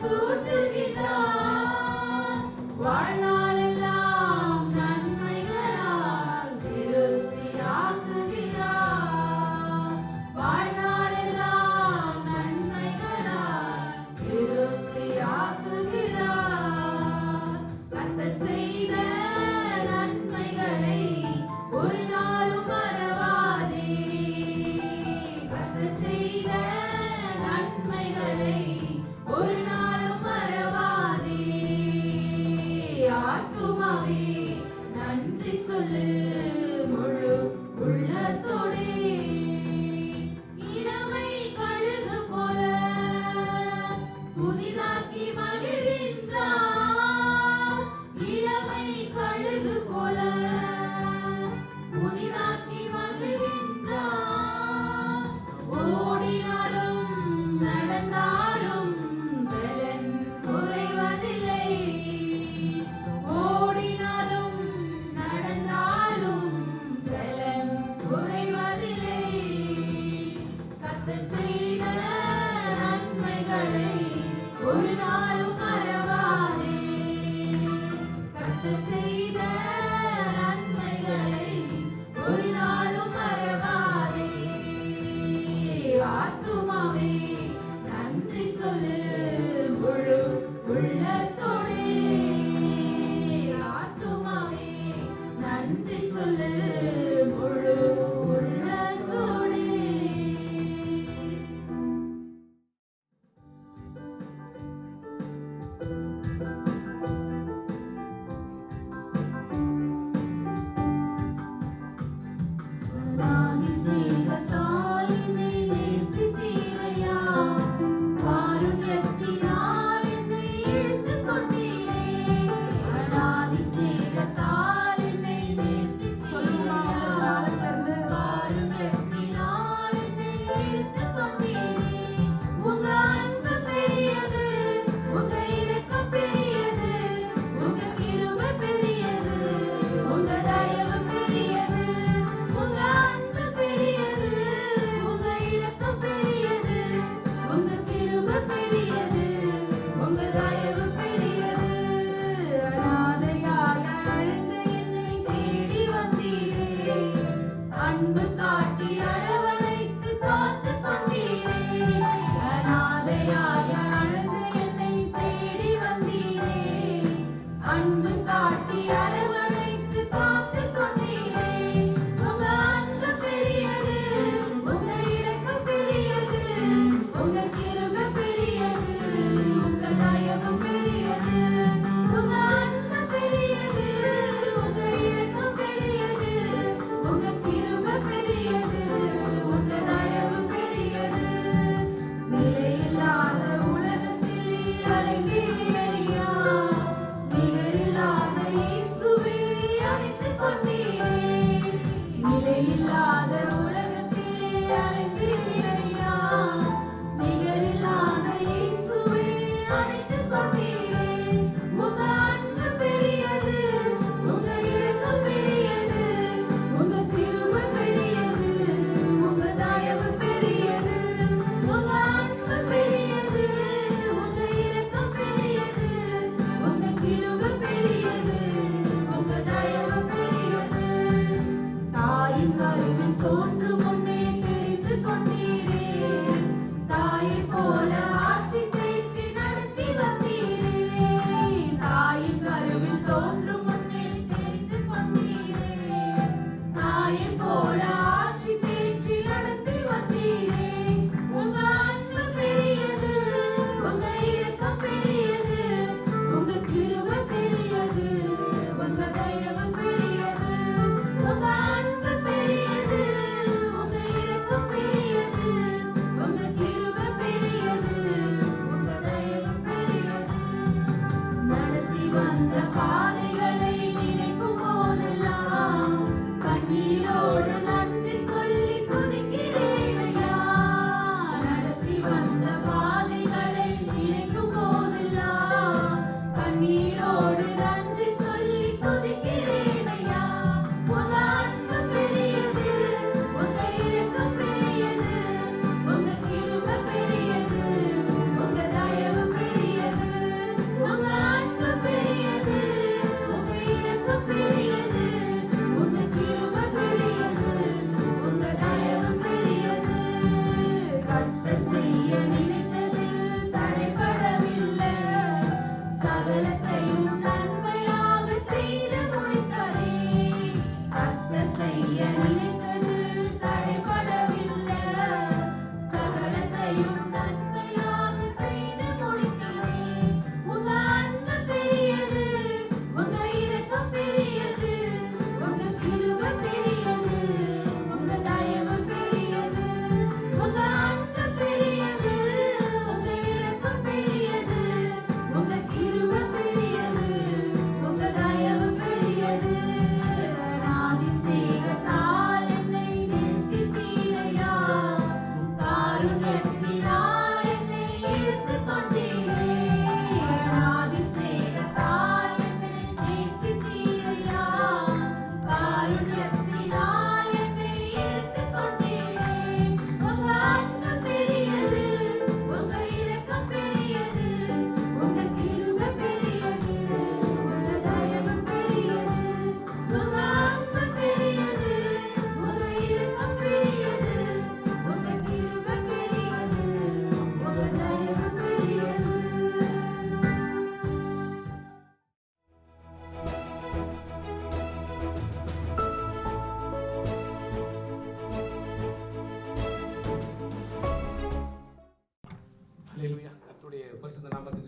சூட்டுகிறார். வாழ்நாளெல்லாம் நன்மைகளால் திருப்தியாக்குகிறார். வாழ்நாளெல்லாம் நன்மைகளால் திருப்தியாக்குகிறார். கர்த்தர் செய்த நன்மைகளை ஒரு நாளும் மறவாதே. கர்த்தர் செய்த நன்மைகளை ஒரு நாளும் மறவாதே.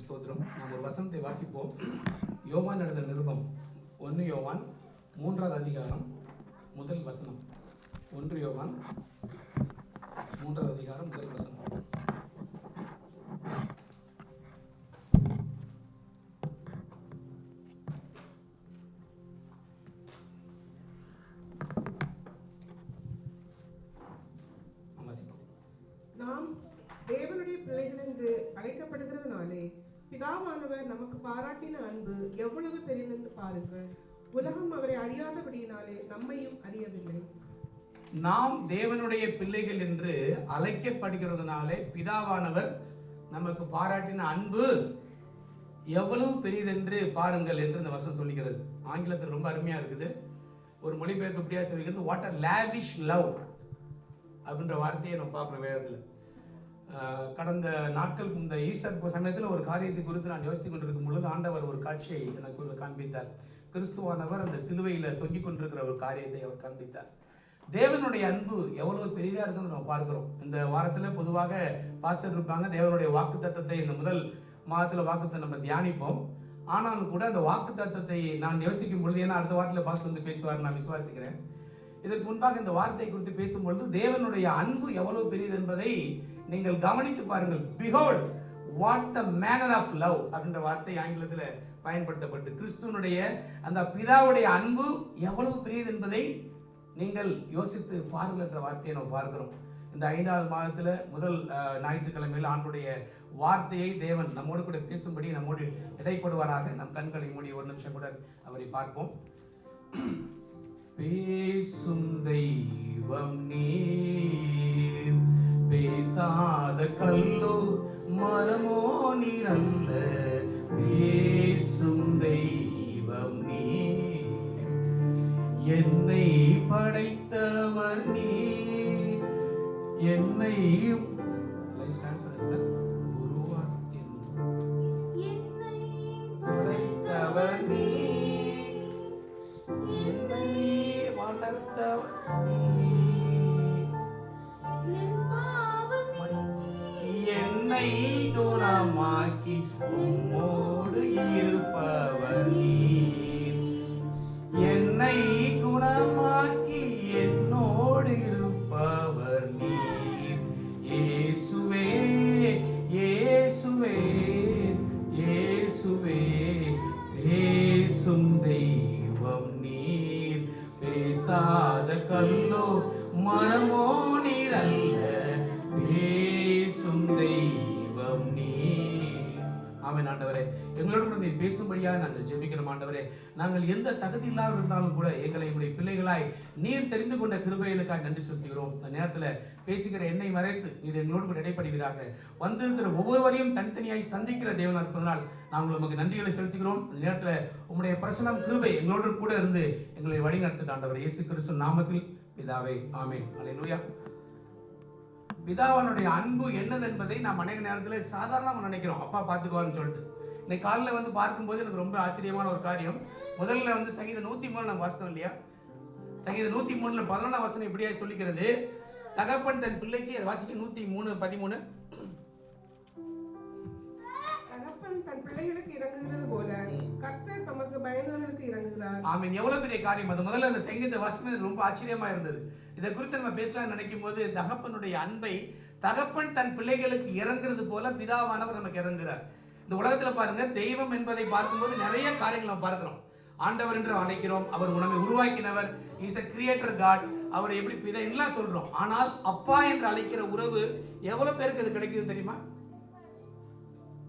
கர்த்தருக்கு ஸ்தோத்திரம். நாம் ஒரு வசனத்தை வாசிப்போம். யோவான் எழுதின நிருபம் 1 யோவான் 3வது அதிகாரம் முதல் வசனம். 1 யோவான் 3வது அதிகாரம் முதல் வசனம். நாம் தேவனுடைய பிள்ளைகள் என்று அழைக்கப்படுகிறதுனாலே பிதாவானவர் நமக்கு பாராட்டின அன்பு எவ்வளவு பெரிதென்று பாருங்கள். உலகம் அவரை அறியாதபடியினாலே நம்மையும் அறியவில்லை. நாம் தேவனுடைய பிள்ளைகள் என்று அழைக்கப்படுகிறதுனாலே பிதாவானவர் நமக்கு பாராட்டின அன்பு எவ்வளவு பெரியதென்று பாருங்கள் என்று இந்த வசனம் சொல்லுகிறது. ஆங்கிலத்தில் ரொம்ப அருமையா இருக்குது. ஒரு மொழிபெயர்ப்பு எப்படியா சொல்லுகிறது, வாட் அ லாவிஷ் லவ் அப்படின்ற வார்த்தையை நம்ம பார்ப்போம் வேதத்தில். கடந்த நாட்கள் இந்த ஈஸ்டர் சமயத்தில் ஒரு காரியத்தை குறித்து நான் யோசித்துக் கொண்டிருக்கும் பொழுது ஆண்டவர் ஒரு காட்சியை எனக்கு காண்பித்தார். கிறிஸ்துவானவர் அந்த சிலுவையில் தொங்கிக் கொண்டிருக்கிற ஒரு காரியத்தை அவர் காண்பித்தார். தேவனுடைய அன்பு எவ்வளவு பெரிதா இருக்குன்னு நம்ம பார்க்கிறோம். இந்த வாரத்தில் பொதுவாக பாஸ்டர் இருப்பாங்க, தேவனுடைய வாக்கு தத்தத்தை இந்த முதல் மாதத்தில் வாக்குத்தை நம்ம தியானிப்போம். ஆனாலும் கூட அந்த வாக்கு தத்தத்தை நான் யோசிக்கும் பொழுது, ஏன்னா அடுத்த வாரத்தில் பாஸ்டர் வந்து பேசுவார் நான் விசுவாசிக்கிறேன். இதற்கு முன்பாக இந்த வார்த்தை குறித்து பேசும்பொழுது தேவனுடைய அன்பு எவ்வளவு பெரியது என்பதை நீங்கள் கவனித்து பாருங்கள். Behold what the manner of love அப்படின்ற வார்த்தை ஆங்கிலத்தில் பயன்படுத்தப்பட்டு கிறிஸ்துவனுடைய அந்த பிதாவுடைய அன்பு எவ்வளவு பெரியது என்பதை நீங்கள் யோசித்து பாருங்கள் என்ற வார்த்தையை நம்ம பார்க்கிறோம். இந்த 5வது மாதத்தில் முதல் ஞாயிற்றுக்கிழமையில் ஆண்டுடைய வார்த்தையை தேவன் நம்மோடு கூட பேசும்படி நம்மோடு இடைப்படுவாராக. நம் கண்களை மூடி ஒரு நிமிஷம் கூட அவரை பார்ப்போம். பேசும் தெய்வம் நீர், பேசாத கல்லோ மரமோ நீரல்ல. பேசும் தெய்வம் நீர், என்னை படைத்தவர் நீர், என்னை படைத்தவர் நீர், என்னை வளர்த்தவர் நீர், என்னை குணமாக்கி உம்மோடு இருப்பவர் நீர், என்னை குணமாக்கி என்னோடு இருப்பவர் நீர். இயேசுவே இயேசுவே இயேசுவே, பேசும் தெய்வம் நீர், பேசாத கல்லோ மரமோ நீர் அல்ல. பேசும் தெய்வம் நீர். ஆமென். ஆண்டவரே, எங்களோடு கூட நீர் பேசும்படியாக நாங்கள் ஜெபிக்கிறோம். ஆண்டவரே, நாங்கள் எந்த தகுதி இல்லாமல் இருந்தாலும் கூட எங்களை உடைய பிள்ளைகளாய் நீர் தெரிந்து கொண்ட கிருபைகளுக்காக நன்றி செலுத்துகிறோம். இந்த நேரத்தில் பேசுகிற என்னை மறைத்து நீர் எங்களோடு கூட இடைப்படுவீராக. வந்திருக்கிற ஒவ்வொருவரையும் தனித்தனியாய் சந்திக்கிற தேவனாக இருப்பதனால் நாங்கள் உமக்கு நன்றிகளை செலுத்துகிறோம். இந்த நேரத்தில் உம்முடைய பிரசன்னம் கிருபை எங்களோடு கூட இருந்து எங்களை வழிநடத்துகிற ஆண்டவர் இயேசு கிறிஸ்து நாமத்தில் பிதாவே ஆமென். அல்லேலூயா. பிதாவனுடைய அன்பு என்னது என்பதை நாம் அநேக நேரத்தில் சாதாரணமாக நினைக்கிறோம், அப்பா பார்த்துக்குவாருன்னு சொல்லிட்டு. இன்னைக்கு காலையில் வந்து பார்க்கும்போது எனக்கு ரொம்ப ஆச்சரியமான ஒரு காரியம். முதல்ல வந்து சங்கீதம் 103 நம்ம வாசித்தோம் இல்லையா? சங்கீதம் 103 11ஆம் வசனம் இப்படியா சொல்லிக்கிறது, தகப்பன் தன் பிள்ளைக்கு வாசிக்க 103:13. தகப்பன் தன் பிள்ளைகளுக்கு இறங்குகிறது போல கர்த்தர் தமக்கு பயந்தவர்களுக்கு இறங்குகிறார். ஆமென். எவ்வளவு பெரிய காரியம் அது. முதல்ல அந்த சங்கீதத்தை வாசிக்கும்போது ரொம்ப ஆச்சரியமா இருந்தது. இதை குறித்து நம்ம பேசலாம் நினைக்கும் போது தகப்பனுடைய அன்பை, தகப்பன் தன் பிள்ளைகளுக்கு இறங்குறது போல பிதாவானவர் நமக்கு இறங்குகிறார். இந்த உலகத்துல பாருங்க, தெய்வம் என்பதை பார்க்கும்போது நிறைய காரியங்கள் நம்ம பார்க்கிறோம். ஆண்டவர் என்று அழைக்கிறோம், அவர் உணவை உருவாக்கினவர், இஸ் a creator God, அவர் எப்படி பிதா எல்லாம் சொல்றோம். ஆனால் அப்பா என்று அழைக்கிற உறவு எவ்வளவு பேருக்கு அது கிடைக்குது தெரியுமா?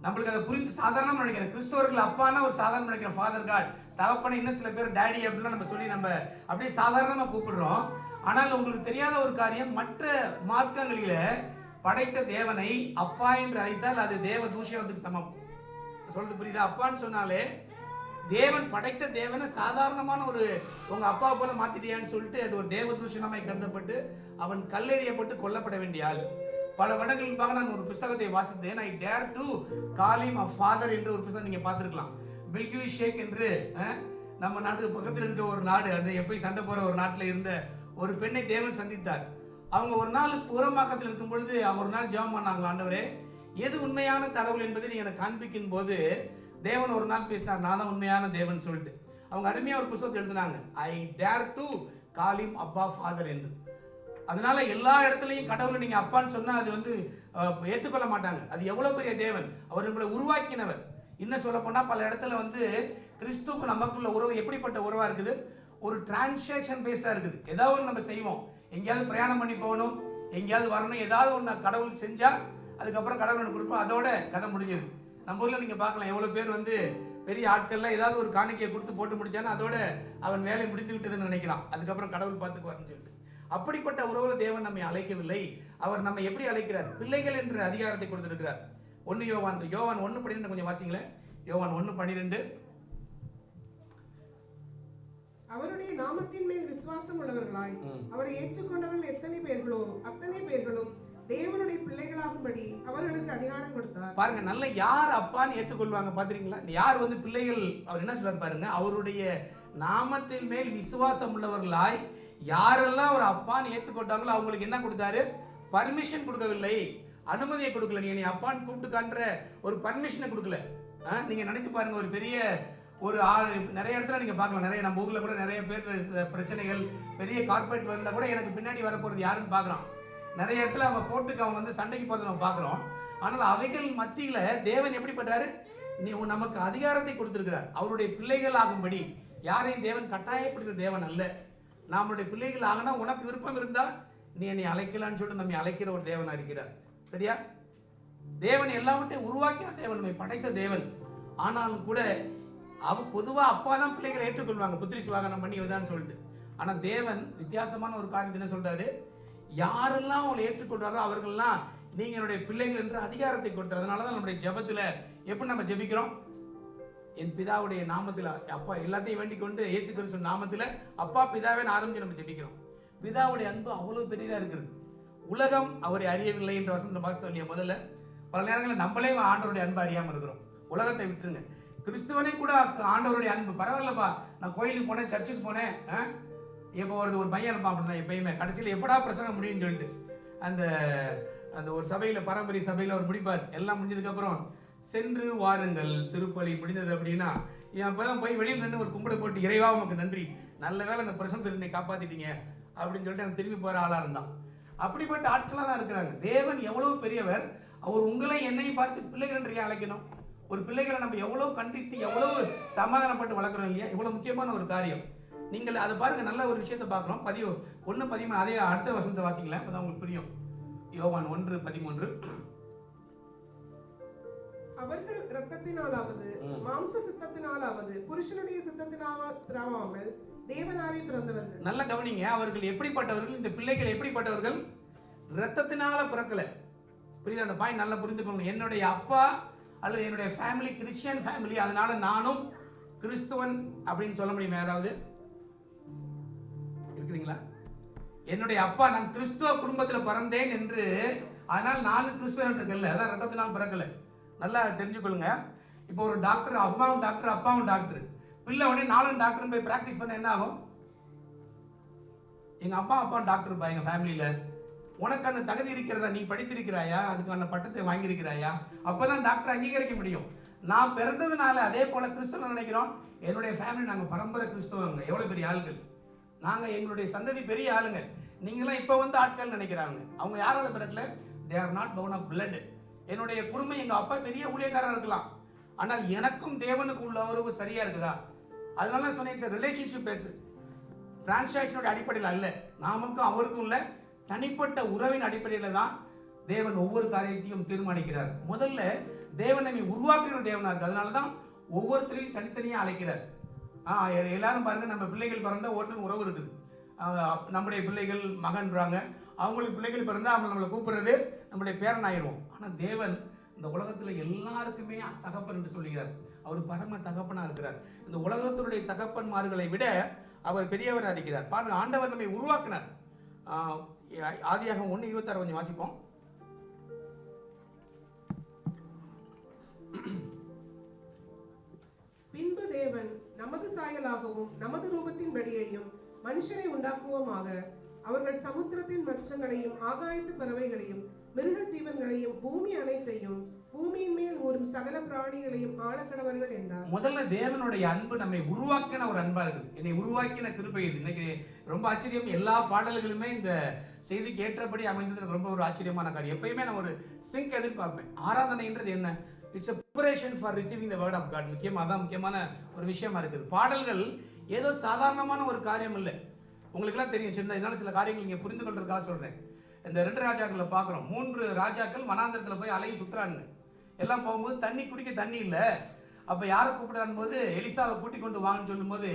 நம்மளுக்கு அதை புரிந்து சாதாரணமா நினைக்கிறேன். கிறிஸ்தவர்கள் அப்பானா ஒரு சாதாரண நினைக்கிறோம், ஃபாதர் காட். தகப்பனை இன்னும் சில பேர் டேடி அப்படின்னா நம்ம சொல்லி நம்ம அப்படியே சாதாரணமா கூப்பிடுறோம். ஆனால் உங்களுக்கு தெரியாத ஒரு காரியம், மற்ற மார்க்கங்களில படைத்த தேவனை அப்பா என்று அழைத்தால் அது தேவ தூஷணத்துக்கு சமம். சொல்றது புரியுதா? அப்பான்னு சொன்னாலே தேவன் படைத்த தேவனை சாதாரணமான ஒரு உங்க அப்பா போல மாத்திட்டியான்னு சொல்லிட்டு அது ஒரு தேவ தூஷணமாய் கருதப்பட்டு அவன் கல்லெறியப்பட்டு கொல்லப்பட வேண்டிய ஆள். பல வருடங்களுக்கு நான் ஒரு புத்தகத்தை வாசித்தேன். I dare to call him a father என்ற ஒரு புத்தகம் நீங்க பார்த்திருக்கலாம். பில்கிவி ஷேக் என்று நம்ம நாட்டுக்கு பக்கத்தில் இருக்க ஒரு நாடு, அது எப்பயும் சண்டை போற ஒரு நாட்டில் இருந்த ஒரு பெண்ணை தேவன் சந்தித்தார். அவங்க ஒரு நாள் புறமாக்கத்தில் இருக்கும் பொழுது ஒரு நாள் ஜெபம் பண்ணாங்க, ஆண்டவரே எது உண்மையான கடவுள் என்பதை நீங்க எனக்கு காண்பிக்கும் போது தேவன் ஒரு நாள் பேசினார், நான் தான் உண்மையான தேவன் சொல்லிட்டு. அவங்க அருமையா ஒரு புத்தகத்தை எழுதினாங்க, I dare to call him அப்பா ஃபாதர் என்று. அதனால எல்லா இடத்துலையும் கடவுளை நீங்க அப்பான்னு சொன்னா அது வந்து ஏற்றுக்கொள்ள மாட்டாங்க. அது எவ்வளவு பெரிய தேவன், அவர் நம்மளை உருவாக்கினவர். இன்னும் சொல்ல போனா பல இடத்துல வந்து கிறிஸ்துவுக்கு நமக்குள்ள உறவு எப்படிப்பட்ட உறவா இருக்குது, ஒரு டிரான்சாக்ஷன் பேஸ்டா இருக்குது. ஏதாவது ஒன்று நம்ம செய்வோம், எங்கேயாவது பிரயாணம் பண்ணி போகணும், எங்கேயாவது வரணும், ஏதாவது ஒன்று கடவுள் செஞ்சா அதுக்கப்புறம் கடவுள் ஒன்று கொடுப்போம், அதோட கதை முடிஞ்சது. நம்ம ஊர்ல நீங்க பார்க்கலாம் எவ்வளவு பேர் வந்து பெரிய ஆட்கள்லாம் ஏதாவது ஒரு காணிக்கையை கொடுத்து போட்டு முடிச்சானா அதோட அவன் வேலை முடிந்து விட்டதுன்னு நினைக்கிறான், அதுக்கப்புறம் கடவுள் பார்த்துக்குவார்னு சொல்லிட்டு. அப்படிப்பட்ட உறவுல தேவன் நம்மை அழைக்கவில்லை. அவர் நம்ம எப்படி அழைக்கிறார், பிள்ளைகள் என்ற அதிகாரத்தை கொடுத்திருக்கிறார். யோவான் 1:12 கொஞ்சம் வாசிங்களேன். யோவான் 1:12. அவருடைய நாமத்தின் மேல் விசுவாசம் உள்ளவர்களாய் அவரை ஏற்றுக்கொண்டவர்கள் எத்தனை பேர்களோ அத்தனை பேர்களும் தேவனுடைய பிள்ளைகளாகும்படி அவர்களுக்கு அதிகாரம் கொடுத்தார். பாருங்க, நல்ல யார் அப்பான்னு ஏற்றுக்கொள்வாங்க பாத்தீங்களா? யார் வந்து பிள்ளைகள், அவர் என்ன சொல்றாரு பாருங்க, அவருடைய நாமத்தின் மேல் விசுவாசம் உள்ளவர்களாய் யாரெல்லாம் ஒரு அப்பான்னு ஏற்றுக்கொண்டாங்களோ அவங்களுக்கு என்ன கொடுத்தாரு, பர்மிஷன் கொடுக்கவில்லை, அனுமதியை கொடுக்கல. நீ அப்பான்னு கூப்பிட்டுக்கான்ற ஒரு பர்மிஷனை கொடுக்கல. நீங்க நினைத்து பாருங்க, ஒரு பெரிய ஒரு நிறைய இடத்துல நீங்க பார்க்கலாம், நிறைய நம்ம ஊர்ல கூட நிறைய பேர் பிரச்சனைகள், பெரிய கார்பரேட் வேர்ல்ட்ல கூட எனக்கு பின்னாடி வரப்போறது யாருன்னு பார்க்கலாம். நிறைய இடத்துல அவங்க கோர்ட்டுக்கு அவங்க வந்து சண்டைக்கு போறதை நம்ம பார்க்கிறோம். ஆனால் அவைகள் மத்தியில தேவன் எப்படி பண்றாரு, நீ நமக்கு அதிகாரத்தை கொடுத்திருக்கிறார். அவருடைய பிள்ளைகள் ஆகும்படி யாரையும் தேவன் கட்டாயப்படுத்த தேவன் அல்ல. நம்மளுடைய பிள்ளைகள் ஆகினா உனக்கு விருப்பம் இருந்தா நீ என்னை அழைக்கலான்னு சொல்லிட்டு நம்ம அழைக்கிற ஒரு தேவனா இருக்கிறார். சரியா? தேவன் எல்லாவற்றையும் உருவாக்கின தேவன், நம்மை படைத்த தேவன். ஆனாலும் கூட பொதுவா அப்பா தான் பிள்ளைகளை ஏற்றுக்கொள்வாங்க, புத்திரி சுவாகனம் பண்ணி இவதான் சொல்லிட்டு. ஆனா தேவன் வித்தியாசமான ஒரு காரியத்தை என்ன சொல்றாரு, யாரெல்லாம் அவங்களை ஏற்றுக்கொள்றாரோ அவர்கள்லாம் நீங்க என்னுடைய பிள்ளைகள் என்ற அதிகாரத்தை கொடுத்தார். அதனாலதான் நம்முடைய ஜெபத்துல எப்படி நம்ம ஜெபிக்கிறோம், என் பிதாவுடைய நாமத்துல அப்பா எல்லாத்தையும் வேண்டிக் கொண்டு இயேசு கிறிஸ்து நாமத்துல அப்பா பிதாவே ஆரம்பிச்சு நம்ம ஜெபிக்கிறோம். பிதாவுடைய அன்பு அவ்வளவு பெரிதா இருக்குது. உலகம் அவரை அறியவில்லை என்ற வசந்த வாஸ்தவ முதல்ல பல நேரங்களில் நம்மளே ஆண்டவருடைய அன்பு அறியாம இருக்கிறோம். உலகத்தை விட்டுருங்க, கிறிஸ்துவனை கூட ஆண்டவருடைய அன்பு பரவாயில்லப்பா, நான் கோயிலுக்கு போனேன், சர்ச்சுக்கு போனேன், இப்போ ஒரு பையன் இருப்பான் அப்படின்னா எப்பயுமே கடைசியில் எப்படா பிரசங்கம் முடியும்னு சொல்லிட்டு அந்த அந்த ஒரு சபையில பாரம்பரிய சபையில அவர் முடிப்பார். எல்லாம் முடிஞ்சதுக்கு அப்புறம் சென்று வாருங்கள் திருப்பலி முடிந்தது அப்படின்னா அப்பதான் போய் வெளியில் நின்று ஒரு கும்பிட போட்டு இறைவா உமக்கு நன்றி, நல்ல வேலை அந்த பிரசங்கத்தை காப்பாத்திட்டீங்க அப்படின்னு சொல்லிட்டு எனக்கு திரும்பி போற ஆளா இருந்தான். அப்படிப்பட்ட ஆட்களாக தான் இருக்கிறாங்க. தேவன் எவ்வளவு பெரியவர், அவர் உங்களை என்னையும் பார்த்து பிள்ளைகள் என்று அழைக்கணும். ஒரு பிள்ளைகளை நம்ம எவ்வளவு கண்டித்து எவ்வளவு சமாதானப்பட்டு வளர்க்குறோம் இல்லையா, இவ்வளவு முக்கியமான ஒரு காரியம். நீங்கள் அதை பாருங்க, நல்ல ஒரு விஷயத்தை பார்க்கிறோம். 1:13 அதே அடுத்த வசனத்தை வாசிங்களேன், அப்பதான் உங்களுக்கு புரியும். யோவான் 1:13. அவர்கள் இரத்தத்தினாலாவது மாம்ச சித்தத்தினாலாவது புருஷனுடைய சித்தத்தினாலாமல் தேவனாலே பிறந்தவர்கள். நல்ல கவனிங்க, அவர்கள் எப்படிப்பட்டவர்கள், இந்த பிள்ளைகள் எப்படிப்பட்டவர்கள், இரத்தத்தினால பிறக்கல. புரியுது அந்த பாயிண்ட், நல்லா புரிந்துக்கணும். என்னுடைய அப்பா அல்லது என்னுடைய ஃபேமிலி கிறிஸ்டியன் ஃபேமிலி, அதனால நானும் கிறிஸ்துவன் அப்படின்னு சொல்ல முடியுமா யாராவது இருக்கிறீங்களா? என்னுடைய அப்பா நான் கிறிஸ்துவ குடும்பத்தில் பிறந்தேன் என்று, அதனால் நானும் கிறிஸ்துவன் இருக்கல, அதான் ரத்தத்தினால் பிறக்கல. நல்லா தெரிஞ்சுக்கொள்ளுங்க. இப்போ ஒரு டாக்டர், அம்மாவும் டாக்டர் அப்பாவும் டாக்டர், பிள்ளை உடனே நானும் டாக்டர் போய் பிராக்டிஸ் பண்ண என்ன ஆகும்? எங்க அப்பா டாக்டர் பா எங்க ஃபேமிலியில, உனக்கு அந்த தகுதி இருக்கிறதா, நீ படித்திருக்கிறாயா, அதுக்கான பட்டத்தை வாங்கியிருக்கிறாயா, அப்பதான் டாக்டர் அங்கீகரிக்க முடியும். நான் பிறந்ததுனால அதே போல கிறிஸ்தவன் நினைக்கிறோம். என்னுடைய ஃபேமிலி நாங்கள் பரம்பரை கிறிஸ்தவங்க, எவ்வளவு பெரிய ஆளுகள் நாங்க, எங்களுடைய சந்ததி பெரிய ஆளுங்க. நீங்களாம் இப்ப வந்து ஆட்கள் நினைக்கிறாங்க, அவங்க யாரால பிறக்கல, they are not born of blood. என்னுடைய குடும்பம், எங்க அப்பா பெரிய ஊழியக்காரர் இருக்கலாம், ஆனால் எனக்கும் தேவனுக்கு உள்ள உறவு சரியா இருக்குதா? அதனால சொன்னேன், ரிலேஷன்ஷிப் பேசு, டிரான்சாக்ஷனோட அடிப்படையில் அல்ல, நாமுக்கும் அவருக்கும் உள்ள தனிப்பட்ட உறவின் அடிப்படையில் தான் தேவன் ஒவ்வொரு காரியத்தையும் தீர்மானிக்கிறார். முதல்ல தேவன் நம்மை உருவாக்குகிற தேவனா இருக்கு, அதனாலதான் ஒவ்வொருத்தரையும் தனித்தனியா அழைக்கிறார். எல்லாரும் பாருங்க, நம்ம பிள்ளைகள் பிறந்தா ஒருத்தருக்கு உறவு இருக்குது. நம்முடைய பிள்ளைகள் மகன்றாங்க, அவங்களுக்கு பிள்ளைகள் பிறந்தா அவங்க நம்மளை கூப்பிடுறது நம்முடைய பேரன் ஆயிடுவோம். ஆனா தேவன் இந்த உலகத்துல எல்லாருக்குமே தகப்பன் என்று சொல்லுகிறார். அவர் பரம தகப்பனா இருக்கிறார். இந்த உலகத்தினுடைய தகப்பன்மார்களை விட அவர் பெரியவராக இருக்கிறார். பாருங்க, ஆண்டவர் நம்மை உருவாக்கினார். ஆதியாகமம் 1:26 கொஞ்சம் வாசிப்போம். பின்பு தேவன் நமது சாயலாகவும் நமது ரூபத்தின் படியையும் மனுஷனை உண்டாக்குவோமாக, அவர்கள் சமுத்திரத்தின் மச்சங்களையும் ஆகாயத்து பறவைகளையும் மிருக ஜீவன்களையும் பூமி அனைத்தையும் பூமியின் மேல் ஊறும் சகல பிராணிகளையும் ஆளக்கடவர்கள் என்றார். முதல்ல தேவனுடைய அன்பு நம்மை உருவாக்கின ஒரு அன்பா இருக்குது. என்னை உருவாக்கின கிருபை இது. இன்னைக்கு ரொம்ப ஆச்சரியம், எல்லா பாடல்களுமே இந்த செய்திக்கு ஏற்றபடி அமைந்தது. ரொம்ப ஒரு ஆச்சரியமான காரியம். எப்பயுமே நான் ஒரு சிங்க் எதிர்பார்ப்பேன். ஆராதனைன்றது என்ன? It's a preparation for receiving the word of God. முக்கியமான ஒரு விஷயமா இருக்குது. பாடல்கள் ஏதோ சாதாரணமான ஒரு காரியம் இல்லை. உங்களுக்கெல்லாம் தெரியும், இதனால சில காரியங்கள் நீங்க புரிந்து கொள்றதுக்காக சொல்றேன். இந்த 2 ராஜாக்களை பார்க்குறோம். 3 ராஜாக்கள் வனாந்திரத்தில் போய் அலையை சுத்துறாங்க. எல்லாம் போகும்போது தண்ணி குடிக்க தண்ணி இல்லை. அப்போ யாரை கூப்பிடுறான் போது எலிசாவை கூட்டிக் கொண்டு வாங்கன்னு சொல்லும் போது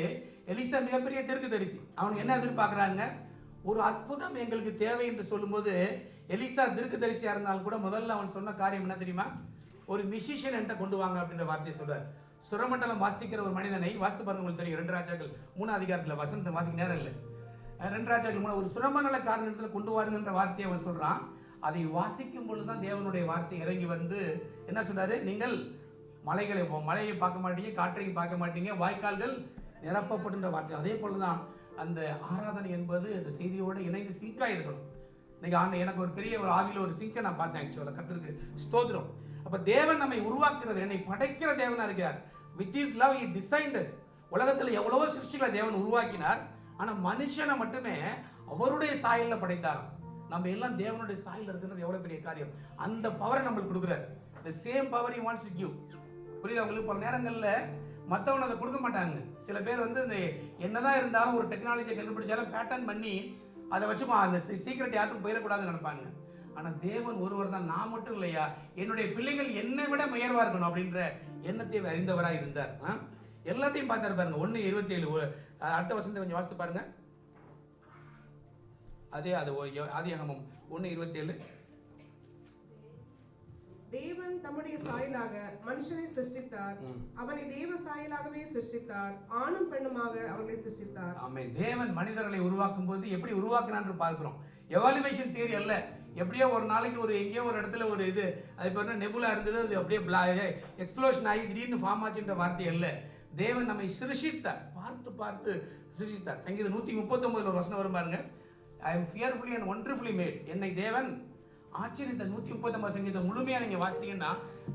எலிசா மிகப்பெரிய தீர்க்கதரிசி. அவனுக்கு என்ன எதிர்பார்க்குறாங்க? ஒரு அற்புதம் எங்களுக்கு தேவை என்று சொல்லும்போது எலிசா தீர்க்கதரிசியா இருந்தாலும் கூட முதல்ல அவன் சொன்ன காரியம் என்ன தெரியுமா? ஒரு மியூசிஷியன் என்கிட்ட கொண்டு வாங்க அப்படின்ற வார்த்தையை சொல்றார். சுரமண்டலம் வாசிக்கிற ஒரு மனிதனை வாசித்து பாருங்க, உங்களுக்கு தெரியும். 2 ராஜாக்கள் 3 அதிகாரத்தில் வசனத்தை வாசிக்க நேரம் இல்லை. 2 ராஜாக்கள் 3 ஒரு சுரமண்டல காரணத்தில் கொண்டு வாருங்கன்ற வார்த்தையை அவன் சொல்றான். அதை வாசிக்கும் பொழுதுதான் தேவனுடைய வார்த்தை இறங்கி வந்து என்ன சொல்றாரு? நீங்கள் மலையை பார்க்க மாட்டீங்க, காற்றையும் பார்க்க மாட்டீங்க, வாய்க்கால்கள் நிரப்பப்படுன்ற வார்த்தை. அதே போலதான் அந்த ஆராதனை என்பது அந்த செய்தியோடு இணைந்து சிங்கா இருக்கணும். இன்னைக்கு எனக்கு ஒரு பெரிய ஒரு ஆவியில் ஒரு சிங்கை நான் பார்த்தேன். ஆக்சுவலாக கர்த்தருக்கு ஸ்தோத்திரம். அப்ப தேவன் நம்மை உருவாக்குறது, என்னை படைக்கிற தேவனா இருக்கார். With his love he designed us. உலகத்தில் எவ்வளவோ சிருஷ்டிகளை தேவன் உருவாக்கினார். ஆனா மனுஷனை மட்டுமே அவருடைய சாயல்ல படைத்தாராம். நம்ம எல்லாம் தேவனுடைய சாயல்ல இருக்கிறது எவ்வளவு பெரிய காரியம். அந்த பவரை நம்மளுக்கு கொடுக்குறாரு. the same power he wants to give. புரியுதா உங்களுக்கு? பல நேரங்கள்ல மற்றவங்க அதை கொடுக்க மாட்டாங்க. சில பேர் வந்து இந்த என்னதான் இருந்தாலும் ஒரு டெக்னாலஜியை கண்டுபிடிச்சாலும் பேட்டர்ன் பண்ணி அதை வச்சுமா அந்த சீக்கிரட் யாருக்கும் போயிடக்கூடாதுன்னு நினைப்பாங்க. ஆனா தேவன் ஒருவர் தான். நான் மட்டும் இல்லையா, என்னுடைய பிள்ளைகள் என்னை விட உயர்வா இருக்கணும் அப்படின்ற எண்ணத்தை அறிந்தவராக இருந்தார். எல்லாத்தையும் பார்த்தாரு பாருங்க. 1:27 அடுத்த வசனத்தை கொஞ்சம் வாசித்து பாருங்க. அதே அது ஆதியாகமம் 1:27. தேவன் தம்முடைய சாயலாக மனுஷனை சிருஷ்டித்தார், அவனை தேவ சாயலாகவே சிருஷ்டித்தார், ஆணும் பெண்ணுமாக அவர்களை சிருஷ்டித்தார். ஆமென். தேவன் மனிதர்களை உருவாக்கும் போது எப்படி உருவாக்குனான்னு பார்க்கிறோம். எவாலுவேஷன் தியரி அல்ல. எப்படியோ ஒரு நாளைக்கு ஒரு எங்கேயோ ஒரு இடத்துல ஒரு இது அது பேர் நெபுலா இருந்தது, அது அப்படியே எக்ஸ்ப்ளோஷன் ஆகி திடீர்னு ஃபார்ம் ஆச்சுன்ற வார்த்தை அல்ல. தேவன் நம்மை சிருஷ்டித்தார், பார்த்து பார்த்து சிருஷ்டித்தார். சங்கீதம் 139 ஒரு வசனம் வரும் பாருங்க. I am fearfully and wonderfully made. என்னை தேவன் ஆச்சரியத்த 139 சங்கீதம் முழுமையா நீங்க வாசித்தீங்கன்னா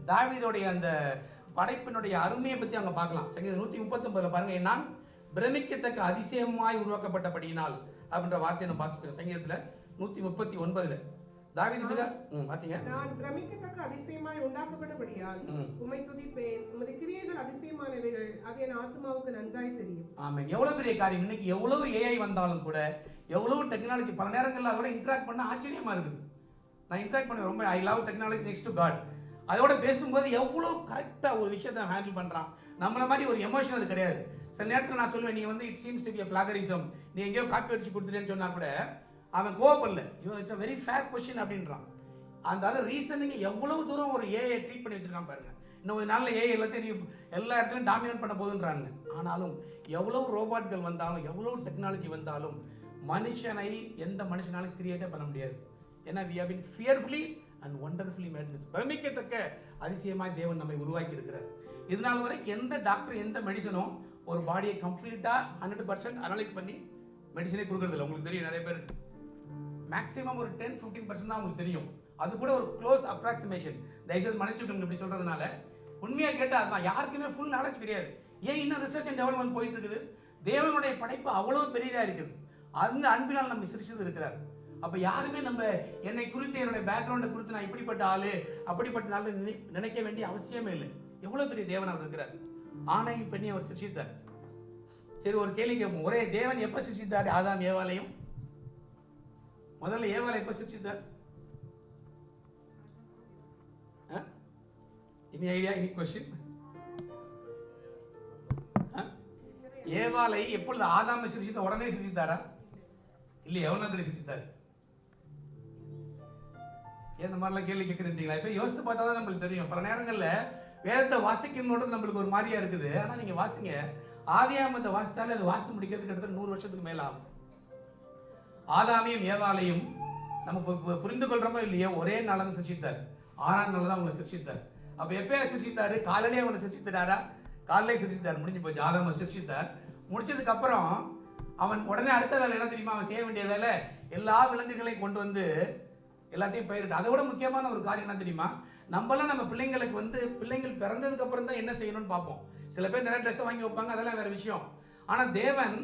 தாவீதோடைய அந்த படைப்பினுடைய அருமையை பத்தி அங்க பார்க்கலாம். சங்கீதம் 139 பாருங்க. நான் பிரமிக்கத்தக்க அதிசயமாய் உருவாக்கப்பட்டபடியினால் அப்படின்ற வார்த்தையை நம்ம வாசிக்கிறோம். சங்கீதத்துல 139 தாவீது வாசிங்க. நான் பிரமிக்கத்தக்க அதிசயமாய் உண்டாக்கப்பட்டபடியால் உம்மை துதிப்பேன், உமது கிரியைகள் அதிசயமானவைகள், அது என் ஆத்மாவுக்கு நன்றாய் தெரியும். ஆமென். எவ்வளவு பெரிய காரியம். இன்னைக்கு எவ்வளவு ஏஐ வந்தாலும் கூட, எவ்வளவு டெக்னாலஜி பல நேரங்கள்ல அதோட இன்டராக்ட் பண்ண ஆச்சரியமா இருக்குது. நான் இன்டராக்ட் பண்ண ரொம்ப I love technology next to God. அதோட பேசும்போது எவ்வளவு கரெக்டா ஒரு விஷயத்தை ஹேண்டில் பண்றான். நம்மள மாதிரி ஒரு எமோஷன் அது கிடையாது. சில நேரத்தில் நான் சொல்லுவேன், நீ வந்து it seems to be a plagiarism, நீ எங்கேயோ காப்பி அடிச்சு கொடுத்துட்டேன்னு சொன்னா கூட அவன் கோவப்படல. It's a very fair question அப்படின்றான். அந்த ரீசனிங் எவ்வளவு தூரம் ஒரு ஏஐ ட்ரீட் பண்ணி வச்சிருக்கான் பாருங்க. இன்னும் ஒரு நாளில் ஏஐ எல்லாத்தையும் எல்லா இடத்துலையும் டாமினேட் பண்ண போகுதுன்றாங்க. ஆனாலும் எவ்வளவு ரோபாட்கள் வந்தாலும், எவ்வளவு டெக்னாலஜி வந்தாலும் மனுஷனை எந்த மனுஷனாலும் கிரியேட்டே பண்ண முடியாது. ஏன்னா we have been fearfully and wonderfully made. பிரமிக்கத்தக்க அதிசயமாய் தேவன் நம்மை உருவாக்கி இருக்கிறார். இதனால வரை எந்த டாக்டர் எந்த மெடிசனும் ஒரு பாடியை கம்ப்ளீட்டா 100% அனலைஸ் பண்ணி மெடிசனே கொடுக்கறது இல்லை. உங்களுக்கு தெரியும், நிறைய பேர் மேக்ஸிமம் ஒரு 10-15% தான் உங்களுக்கு தெரியும். அது கூட ஒரு க்ளோஸ் அப்ராக்சிமேஷன். தயவுசெய்து மன்னிச்சுக்கோங்க இப்படி சொல்றதுனால. உண்மையா கேட்டால் அதுதான், யாருக்குமே ஃபுல் நாலேஜ் கிடையாது. ஏன் இன்னும் ரிசர்ச் அண்ட் டெவலப்மெண்ட் போயிட்டு இருக்குது. தேவனுடைய படைப்பு அவ்வளவு பெரியதா இருக்குது. அந்த அன்பினால் நம்ம சிருஷ்டித்து இருக்கிறார். அப்ப யாருமே நம்ம என்னை குறித்து, என்னுடைய பேக்ரவுண்டை குறித்து நான் இப்படிப்பட்ட ஆளு அப்படிப்பட்ட நாள் நினைக்க வேண்டிய அவசியமே இல்லை. எவ்வளவு பெரிய தேவன் அவர் இருக்கிறார். ஆணையும் பெண்ணையும் அவர் சிருஷ்டித்தார். சரி, ஒரு கேள்வி கேட்போம். ஒரே தேவன் எப்ப சிருஷ்டித்தார் ஆதாம் ஏவாளையும்? முதல்ல ஏவாளை எப்ப சிருஷ்டித்தார்? இனி ஐடியா, இனி கொஸ்டின். ஏவாளை எப்பொழுது ஆதாமை சிருஷ்டித்த உடனே சிருஷ்டித்தாரா? இல்ல, எவ்வளவு நாள் சிருஷ்டித்தாரு? இந்த மாதிரிலாம் கேள்வி கேட்குறீங்களா? இப்போ யோசித்து பார்த்தா தான் நம்மளுக்கு தெரியும். பல நேரங்களில் வேதத்தை வாசிக்கணுன்றது நம்மளுக்கு ஒரு மாதிரியா இருக்குது. ஆனால் நீங்கள் வாசிங்க, ஆதியாகமத்தை வாசித்தாலே அது வாசித்து முடிக்கிறதுக்கு கிட்டத்தட்ட 100 வருஷத்துக்கு மேல ஆகும். ஆதாமையும் ஏவாளையும் நம்ம புரிந்து கொள்றோமோ இல்லையோ ஒரே நாளாக தான் சிருஷ்டித்தார். 6ஆம் நாள் தான் அவங்களை சிருஷ்டித்தார். அப்போ எப்பயா சிருஷ்டித்தாரு? காலையிலே அவனை சிருஷ்டித்தாரா? காலையிலே சிருஷ்டித்தார். முடிஞ்சு போச்சு. ஆதாமை சிருஷ்டித்தார். முடிச்சதுக்கு அப்புறம் அவன் உடனே அடுத்த வேலை என்ன தெரியுமா அவன் செய்ய வேண்டிய வேலை? எல்லா விலங்குகளையும் கொண்டு வந்து எல்லாத்தையும் பயிரிட்டு. அதை விட முக்கியமான ஒரு காரியம் என்ன தெரியுமா, நம்மளாம் நம்ம பிள்ளைங்களுக்கு வந்து பிள்ளைங்கள் பிறந்ததுக்கு அப்புறம் தான் என்ன செய்யணும்னு பார்ப்போம். சில பேர் நிறைய ட்ரெஸ் வாங்கி வைப்பாங்க, அதெல்லாம் வேற விஷயம். ஆனா தேவன்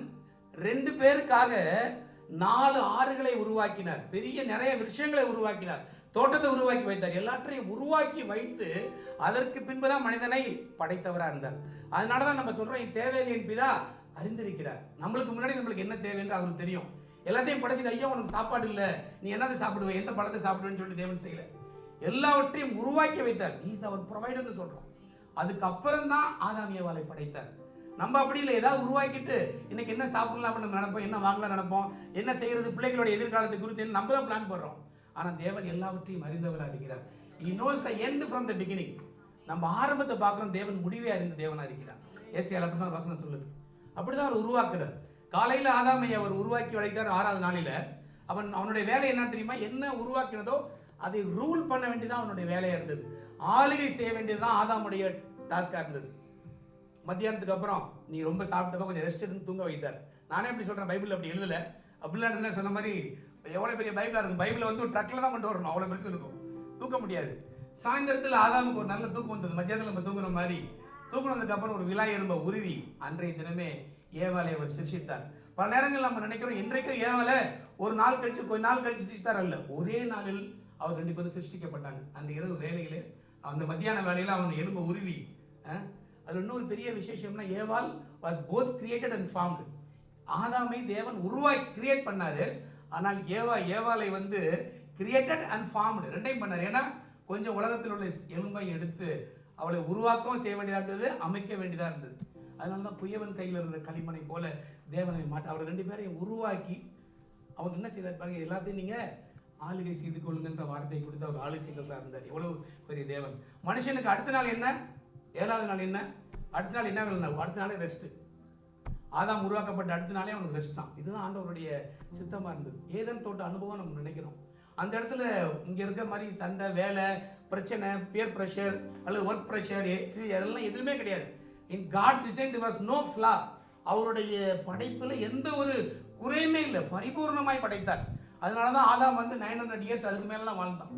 2 பேருக்காக 4 ஆறுகளை உருவாக்கினார், பெரிய நிறைய விஷயங்களை உருவாக்கினார், தோட்டத்தை உருவாக்கி வைத்தார், எல்லாற்றையும் உருவாக்கி வைத்து அதற்கு பின்புதான் மனிதனை படைத்தவரா இருந்தார். அதனாலதான் நம்ம சொல்றோம், என் தேவையை என் பிதா அறிந்திருக்கிறார். நம்மளுக்கு முன்னாடி நம்மளுக்கு என்ன தேவை என்று அவருக்கு தெரியும். எல்லாத்தையும் படைச்சிட்டு ஐயோ உனக்கு சாப்பாடு இல்லை, நீ என்னதை சாப்பிடுவ, எந்த பழத்தை சாப்பிடுவேன்னு சொல்லி தேவன் செய்யல, எல்லாவற்றையும் உருவாக்கி வைத்தார். ஈஸ் அவர் ப்ரொவைடர்னு சொல்றோம். அதுக்கப்புறம் தான் ஆதாம் ஏவாளை படைத்தார். நம்ம அப்படி இல்லை, ஏதாவது உருவாக்கிட்டு இன்னைக்கு என்ன சாப்பிடலாம் அப்படின்னு நினைப்போம், என்ன வாங்கலாம் நினைப்போம், என்ன செய்யறது, பிள்ளைகளோட எதிர்காலத்தை குறித்து நம்ம தான் பிளான் போடுறோம். ஆனா தேவன் எல்லாவற்றையும் அறிந்தவராக இருக்கிறார். He knows the end from the beginning. நம்ம ஆரம்பத்தை பார்க்கிறோம், தேவன் முடிவே அறிந்த தேவனா இருக்கிறார். ஏசாயால அப்படிதான் வசனம் சொல்லுது. அப்படிதான் அவர் உருவாக்குறார். காலையில ஆதாமை அவர் உருவாக்கி வளைத்தார். 6வது நாளில அவனுடைய வேலை என்ன தெரியுமா, என்ன உருவாக்கினதோ அதை ரூல் பண்ண வேண்டியதான் அவனுடைய வேலையா இருந்தது. ஆளுகை செய்ய வேண்டியதுதான் ஆதாமுடைய டாஸ்கா இருந்தது. மத்தியானத்துக்கு அப்புறம் நீ ரொம்ப சாப்பிட்டப்ப கொஞ்சம் ரெஸ்ட் எடுத்து தூங்க வைத்தார். நானே அப்படி சொல்றேன், பைபிள் அப்படி எழுதல. அப்படிலாம் இருந்தா சொன்ன மாதிரி எவ்வளவு பெரிய பைபிளா இருக்கும், பைபிளை வந்து ஒரு ட்ரக்ல தான் கொண்டு வரணும், அவ்வளவு பெருசு இருக்கும், தூக்க முடியாது. சாயந்தரத்தில் ஆதாமுக்கு ஒரு நல்ல தூக்கம் வந்தது, மத்தியானத்தில் நம்ம தூங்குற மாதிரி. தூங்கினதுக்கு அப்புறம் ஒரு விழா எறும்பை உருவி அன்றைய தினமே ஏவாளை அவர் சிருஷ்டித்தார். பல நேரங்கள் நம்ம நினைக்கிறோம் இன்றைக்கும் ஏவாளை ஒரு நாள் கழிச்சு கொஞ்ச நாள் கழிச்சு சிருஷ்டித்தார் அல்ல, ஒரே நாளில் அவர் 2 பேரும் சிருஷ்டிக்கப்பட்டாங்க. அந்த இரவு வேலையிலே, அந்த மத்தியான வேலையில அவன் எலும்பை உருவி. அது இன்னொரு பெரிய விசேஷம்னா, ஏவாள் was both created and formed. ஆதாமை தேவன் உருவாக்கி கிரியேட் பண்ணாரு, ஆனால் ஏவாளை வந்து கிரியேட்டட் அண்ட் ஃபார்ம்டு ரெண்டையும் பண்ணார். ஏன்னா கொஞ்சம் உலகத்தில் உள்ள எலும்பை எடுத்து அவளை உருவாக்கவும் செய்ய வேண்டியதாக இருந்தது, அமைக்க வேண்டியதாக இருந்தது. அதனால தான் குயவன் கையில் இருந்த களிமணை போல தேவனை அவர் 2 பேரையும் உருவாக்கி அவங்க என்ன செய்தார் பாருங்க, எல்லாத்தையும் நீங்க ஆளுகை செய்து கொள்ளுங்கன்ற வார்த்தையை கொடுத்து அவர் ஆளுகை செய்தவராக இருந்தார். எவ்வளவு பெரிய தேவன். மனுஷனுக்கு அடுத்த நாள் என்ன, 7வது நாள் என்ன, அடுத்த நாள் என்ன வேலை, அடுத்த நாளே ரெஸ்ட். ஆதாம் உருவாக்கப்பட்ட அடுத்த நாளே அவனுக்கு ரெஸ்ட் தான். இதுதான் ஆண்டவருடைய சித்தமா இருந்தது. ஏதேன் தோட்ட அனுபவம் நம்ம நினைக்கிறோம். அந்த இடத்துல இங்க இருக்க மாதிரி சண்டை, வேலை, பிரச்சனை, பியர் ப்ரெஷர் அல்லது ஒர்க் ப்ரெஷர் அதெல்லாம் எதுவுமே கிடையாது. In God design there was no flaw. அவருடைய படைப்புல எந்த ஒரு குறையுமே இல்லை, பரிபூர்ணமாய் படைத்தார். அதனாலதான் ஆதாம் வந்து 900 years அதுக்கு மேலாம் வாழ்ந்தான்.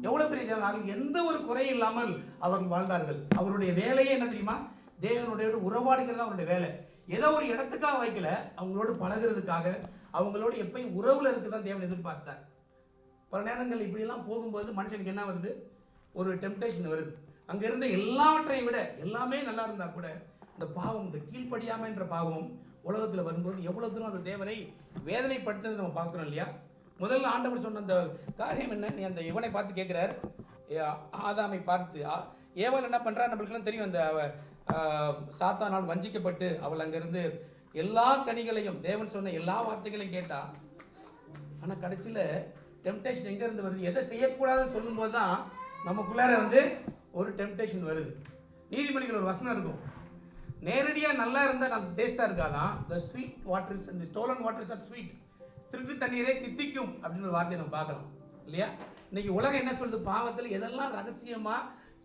எவ்வளவு பெரிய தேவன், எந்த ஒரு குறையும் இல்லாமல் அவர்கள் வாழ்ந்தார்கள். அவருடைய வேலையே என்ன தெரியுமா, தேவனுடைய உறவாடுகிறது அவருடைய வேலை. ஏதோ ஒரு இடத்துக்காக வைக்கல, அவங்களோடு பழகிறதுக்காக, அவங்களோட எப்பயும் உறவுல இருக்குதான் தேவன் எதிர்பார்த்தார். பல நேரங்கள் இப்படியெல்லாம் போகும்போது மனுஷனுக்கு என்ன வருது, ஒரு டெம்டேஷன் வருது. அங்க இருந்த எல்லாவற்றையும் விட எல்லாமே நல்லா இருந்தா கூட இந்த பாவம், இந்த கீழ்ப்படியாமை என்ற பாவம் உலகத்துல வரும்போது எவ்வளவு தூரம் அந்த தேவனை வேதனைப்படுத்துறது நம்ம பார்க்கிறோம் இல்லையா. முதல்ல ஆண்டவர் சொன்ன அந்த காரியம் என்ன, நீ அந்த இவனை பார்த்து கேட்கிறார், ஆதாமை பார்த்து. ஏவாள் என்ன பண்றா, நம்மளுக்குலாம் தெரியும், அந்த சாத்தானால் வஞ்சிக்கப்பட்டு அவள் அங்கிருந்து எல்லா கனிகளையும், தேவன் சொன்ன எல்லா வார்த்தைகளையும் கேட்டா. ஆனா கடைசியில டெம்டேஷன் எங்க இருந்து வருது, எதை செய்யக்கூடாதுன்னு சொல்லும் போதுதான் நமக்குள்ளார வந்து ஒரு டெம்டேஷன் வருது. நீதிமொழிகள் ஒரு வசனம் இருக்கும், நேரடியா நல்லா இருந்தா நல்ல டேஸ்டா இருக்காதான், the sweet waters and the stolen waters are sweet. திருட்டு தண்ணீரை தித்திக்கும் அப்படின்னு ஒரு வார்த்தையை நம்ம பார்க்கலாம் இல்லையா. இன்னைக்கு உலகம் என்ன சொல்லுது, பாவத்தில் எதெல்லாம் ரகசியமா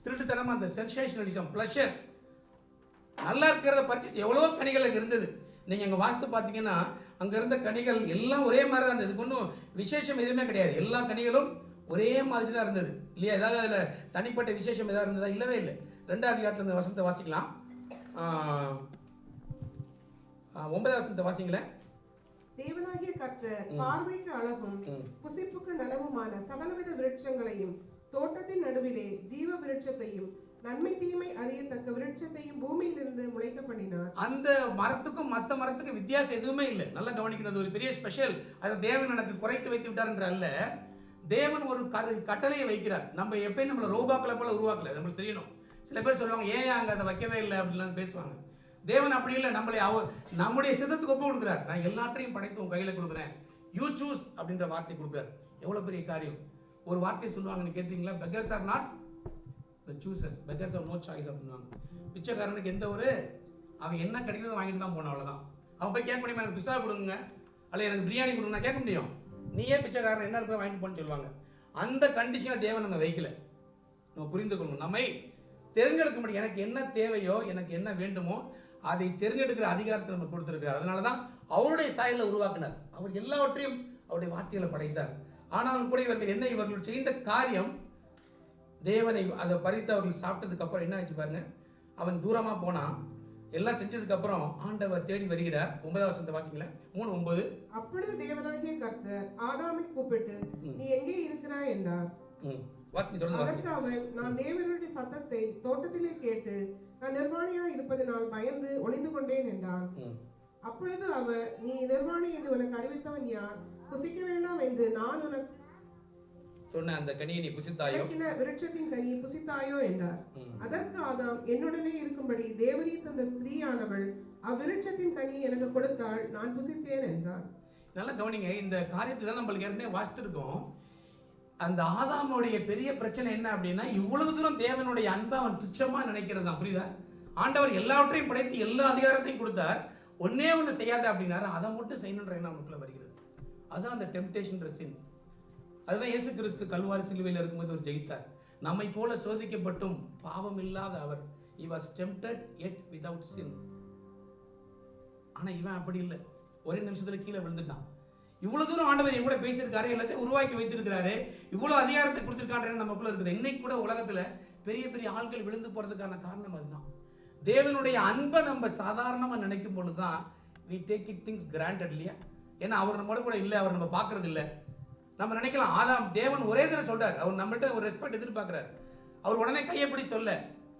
திருட்டுத்தனமா அந்த சென்சேஷனலிசம், பிளஷர், நல்லா இருக்கிறத பறிச்சு எவ்வளவோ கனிகள் அங்கே இருந்தது. நீங்க அங்க வாஸ்து பார்த்தீங்கன்னா அங்க இருந்த கனிகள் எல்லாம் ஒரே மாதிரி தான் இருந்தது. இதுக்கு ஒன்றும் விசேஷம் எதுவுமே கிடையாது, எல்லா கனிகளும் ஒரே மாதிரி தான் இருந்தது இல்லையா. ஏதாவது அதில் தனிப்பட்ட விசேஷம் ஏதாவது இருந்ததா, இல்லவே இல்லை. 2வது அதிகாரத்தில் இந்த வசனத்தை வாசிக்கலாம். 9வது வசனத்தை வாசிங்களேன். தேவனாகிய கர்த்தர் பார்வைக்கு அழகும் புசிப்புக்கு நலவுமான சகலவித விருட்சங்களையும் தோட்டத்தின் நடுவிலே ஜீவ விருட்சத்தையும் நன்மை தீமை அறியத்தக்க விருட்சத்தையும் பூமியிலிருந்து முளைக்க பண்ணினார். அந்த மரத்துக்கும் மற்ற மரத்துக்கும் வித்தியாசம் எதுவுமே இல்லை. நல்லா கவனிக்கிறது ஒரு பெரிய ஸ்பெஷல். அதை தேவன் எனக்கு குறைத்து வைத்து விட்டார் என்ற அல்ல, தேவன் ஒரு கட்டளையை வைக்கிறார். நம்ம எப்பயும் நம்மளை ரோபாக்களை போல உருவாக்கல, நம்மளுக்கு தெரியணும். சில பேர் சொல்லுவாங்க ஏன் அங்க அதை வைக்கவே இல்லை அப்படிலாம் பேசுவாங்க. தேவன் அப்படி இல்லை, நம்மளை நம்முடைய சித்தத்துக்கு ஒப்பு கொடுக்குறார். நான் எல்லாற்றையும் படைத்து உன் கையில கொடுக்குறேன், யூ சூஸ் அப்படின்ற வார்த்தை கொடுக்குறார். எவ்வளவு பெரிய காரியம். ஒரு வார்த்தை சொல்லுவாங்கன்னு கேட்டீங்களா, beggars are not the choosers, beggars have no choice அப்படின்வாங்க. பிச்சைக்காரனுக்கு எந்த ஒரு, அவன் என்ன கிடைக்கிறதோ வாங்கிட்டு தான் போன, அவ்வளவுதான். அவன் போய் கேட்க முடியுமா, எனக்கு பிஸா கொடுங்க அல்ல எனக்கு பிரியாணி கொடுங்க, கேட்க முடியும். நீயே பிச்சைக்காரன் என்ன இருக்கிற வாங்கிட்டு போன்னு சொல்லுவாங்க. அந்த கண்டிஷனை தேவன் நம்ம வைக்கல. நம்ம புரிந்து கொள்ளணும், நம்மை தெரிஞ்செடுக்க முடியும். எனக்கு என்ன தேவையோ, எனக்கு என்ன வேண்டுமோ அதை தெரிஞ்செடுக்கிற அதிகாரத்தை நம்ம கொடுத்திருக்கிறார். அதனாலதான் அவருடைய சாயல்ல உருவாக்கினார். அவர் எல்லாவற்றையும் அவருடைய வார்த்தைகளை படைத்தார். ஆனாலும் கூட இவர்கள் செய்த காரியம் தேவனை அதை பறித்து அவர்கள் சாப்பிட்டதுக்கு அப்புறம் என்ன ஆச்சு பாருங்க. அவன் தூரமா போனான். எல்லாம் செஞ்சதுக்கு அப்புறம் ஆண்டவர் தேடி வருகிறார். 9வது வசனத்தை வாசிங்களா, 3:9. அப்பொழுது தேவனாகிய கர்த்தர் ஆதாமை கூப்பிட்டு, நீ எங்கே இருக்கிறாய் என்றார். வாசிங்க, தொடர்ந்து வாசிங்க. அதற்கு அவன், நான் தேவனுடைய சத்தத்தை தோட்டத்திலே கேட்டு நான் நிர்வாணியாய் இருப்பதனால் பயந்து ஒளிந்து கொண்டேன் என்றான். அப்பொழுது அவர், நீ நிர்வாணி என்று உனக்கு அறிவித்தவன் யார்? புசிக்க வேண்டாம் என்று நான் உனக்கு சொன்ன அந்த கனியை நீ புசித்தாயோ, விருட்சத்தின் கனியை புசித்தாயோ என்றார். அதற்கு ஆதாம், என்னுடனே இருக்கும்படி தேவரீர் தந்த ஸ்திரீயானவள் அவ்விருட்சத்தின் கனியை எனக்கு கொடுத்தாள், நான் புசித்தேன் என்றார். நல்லா கவனிங்க, இந்த காரியத்தை தான் நம்மளுக்கு ஏற்கனவே வாசித்திருக்கோம். அந்த ஆதாமுடைய பெரிய பிரச்சனை என்ன அப்படின்னா, இவ்வளவு தூரம் தேவனுடைய அன்பை அவன் துச்சமா நினைக்கிறது தான். புரியுதா? ஆண்டவர் எல்லாவற்றையும் படைத்து எல்லா அதிகாரத்தையும் கொடுத்தார், ஒன்னே ஒன்று செய்யாத அப்படின்னாரு, அதை மட்டும் செய்யணுன்ற எண்ணம் அவனுக்குள்ள வருகிறது. அதுதான் அந்த டெம்டேஷன் சின். அதுதான் இயேசு கிறிஸ்து கல்வாரி சிலுவையில் இருக்கும்போது அவர் ஜெயித்தார். நம்மை போல சோதிக்கப்பட்டும் பாவம் இல்லாத அவர். he was tempted yet without sin. ஆனா இவன் அப்படி இல்லை, ஒரே நிமிஷத்துல கீழே விழுந்துட்டான். இவ்வளவு தூரம் ஆண்டவர் என் கூட பேசியிருக்காரு, எல்லாத்தையும் உருவாக்கி வைத்திருக்கிறாரு, இவ்வளவு அதிகாரத்தை கொடுத்திருக்காரு நமக்குள்ள இருக்குது. இன்னைக்கு கூட உலகத்துல பெரிய பெரிய ஆட்கள் விழுந்து போறதுக்கான காரணம் அதுதான். தேவனுடைய அன்பை நம்ம சாதாரணமா நினைக்கும் பொழுதுதான் we take it things granted இல்லையா? ஏன்னா அவர் நம்ம கூட இல்லை, அவர் நம்ம பார்க்கறது இல்லை. நம்ம நினைக்கலாம், ஆதாம் தேவன் ஒரே தடவை சொல்றாரு, அவர் நம்மள்ட்ட ஒரு ரெஸ்பெக்ட் எதிர்பார்க்கிறார். அவர் உடனே கையை பிடிச்சு சொல்ல,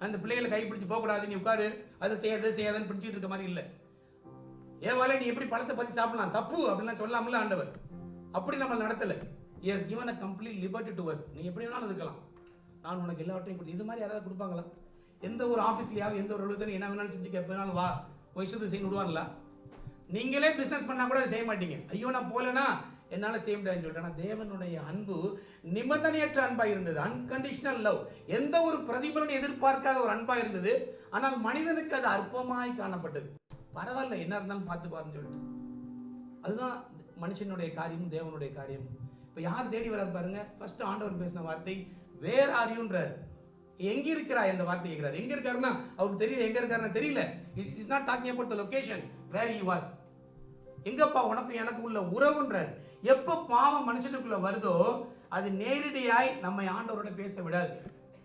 அந்த பிள்ளைகளை கை பிடிச்சு போகக்கூடாது, நீ உட்காரு, அதை செய்யாதுன்னு பிடிச்சிட்டு இருக்க மாதிரி இல்லை. ஏவாலே நீ எப்படி பழத்தை பத்தி சாப்பிடலாம், தப்பு அப்படின்லாம் சொல்லாமல ஆண்டவர். அப்படி நம்ம நடத்தல. he has given a complete liberty to us. நீ எப்படி வேணாலும் இருக்கலாம், நான் உனக்கு எல்லாவற்றையும் கொடு. இது மாதிரி யாராவது கொடுப்பாங்களா? எந்த ஒரு ஆஃபீஸ்லயாவது எந்த ஒரு அலுவலகத்தில் என்ன வேணாலும் செஞ்சுக்க, எப்போ வேணாலும் வா வயசுக்கு செய்ய விடுவாங்களா? நீங்களே பிசினஸ் பண்ணா கூட செய்ய மாட்டீங்க. ஐயோ நான் போலனா என்னால செய்ய முடியாதுன்னு சொல்லிட்டு. ஆனால் தேவனுடைய அன்பு நிபந்தனையற்ற அன்பா இருந்தது, அன்கண்டிஷனல் லவ். எந்த ஒரு பிரதிபலனை எதிர்பார்க்காத ஒரு அன்பா இருந்தது. ஆனால் மனிதனுக்கு அது அற்பமாய் காணப்பட்டது. பரவாயில்ல, என்ன இருந்தாலும் பார்த்து பாருன்னு சொல்லிட்டு. அதுதான் மனுஷனுடைய காரியம், தேவனுடைய காரியம். இப்போ யார் தேடி வராரு பாருங்க. ஃபர்ஸ்ட் ஆண்டவர் பேசின வார்த்தை வேர் ஆர் யூன்றார். எங்க இருக்கிறாய் அந்த வார்த்தை கேட்கிறார். எங்க இருக்காருன்னா அவருக்கு தெரியல, எங்க இருக்காருன்னு தெரியல. It is not talking about the location where he was. எங்கப்பா உனக்கு எனக்கு உள்ள உறவுன்றார். எப்போ பாவம் மனுஷனுக்குள்ள வருதோ அது நேரடியாய் நம்மை ஆண்டவரோட பேச விடாது.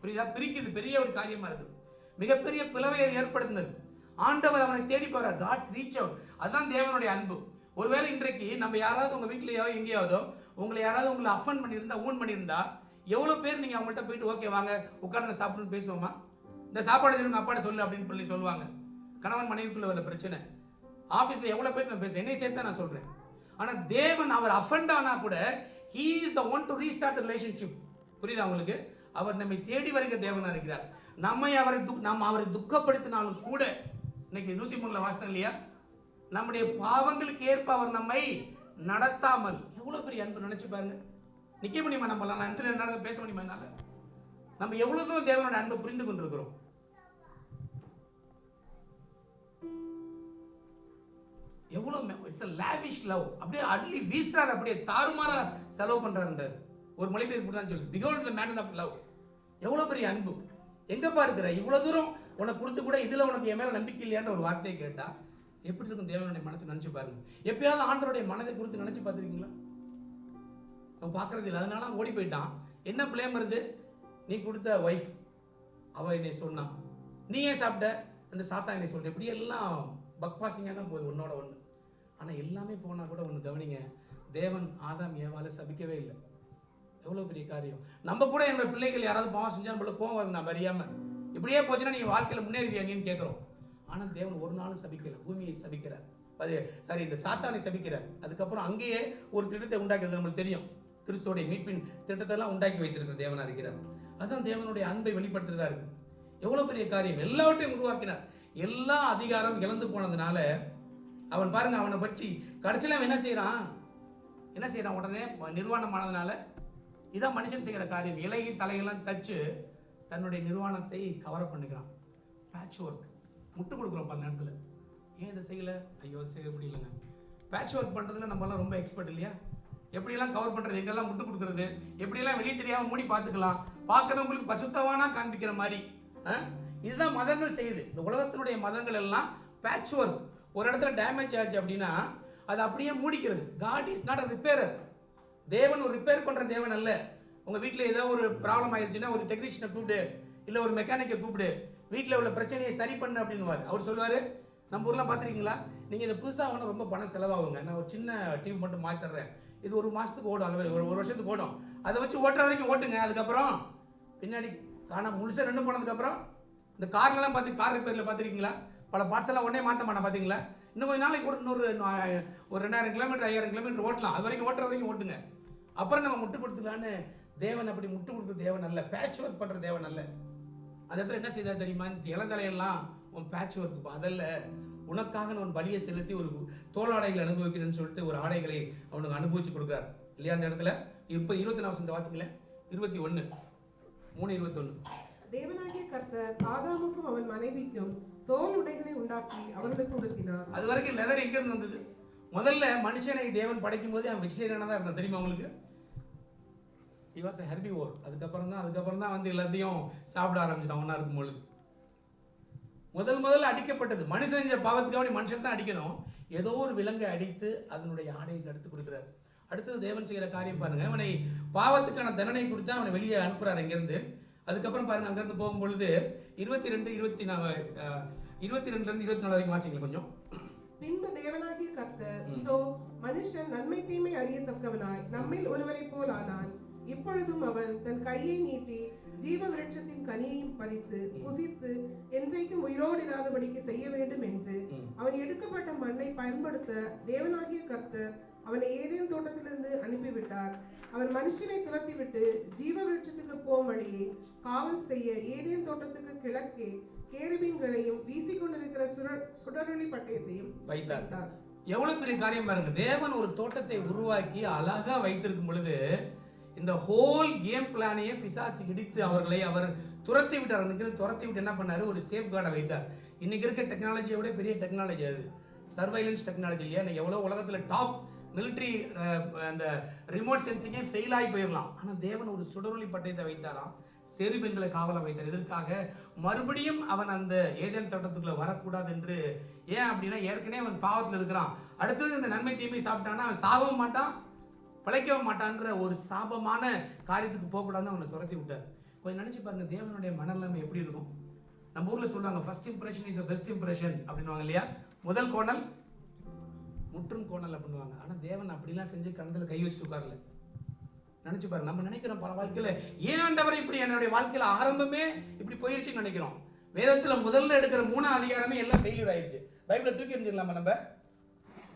புரியுதா? பிரிக்குது, பெரிய ஒரு காரியமா இருக்குது, மிகப்பெரிய பிளவை ஏற்படுத்தினது. ஆண்டவர் அவனை தேடி போறார். God's reach out. அதுதான் தேவனுடைய அன்பு. ஒருவேளை இன்றைக்கு நம்ம யாராவது உங்க வீட்லயோ எங்கேயாவதோ உங்களை யாராவது உங்களை அஃபன் பண்ணியிருந்தா, ஊன் பண்ணியிருந்தா, எவ்வளவு பேர் நீங்க அவங்கள்ட்ட போயிட்டு ஓகே வாங்க உட்கார்ந்து சாப்பிடுன்னு பேசுவோமா? இந்த சாப்பாடு உங்க அப்பாட்ட சொல்லு அப்படின்னு சொல்லி சொல்லுவாங்க. கணவன் மனைவிக்குள்ள வர பிரச்சனை. ஆபீஸ்ல எவ்வளவு பேர் நான் பேசுறேன், என்னை சேர்த்தா நான் சொல்றேன். ஆனா தேவன் அவர் அஃபண்ட் ஆனா கூட he is the one to restart the relationship. புரியுதா உங்களுக்கு? அவர் நம்மை தேடி வருகிற தேவனா இருக்கிறார். நம்ம அவரை துக்கப்படுத்தினாலும் கூட, இன்னைக்கு 103 வாசனம் இல்லையா, நம்முடைய பாவங்களுக்கு ஏற்ப அவர் நம்மை நடத்தாமல், எவ்வளவு பெரிய அன்பு நினைச்சு பாருங்க. நிக்க முடியுமா நம்மளால? அந்த நடந்து பேச முடியுமா என்னால? நம்ம எவ்வளவு தூரம் தேவனோட அன்பை புரிந்து கொண்டிருக்கிறோம். எவ்வளவு இட்ஸ் a lavish love. அப்படியே அள்ளி வீசுறாரு, அப்படியே தாறுமாறா செலவு பண்றாருன்றாரு. ஒரு மொழிபெயர்ப்பு தான் சொல்லுது, behold the manner of love. எவ்வளவு பெரிய அன்பு. எங்கப்பா இருக்கிற? இவ்வளவு தூரம் உனக்கு கொடுத்து கூட இதுல உனக்கு என் மேல நம்பிக்கை இல்லையான்ற ஒரு வார்த்தையை கேட்டா எப்படி இருக்கும் தேவனுடைய மனசை நினைச்சு பாருங்க. எப்பயாவது ஆண்டவருடைய மனதை குறித்து நினைச்சு பார்த்துருக்கீங்களா? அவன் பார்க்கறது இல்லை, அதனால ஓடி போயிட்டான். என்ன பிளேம் வருது? நீ கொடுத்த ஒய்ஃப், அவ என்னை சொன்னான், நீ ஏன் சாப்பிட்ட, அந்த சாத்தா என்னை சொல்ற, இப்படி எல்லாம் பக்பாசிங்காக தான் போகுது ஒன்னோட ஒன்று. ஆனால் எல்லாமே போனால் கூட ஒன்று கவனிங்க, தேவன் ஆதாம் ஏவாளை சபிக்கவே இல்லை. எவ்வளோ பெரிய காரியம். நம்ம கூட என்னோட பிள்ளைகள் யாராவது பாவம் செஞ்சாலும் போல கோவம் வருது, நான் அறியாமல். இப்படியே போச்சுன்னா நீங்கள் வாழ்க்கையில் முன்னேறுவியா நீன்னு கேட்குறோம். ஆனால் தேவன் ஒரு நாளும் சபிக்கல, பூமியை சபிக்கிறார். சரி, இந்த சாத்தானை சபிக்கிறார். அதுக்கப்புறம் அங்கேயே ஒரு திட்டத்தை உண்டாக்குறது நம்மளுக்கு தெரியும். கிறிஸ்துவோடைய மீட்பின் திட்டத்தெல்லாம் உண்டாக்கி வைத்திருக்கிற தேவனா இருக்கிறார். அதுதான் தேவனுடைய அன்பை வெளிப்படுத்துறதா இருக்கு. எவ்வளவு பெரிய காரியம். எல்லாவற்றையும் உருவாக்கினார். எல்லா அதிகாரம் இழந்து போனதுனால அவன் பாருங்க, அவனை பற்றி கடைசியில் அவன் என்ன செய்யறான், உடனே நிர்வாணமானதுனால இதான் மனுஷன் செய்கிற காரியம். இலையின் தலையெல்லாம் தச்சு தன்னுடைய நிர்வாணத்தை கவர் பண்ணிக்கிறான். பேட்ச் ஒர்க், முட்டு கொடுக்குறோம் பல நேரத்தில். ஏன் இதை செய்யலை? ஐயோ அது செய்ய முடியலங்க. பேட்ச் ஒர்க் பண்ணுறதுல நம்மளாம் ரொம்ப எக்ஸ்பர்ட் இல்லையா? எப்படியெல்லாம் கவர் பண்ணுறது, எங்கெல்லாம் முட்டு கொடுக்குறது, எப்படியெல்லாம் வெளியே தெரியாமல் மூடி பார்த்துக்கலாம், பார்க்குறவங்களுக்கு பசுத்தவானா காண்பிக்கிற மாதிரி. இதுதான் மதங்கள் செய்யுது. இந்த உலகத்தினுடைய மதங்கள் எல்லாம் பேட்ச் ஒர்க். ஒரு இடத்துல டேமேஜ் ஆச்சு அப்படின்னா அதை அப்படியே மூடிக்கிறது. God is not a repairer. தேவன் ஒரு ரிப்பேர் பண்ற தேவன் அல்ல. உங்க வீட்டில் ஏதோ ஒரு ப்ராப்ளம் ஆயிடுச்சுன்னா ஒரு டெக்னீஷியனை கூப்பிடு, இல்லை ஒரு மெக்கானிக்கை கூப்பிடு, வீட்டில் உள்ள பிரச்சனையை சரி பண்ணு அப்படின்னுவார். அவர் சொல்லுவார், நம்ம ஊர்லாம் பார்த்துருக்கீங்களா, நீங்கள் இதை புதுசாக ஒன்று ரொம்ப பணம் செலவாகுங்க, நான் ஒரு சின்ன டிவி மட்டும் மாற்றிடுறேன், இது ஒரு மாதத்துக்கு ஓடும், அல்லது ஒரு வருஷத்துக்கு ஓடும், அதை வச்சு ஓட்டுற வரைக்கும் ஓட்டுங்க, அதுக்கப்புறம் பின்னாடி காணாம முழுசாக ரெண்டு போனதுக்கப்புறம் இந்த கார்லாம் பார்த்து கார் ரிப்பேரில் பார்த்துருக்கீங்களா, பல பார்ட்ஸ் எல்லாம் உடனே மாற்ற மாட்டேன் பார்த்தீங்களா, இன்னும் கொஞ்சம் நாளைக்கு கூட ஒரு 2000 கிலோமீட்டர் 5000 கிலோமீட்டர் ஓட்டலாம், அது வரைக்கும் ஓட்டுற வரைக்கும் ஓட்டுங்க, அப்புறம் நம்ம முட்டு கொடுத்துக்கலான்னு. தேவன் அப்படி முட்டு கொடுக்குற தேவன் அல்ல, பேட்ச் ஒர்க் பண்ணுற தேவன் அல்ல. அந்த இடத்துல என்ன செய்தா தெரியுமா, இந்த இளந்தலையெல்லாம் உன் பேட்ச் ஒர்க் அதல்ல, உனக்காக நான் பலியை செலுத்தி ஒரு தோளாடைகளை அனுபவிக்கிறேன்னு சொல்லிட்டு ஒரு ஆடைகளை அவனுக்கு அனுபவிச்சு கொடுக்குறார் இல்லையா. அந்த இடத்துல இப்போ 24 வாசிக்கல, 21:3:21. தேவனாகிய கர்த்தர் ஆதாமுக்கும் அவன் மனைவிக்கும் தோல் உடைகளை உண்டாக்கி அவர்களுக்கு உடுத்தினார். அது வரைக்கும் லெதர் எங்க இருந்து வந்தது? முதல்ல மனுஷனை தேவன் படைக்கும் போது அவன் வெஜிடேரியனாக தான் இருந்தான், தெரியுமா உங்களுக்கு? he was a herbivore. அதுக்கப்புறம் தான் வந்து எல்லாத்தையும் சாப்பிட ஆரம்பிச்சிட்டான் ஒன்றா இருக்கும் பொழுது. முதல்ல அடிக்கப்பட்டது மனுஷன், இந்த பாவத்துக்காக மனுஷன் தான் அடிக்கணும். ஏதோ ஒரு விலங்கை அடித்து அதனுடைய ஆடையை எடுத்து கொடுக்குறாரு. அடுத்தது தேவன் செய்கிற காரியம் பாருங்க, அவனை பாவத்துக்கான தண்டனை கொடுத்து அவனை வெளியே அனுப்புறாரு இங்கிருந்து. அதுக்கப்புறம் பாருங்க, அங்கிருந்து போகும்பொழுது 22-24 வரைக்கும் வாசிங்களேன் கொஞ்சம். பின்பு தேவனாகிய கர்த்தர், இதோ மனுஷன் நன்மை தீமை அறியத்தக்கவனாய் நம்மில் ஒருவரை போல் ஆனான். இப்பொழுதும் அவன் தன் கையை நீட்டி ஜீவ விருட்சத்தின் கனியையும் பறித்து புசித்து என்றைக்கும் உயிரோடு இராதபடிக்கு செய்ய வேண்டும் என்று அவன் எடுக்கப்பட்ட மண்ணை பயன்படுத்த தேவனாகிய கர்த்தர் அவனை ஏதேன் தோட்டத்திலிருந்து அனுப்பிவிட்டார். அவர் மனுஷனை துரத்திவிட்டு ஜீவ விருட்சத்துக்கு போம் வழியை காவல் செய்ய ஏதேன் தோட்டத்துக்கு கிழக்கே கேருபீன்களையும் வீசிக்கொண்டிருக்கிற சுடரொளி பட்டயத்தையும் வைத்தார். எவ்வளவு பெரிய காரியம் பாருங்க. தேவன் ஒரு தோட்டத்தை உருவாக்கி அழகா வைத்திருக்கும் பொழுது இந்த ஹோல் கேம் பிளானையே பிசாசு இடித்து அவர்களை அவர் துரத்தி விட்டார். துரத்தி விட்டு என்ன பண்ணாரு, ஒரு சேஃப் கார்டை வைத்தார். இன்னைக்கு இருக்க டெக்னாலஜியை விட பெரிய டெக்னாலஜி அது, சர்வைலன்ஸ் டெக்னாலஜி இல்லையா. எவ்வளோ உலகத்தில் டாப் மிலிட்ரி அந்த ரிமோட் சென்சிங்கே ஃபெயில் ஆகி போயிடலாம். ஆனால் தேவன் ஒரு சுடரொளி பட்டயத்தை வைத்தாராம், சேருபெண்களை காவலை வைத்தார். இதற்காக மறுபடியும் அவன் அந்த ஏதேன் தோட்டத்துக்குள்ள வரக்கூடாது என்று. ஏன் அப்படின்னா, ஏற்கனவே அவன் பாவத்தில் இருக்கிறான். அடுத்தது இந்த நன்மை தீமை சாப்பிட்டான்னா அவன் சாகவும் மாட்டான், பிழைக்கவும் மாட்டான்ற ஒரு சாபமான காரியத்துக்கு போகக்கூடாதுன்னு அவனை துரத்தி விட்டார். கொஞ்சம் நினைச்சு பாருங்க, தேவனுடைய மனநிலைமை எப்படி இருக்கும். நம்ம ஊர்ல சொல்றாங்க, first impression is best impression அப்படின்வாங்க இல்லையா. முதல் கோணல் முற்றும் கோணல் அப்படின்வாங்க. ஆனா தேவன் அப்படிலாம் செஞ்சு கணத்துல கை வச்சுட்டு உட்கார்ல. நினைச்சு பாருங்க, நம்ம நினைக்கிறோம் பல வாழ்க்கையில, ஏன் ஆண்டவரை இப்படி என்னுடைய வாழ்க்கையில ஆரம்பமே இப்படி போயிருச்சுன்னு நினைக்கிறோம். வேதத்துல முதல்ல எடுக்கிற 3 அதிகாரமே எல்லாம் ஃபெயிலியர் ஆயிடுச்சு. பைபிளை தூக்கி எறிஞ்சிடலாமா நம்ம?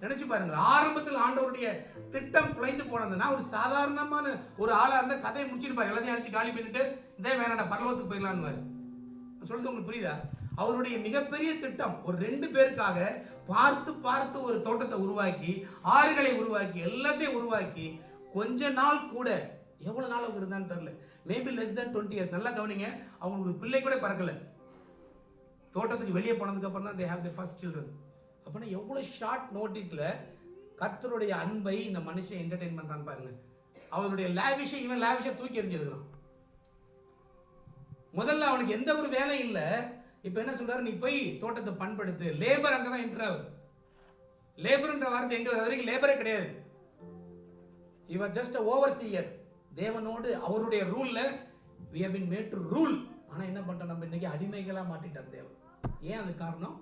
நினைச்சு பாருங்க, ஆரம்பத்தில் ஆண்டவருடைய திட்டம் குலைந்து போனதுன்னா ஒரு சாதாரணமான ஒரு ஆளா இருந்த கதையை முடிச்சிருப்பாரு, எல்லாத்தையும் அடிச்சு காலி பண்ணிட்டு இதே வேணாடா பரலோகத்துக்கு போயிடலான்னு சொல்றது உங்களுக்கு புரியுதா? அவருடைய மிகப்பெரிய திட்டம் ஒரு 2 பேருக்காக பார்த்து ஒரு தோட்டத்தை உருவாக்கி, ஆறுகளை உருவாக்கி, எல்லாத்தையும் உருவாக்கி, கொஞ்ச நாள் கூட, எவ்வளவு நாள் அவங்க இருந்தான்னு தெரியல, மேபி லெஸ் than 20 years. நல்லா கவனிங்க, அவங்களுக்கு ஒரு பிள்ளை கூட பிறக்கல. தோட்டத்துக்கு வெளியே போனதுக்கு அப்புறம் தான் they have their first children. அப்படின்னா எவ்வளவு ஷார்ட் நோட்டீஸ்ல கர்த்தருடைய அன்பை இந்த மனுஷன் என்டர்டெயின் பண்றான்னு பாருங்க. அவருடைய லேவிஷை இவன் லேவிஷை தூக்கி எறிஞ்சிருக்கான். முதல்ல அவனுக்கு எந்த ஒரு வேலையும் இல்லை. இப்ப என்ன சொல்றாரு, நீ போய் தோட்டத்தை பண்படுத்து. லேபர் அங்கதான் என்டர் ஆகுது. லேபர்ன்ற வார்த்தை எங்க வரைக்கும் லேபரே கிடையாது. இவன் ஜஸ்ட் ஓவர்சீயர். தேவனோடு அவருடைய ரூல்ல we have been made to rule. ஆனா என்ன பண்றோம், நம்ம இன்னைக்கு அடிமைகளா மாட்டிட்டார் தேவன். ஏன் அது காரணம்?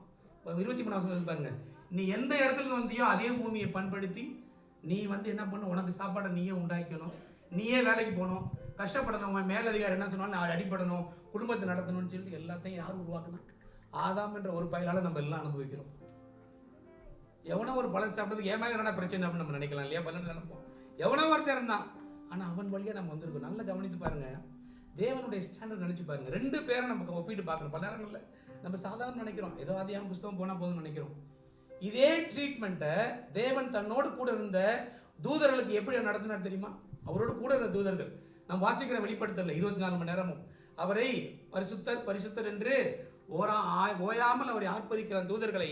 23 பாருங்க, நீ எந்த இடத்துல வந்தியோ அதே பூமியை பண்படுத்தி நீ வந்து என்ன பண்ண, உனக்கு சாப்பாடை நீயே உண்டாக்கணும், நீயே வேலைக்கு போகணும், கஷ்டப்படணும், உன் மேலதிகாரி என்ன சொன்னாலும் நான் அடிப்படணும், குடும்பத்தை நடத்தணும்னு சொல்லிட்டு எல்லாத்தையும் யார் உருவாக்குனா? ஆதாம் என்ற ஒரு பயிலால நம்ம எல்லாம் அனுபவிக்கிறோம். எவனோ ஒரு பழம் சாப்பிட்டதுக்கு ஏன் என்ன பிரச்சனை அப்படின்னு நம்ம நினைக்கலாம் இல்லையா, பலன் நினைப்போம். எவனோ ஒருத்தர் இருந்தான், ஆனா அவன் வழியா நம்ம வந்திருக்கோம். நல்லா கவனித்து பாருங்க, தேவனுடைய ஸ்டாண்டர்ட் நினைச்சு பாருங்க. 2 பேரை நமக்கு ஒப்பிட்டு பார்க்கணும். பல நேரங்கள்ல நம்ம சாதாரண நினைக்கிறோம், ஏதோ அதிகம் புஸ்தகம் போனா போதும் நினைக்கிறோம். இதே ட்ரீட்மெண்ட்டை தேவன் தன்னோடு கூட இருந்த தூதர்களுக்கு எப்படி நடத்தினார் தெரியுமா? அவரோடு கூட இருந்த தூதர்கள் நம்ம வாசிக்கிற வெளிப்படுத்தல 24 மணி நேரமும் அவரை பரிசுத்தர் பரிசுத்தர் என்று ஓயாமல் அவரை ஆர்ப்பரிக்கிற தூதர்களை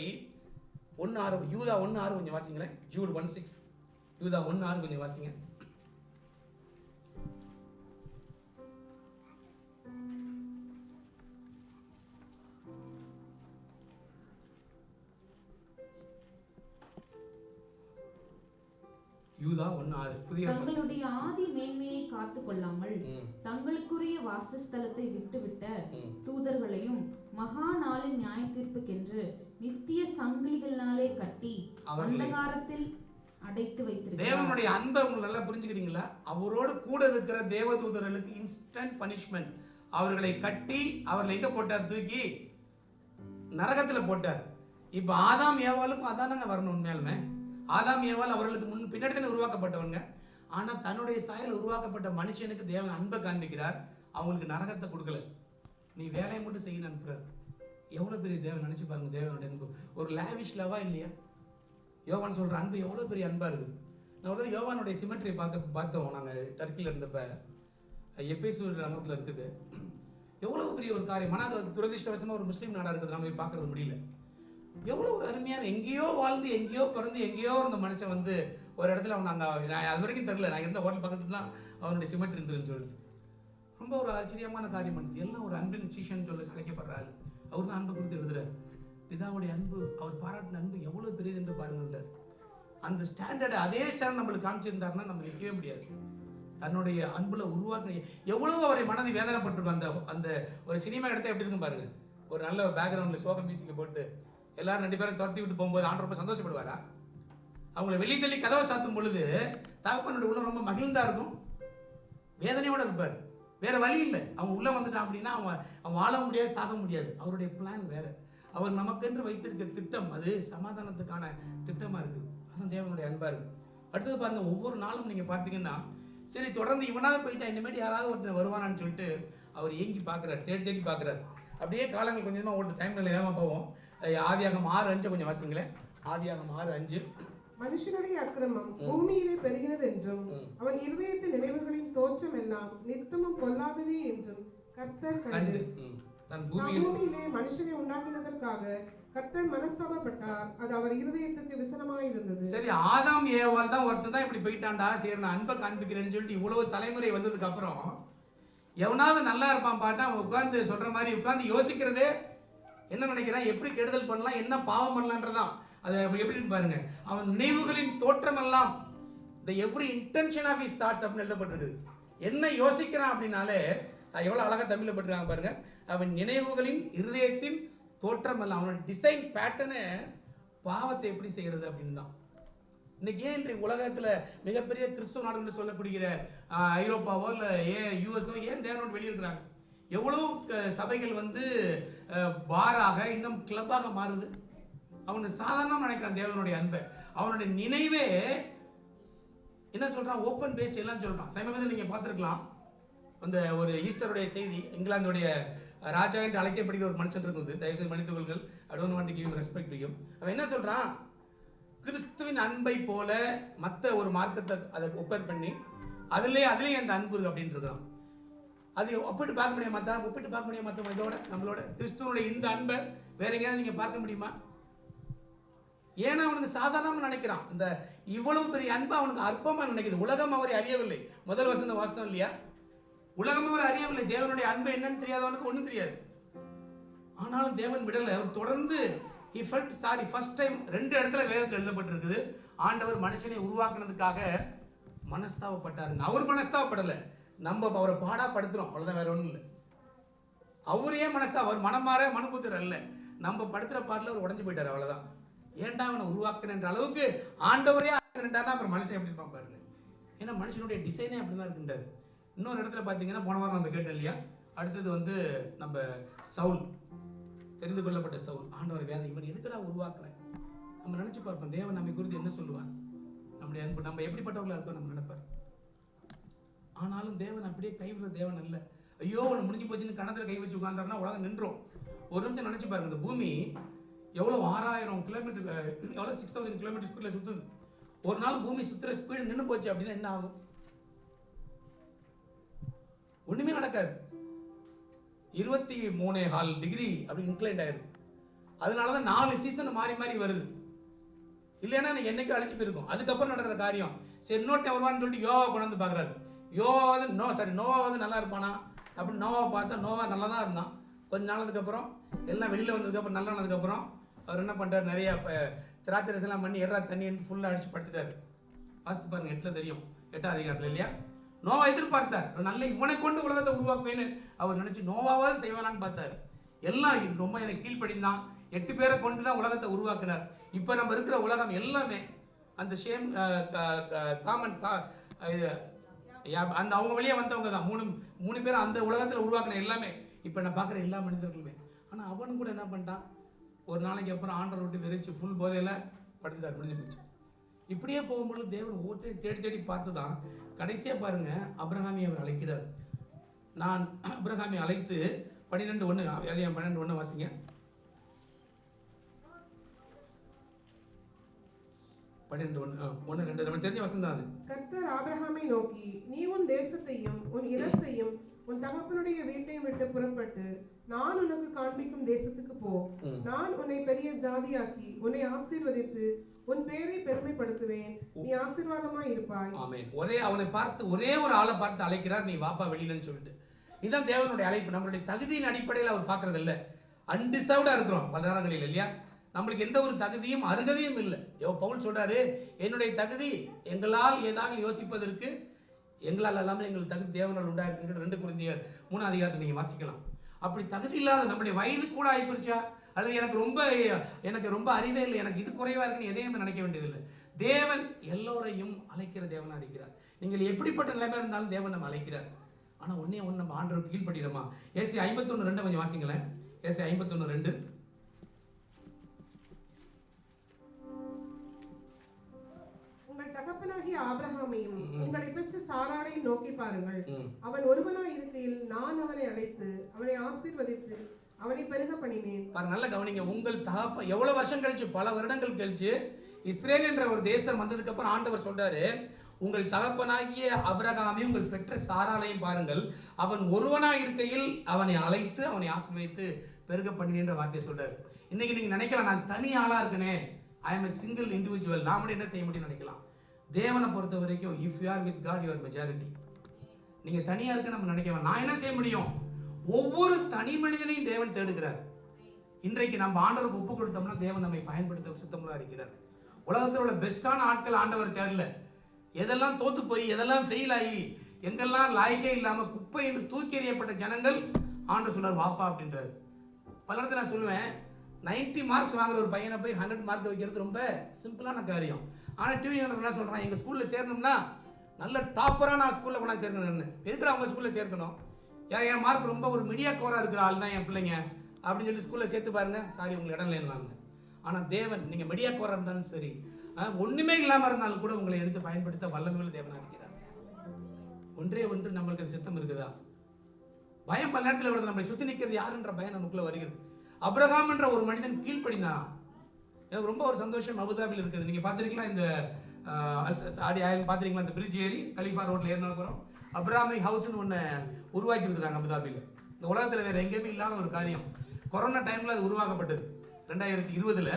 1:6 யூதா 1:6 கொஞ்சம் வாசிங்களேன். ஜூட் 1:6 யூதா 1:6 கொஞ்சம் வாசிங்க. யூதா 1:6 புதிய ஏற்பாடு. தங்களுடைய ஆதி மேன்மையை காத்து கொள்ளாமல் தங்களுக்குரிய வாசஸ்தலத்தை விட்டுவிட்ட தூதர்களையும் மகா நாளின் நியாய தீர்ப்புக்கென்று நித்திய சங்கிலிகளினாலே கட்டி அந்தகாரத்தில் அடைத்து வைத்திருக்கிறார். தேவனுடைய அன்பை உங்களை நல்லா புரிஞ்சுக்கிறீங்களா? அவரோடு கூட இருக்கிற தேவதூதர்களுக்கு இன்ஸ்டன்ட் பனிஷ்மெண்ட். அவர்களை கட்டி அவர்களை எங்க போட்டார்? தூக்கி நரகத்துல போட்டார். இப்ப ஆதாம் ஏவாளுக்கும் அதானங்க வரணும். உண்மையாலுமே ஆதாம் ஏவாள் அவர்களுக்கு பின்னாடி தானே உருவாக்கப்பட்டவங்க. ஆனா தன்னுடைய சாயல் உருவாக்கப்பட்ட மனுஷனுக்கு தேவன் அன்பை காண்பிக்கிறார். அவங்களுக்கு நரகத்தை கொடுக்கல, நீ வேலையை மட்டும் செய்யணும் அனுப்புறார். எவ்வளவு பெரிய தேவன் நினைச்சு பாருங்க. தேவனுடைய அன்பு ஒரு லேவிஷ் லவா இல்லையா? யோவான் சொல்ற அன்பு எவ்வளவு பெரிய அன்பா இருக்குது. நான் ஒரு யோவானுடைய சிமெட்ரியை பார்த்தோம் நாங்கள் டர்க்கியில் இருந்தப்ப. எபேசு நகரத்தில் இருக்குது. எவ்வளவு பெரிய ஒரு காரியம். ஆனால் துரதிருஷ்டவசமாக ஒரு முஸ்லீம் நாடாக இருக்குது, நம்ம போய் பார்க்கறது முடியல. எவ்வளோ ஒரு அருமையான, எங்கேயோ வாழ்ந்து எங்கேயோ பிறந்து எங்கேயோ இருந்த மனுஷன் வந்து ஒரு இடத்துல அவன் நான் அது வரைக்கும் தெரியல, நான் எந்த ஹோட்டல் பக்கத்துல தான் அவனுடைய சிமெட்ரி இருந்துன்னு சொல்லிட்டு ரொம்ப ஒரு ஆச்சரியமான காரியம் பண்ணுது. எல்லாம் ஒரு அன்பின் சீஷன் சொல்லி அழைக்கப்படுறாரு. அவர் தான் அன்பை கொடுத்து எழுதுறாரு. பிதாவுடைய அன்பு, அவர் பாராட்டின அன்பு எவ்வளவு பெரியது என்று பாருங்கள். அந்த ஸ்டாண்டர்டு அதே ஸ்டாண்டர்ட் நம்மளுக்கு காமிச்சிருந்தாருன்னா நம்ம நிற்கவே முடியாது. தன்னுடைய அன்புல உருவாக்க எவ்வளவு அவரை மனதை வேதனைப்பட்டிருக்கும். அந்த அந்த ஒரு சினிமா எடுத்தா எப்படி இருக்கும் பாருங்க. ஒரு நல்ல பேக்ரவுண்ட்ல சோக மியூசிக்கை போட்டு எல்லாரும் 2 பேரும் துரத்தி விட்டு போகும்போது ஆண்டு ரொம்ப சந்தோஷப்படுவாரா? அவங்கள வெளியே தள்ளி கதவை சாத்தும் பொழுது தகப்பனுடைய உள்ள ரொம்ப மகிழ்ந்தா இருக்கும், வேதனையோட இருப்பார். வேற வழி இல்லை. அவன் உள்ள வந்துட்டான் அப்படின்னா அவன் வாழ முடியாது, சாக முடியாது. அவருடைய பிளான் வேற. அவர் நமக்கென்று வைத்திருக்க திட்டம் அது சமாதானத்துக்கான திட்டமா இருக்குது. அதான் தேவனுடைய அன்பா இருக்கு. அடுத்தது பாருங்க, ஒவ்வொரு நாளும் நீங்க பார்த்தீங்கன்னா சரி தொடர்ந்து இவனாவது போயிட்டா இனிமேட்டு யாராவது ஒருத்தர் வருவானான்னு சொல்லிட்டு அவர் ஏங்கி பார்க்குறாரு, தேடி பார்க்குறாரு. அப்படியே காலங்கள் கொஞ்சமா ஓடுது, டைம் நல்ல வேகமாக போவோம். ஆதியாகமம் 6:5 கொஞ்சம் வாசிங்களேன். ஆதியாகமம் 6:5. மனுஷனுடைய அக்கிரமம் பூமியிலே பெருகினது என்றும் அவன் இருதயத்தின் நினைவுகளின் தோற்றம் எல்லாம் நித்தமும் பொல்லாததே என்றும் கர்த்தர் கண்டு பூமியிலே மனுஷனை உண்டாக்கினதற்காக கர்த்தர் மனஸ்தாபப்பட்டார். அது அவர் இருதயத்துக்கு விசனமாய் இருந்தது. சரி, ஆதாம் ஏவாள் தான் ஒருத்தர் தான் இப்படி போயிட்டான்டா, சரி நான் அன்பை காண்பிக்கிறேன்னு சொல்லிட்டு இவ்வளவு தலைமுறை வந்ததுக்கு அப்புறம் எவனாவது நல்லா இருப்பான் பாட்டா அவன் உட்கார்ந்து சொல்ற மாதிரி உட்கார்ந்து யோசிக்கிறதே என்ன நினைக்கிறான், எப்படி கெடுதல் பண்ணலாம், என்ன பாவம் பண்ணலான்றதான். அது எப்படின்னு பாருங்க. அவன் நினைவுகளின் தோற்றம் எல்லாம் the every intention of his thoughts அப்படின்னு எழுதப்பட்டிருக்கு. என்ன யோசிக்கிறான் அப்படின்னாலே எவ்வளவு அழகா தமிழ்ல பட்டிருக்காங்க பாருங்க. அவன் நினைவுகளின் இருதயத்தின் தோற்றம் எல்லாம், அவனோட டிசைன் பேட்டர்னு பாவத்தை எப்படி செய்யறது அப்படின்னு தான். இன்னைக்கு ஏன் இன்றைக்கு உலகத்துல மிகப்பெரிய கிறிஸ்துவ நாடுன்னு சொல்லக்கூடிய ஐரோப்பாவோ இல்ல யூஎஸ்ஓ ஏன் தேவனோடு வெளியிருக்கிறாங்க? எவ்வளவு சபைகள் வந்து பாராக இன்னும் கிளப்பாக மாறுது. அவனுக்கு சாதாரணமாக நினைக்கிறான் தேவனுடைய அன்பை. அவனுடைய நினைவே என்ன சொல்றான், ஓப்பன் பேஸ்ட் எல்லாம் சொல்றான். சமீபத்தில் நீங்க பார்த்துருக்கலாம், அந்த ஒரு ஈஸ்டருடைய செய்தி, இங்கிலாந்துடைய ராஜா என்று அழைக்கப்படுகிற ஒரு மனுஷன் இருக்குது. தயவுசெய்து மனிதர்கள் I don't want to give respect to him. அவன் என்ன சொல்றான், கிறிஸ்துவின் அன்பை போல மற்ற ஒரு மார்க்கத்தை அதை ஒப்பேர் பண்ணி அதுலேயும் அந்த அன்பு இருக்கு அப்படின்னு இருக்கான். அது ஒப்பிட்டு பார்க்க முடியாது, மற்ற இதோட நம்மளோட கிறிஸ்துவனுடைய இந்த அன்பை வேற எங்கேயாவது நீங்க பார்க்க முடியுமா? ஏன்னா அவனுக்கு சாதாரணமாக நினைக்கிறான். இந்த இவ்வளவு பெரிய அன்பு அவனுக்கு அற்பமா நினைக்குது. உலகம் அவரை அறியவில்லை. முதல் வசந்த வாஸ்தவம் இல்லையா? உலகம் அவரை அறியவில்லை. தேவனுடைய அன்பு என்னன்னு தெரியாதவனுக்கு ஒன்றும் தெரியாது. ஆனாலும் தேவன் விடலை. அவர் தொடர்ந்து he felt sorry. First time 2 இடத்துல வேதத்தில் எழுதப்பட்டிருக்குது, ஆண்டவர் மனுஷனை உருவாக்குனதுக்காக மனஸ்தாபப்பட்டாருங்க. அவர் மனஸ்தாபப்படலை, நம்ம அவரை பாடாப்படுத்துறோம், அவ்வளவுதான், வேற ஒன்றும் இல்லை. அவரே அவர் மனமாற மனுபுத்தர் அல்ல, நம்ம படுத்துற பாட்டில் அவர் உடஞ்சு போயிட்டார், அவ்வளவுதான். ஏன்டா அவனை உருவாக்குன்ற அளவுக்கு ஆண்டவரே ஆக்குறாருன்னா அப்புறம் மனுஷன் எப்படி இருப்பான் பாருங்க. ஏன்னா மனுஷனுடைய டிசைனே அப்படிதான் இருக்குன்றாரு. இன்னொரு இடத்துல பார்த்தீங்கன்னா போன வாரம் நம்ம கேட்டோம் இல்லையா, அடுத்தது வந்து நம்ம சவுல், தெரிந்து கொள்ளப்பட்ட சவுல், ஆண்டவர் வேதம் இவன் எதுக்குடா உருவாக்குறேன் நம்ம நினைச்சு பார்ப்போம். தேவன் நம்மை குறித்து என்ன சொல்லுவார், நம்முடைய அன்பு நம்ம எப்படிப்பட்டவங்களா இருக்கோம் நம்ம நினைப்பார். ஆனாலும் தேவன் அப்படியே கைவிடுற தேவன் அல்ல. ஐயோ ஒன்று முடிஞ்சு போச்சுன்னு கணத்துல கை வச்சு உட்கார்ந்தாருன்னா உலகம் நின்றோம். ஒரு நிமிஷம் நினைச்சு பாருங்க, இந்த பூமி எவ்வளோ 6000 கிலோமீட்டர், எவ்வளோ 6000 கிலோமீட்டர் ஸ்பீடில் சுற்றுது. ஒரு நாள் பூமி சுற்றுற ஸ்பீடு நின்று போச்சு அப்படின்னா என்ன ஆகும்? ஒண்ணுமே நடக்காது. 23.4 டிகிரி அப்படி இன்க்ளைண்ட் ஆயிருக்கு. அதனாலதான் 4 சீசன் மாறி மாறி வருது. இல்லைன்னா என்னைக்கும் அழைச்சி போயிருக்கும். அதுக்கப்புறம் நடக்கிற காரியம் சரி இன்னொருத்தன் வருவான்னு சொல்லிட்டு யோகா கொண்டு வந்து பார்க்குறாரு. நோவா வந்து நல்லா இருப்பானா அப்படின்னு நோவாவை பார்த்தா நோவா நல்லா தான் இருந்தான். கொஞ்ச நாளுக்கு அப்புறம் எல்லாம் வெளியில் வந்ததுக்கப்புறம் நல்லா ஆனதுக்கப்புறம் அவர் என்ன பண்ணுறாரு, நிறைய திராட்சை ரசம் எல்லாம் பண்ணி தண்ணி ஃபுல்லாக அடிச்சு படுத்துட்டாரு. வாசித்து பாருங்க, 8ல் தெரியும், 8ஆம் அதிகாரத்தில் இல்லையா. நோவா எதிர்பார்த்தார், நல்ல இவனை கொண்டு உலகத்தை உருவாக்குவேன்னு அவர் நினைச்சு நோவாவது செய்வானான்னு பார்த்தார். எல்லாம் ரொம்ப எனக்கு கீழ்ப்படிந்தான், 8 பேரை கொண்டு தான் உலகத்தை உருவாக்குனார். இப்போ நம்ம இருக்கிற உலகம் எல்லாமே அந்த சேம் காமன் அந்த அவங்க வழியாக வந்தவங்க தான். மூணு பேர் அந்த உலகத்தில் உருவாக்குன எல்லாமே இப்போ நான் பார்க்குற எல்லா மனிதர்களுமே. ஆனால் அவனு கூட என்ன பண்ணிட்டான், ஒரு நாளைக்கு அப்புறம் ஆண்டரை விட்டு வெறிச்சு ஃபுல் போதையில் படுத்துட்டார், முடிஞ்சு போச்சு. இப்படியே போகும்போது தேவன் ஒவ்வொருத்தையும் தேடி தேடி பார்த்து தான் கடைசியாக பாருங்க அப்ரஹாமி அவர் அழைக்கிறார். நான் அப்ரஹாமி அழைத்து 12:1 அதிகம் 12:1 வாசிங்க. 12:1 நம்ம தெரிஞ்ச வசனம் தான் அது. கர்த்தர் ஆபிரகாமை நோக்கி, நீ உன் தேசத்தையும் உன் இனத்தையும் உன் தகப்பனுடைய வீட்டையும் விட்டு புறப்பட்டு நான் உனக்கு காண்பிக்கும் தேசத்துக்கு போ. நான் உன்னை பெரிய ஜாதியாக்கி உன்னை ஆசீர்வதித்து உன் பேரை பெருமைப்படுத்துவேன், நீ ஆசீர்வாதமாய் இருப்பாய். ஆமென். அவனை பார்த்து ஒரே ஒரு ஆளை பார்த்து அழைக்கிறார், நீ வாப்பா வெளியிலன்னு சொல்லிட்டு. இதுதான் தேவனுடைய அழைப்பு. நம்மளுடைய தகுதியின் அடிப்படையில் அவர் பார்க்கறது இல்லை. அன்டிசர்வ்டா இருக்கிறோம் பல நேரங்களில் இல்லையா. நம்மளுக்கு எந்த ஒரு தகுதியும் அருகதையும் இல்லை. பவுல் சொல்றாரு, என்னுடைய தகுதி எங்களால் ஏதாவது யோசிப்பதற்கு எங்களால் எல்லாமே எங்கள் தகுதி தேவனால் உண்டாயிருக்கின்ற 2 கொரிந்தியர் 3ஆம் அதிகாரத்தை நீங்க வாசிக்கலாம். அப்படி தகுதி இல்லாத நம்முடைய வயது கூட ஆயிப்போச்சா, அல்லது எனக்கு ரொம்ப அறிவே இல்லை, எனக்கு இது குறைவா இருக்குன்னு எதையும் நினைக்க வேண்டியதில்லை. தேவன் எல்லோரையும் அழைக்கிற தேவனா இருக்கிறார். நீங்கள் எப்படிப்பட்ட நிலைமை இருந்தாலும் தேவன் நம்ம அழைக்கிறார். ஆனா ஒன்னே ஒன்று, நம்ம ஆண்டவருக்கு கீழ்ப்படிடுமா. ஏசாயா 51:2 கொஞ்சம் வாசிங்களேன். ஏசாயா 51:2. உங்கள் தகப்பனாகிய ஆபிரகாமையும் உங்களை பெற்ற சாராளையும் நோக்கி பாருங்கள். அவன் ஒருவனாய் இருக்கையில் நான் அவனை அழைத்து அவனை ஆசீர்வதித்து அவனை பெருக பண்ணினேன். பாருங்க, நல்ல கவனிங்க. உங்கள் தகப்பன் எவ்வளவு வருஷம் கழிச்சு, பல வருடங்கள் கழிச்சு இஸ்ரேல் என்ற ஒரு தேசம் வந்ததுக்கு அப்புறம் ஆண்டவர் சொல்றாரு, உங்கள் தகப்பனாகிய ஆபிரகாமையும் உங்கள் பெற்ற சாராளையும் பாருங்கள், அவன் ஒருவனாய் இருக்கையில் அவனை அழைத்து அவனை ஆசீர்வதித்து பெருக பண்ணினேன்ற வார்த்தையை சொல்றாரு. இன்னைக்கு நீங்க நினைக்கலாம், நான் தனி ஆளா இருக்கனே, I am a single individual, நான் மட்டும் என்ன செய்ய முடியும் நினைக்கலாம். தேவனை பொறுத்த வரைக்கும் if you are with God you are majority. நீங்க தனியா இருக்க நம்ம நினைக்கலாம், நான் என்ன செய்ய முடியும். ஒவ்வொரு தனி மனிதனையும் தேவன் தேடுகிறார். இன்றைக்கு நம்ம ஆண்டவருக்கு ஒப்பு கொடுத்தோம்னா தேவன் நம்மை பயன்படுத்த சுத்தமுள்ள இருக்கிறார். உலகத்தில் உள்ள பெஸ்டான ஆட்கள் ஆண்டவர் தேடல. எதெல்லாம் தோத்து போய் எதெல்லாம் ஃபெயில் ஆகி எங்கெல்லாம் லாய்க்கே இல்லாம குப்பை என்று தூக்கி எறியப்பட்ட ஜனங்கள் ஆண்டவர் சொன்னார் வாப்பா அப்படின்றாரு. பல இடத்துல நான் சொல்லுவேன், 90 மார்க்ஸ் வாங்குற ஒரு பையனை போய் 100 மார்க் வைக்கிறது ரொம்ப சிம்பிளான காரியம். ஆனால் டிவி என்ன சொல்கிறான், எங்கள் ஸ்கூலில் சேரணும்னா நல்ல டாப்பராக நான் ஸ்கூலில் கொண்டா சேர்க்கணும்னு. எதுக்கு அவங்க ஸ்கூலில் சேர்க்கணும், என் மார்க் ரொம்ப ஒரு மீடியா கோராக இருக்கிற ஆள் தான் என் பிள்ளைங்க அப்படின்னு சொல்லி ஸ்கூலில் சேர்த்து பாருங்க, சாரி உங்களுக்கு இடம் இல்லைன்னு. ஆனால் தேவன் நீங்கள் மீடியா கோராக இருந்தாலும் சரி, ஒன்றுமே இல்லாமல் இருந்தாலும் கூட உங்களை எடுத்து பயன்படுத்த வல்லமையுள்ள தேவனாக இருக்கிறார். ஒன்றே ஒன்று நம்மளுக்கு அது சித்தம் இருக்குதா. பயம் பல நேரத்தில் வருது, நம்மளை சுற்றி நிற்கிறது யாருன்ற பயம் நமக்குள்ள வருகிறது. அப்ரஹாம் என்ற ஒரு மனிதன் கீழ்ப்படிந்தான். எனக்கு ரொம்ப ஒரு சந்தோஷம் அபுதாபியில் இருக்குது. நீங்கள் பார்த்துருக்கீங்களா, இந்த ஆடி ஆயில் பார்த்துருக்கீங்களா, இந்த பிரிட்ஜ் ஏறி கலிஃபா ரோட்டில் ஏறின அப்புறம் அப்ராமிக் ஹவுஸ்னு ஒன்று உருவாக்கி இருக்கிறாங்க அபுதாபியில். இந்த உலகத்தில் வேறு எங்கேயுமே இல்லாத ஒரு காரியம். கொரோனா டைமில் அது உருவாக்கப்பட்டது 2020.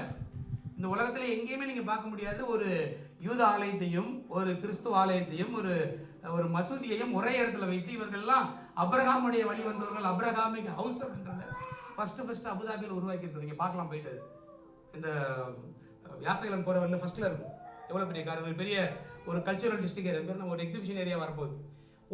இந்த உலகத்தில் எங்கேயுமே நீங்கள் பார்க்க முடியாது ஒரு யூத ஆலயத்தையும் ஒரு கிறிஸ்துவ ஆலயத்தையும் ஒரு மசூதியையும் ஒரே இடத்துல வைத்து இவர்கள்லாம் அப்ரஹாமுடைய வழி வந்தவர்கள் அப்ரஹாமிக் ஹவுஸ் அப்படின்றத ஃபர்ஸ்ட் அபுதாபியில் உருவாக்கி இருக்கிறது. நீங்கள் பார்க்கலாம் போயிட்டு. இந்த வியாசகலன் போகிற வழியில் ஃபர்ஸ்ட்டில் இருக்கும். எவ்வளோ பெரிய காரணம், ஒரு பெரிய ஒரு கல்ச்சுரல் டிஸ்ட்ரிக்ட் ஏரியா, நம்ம ஒரு எக்ஸிபிஷன் ஏரியா வரப்போகுது.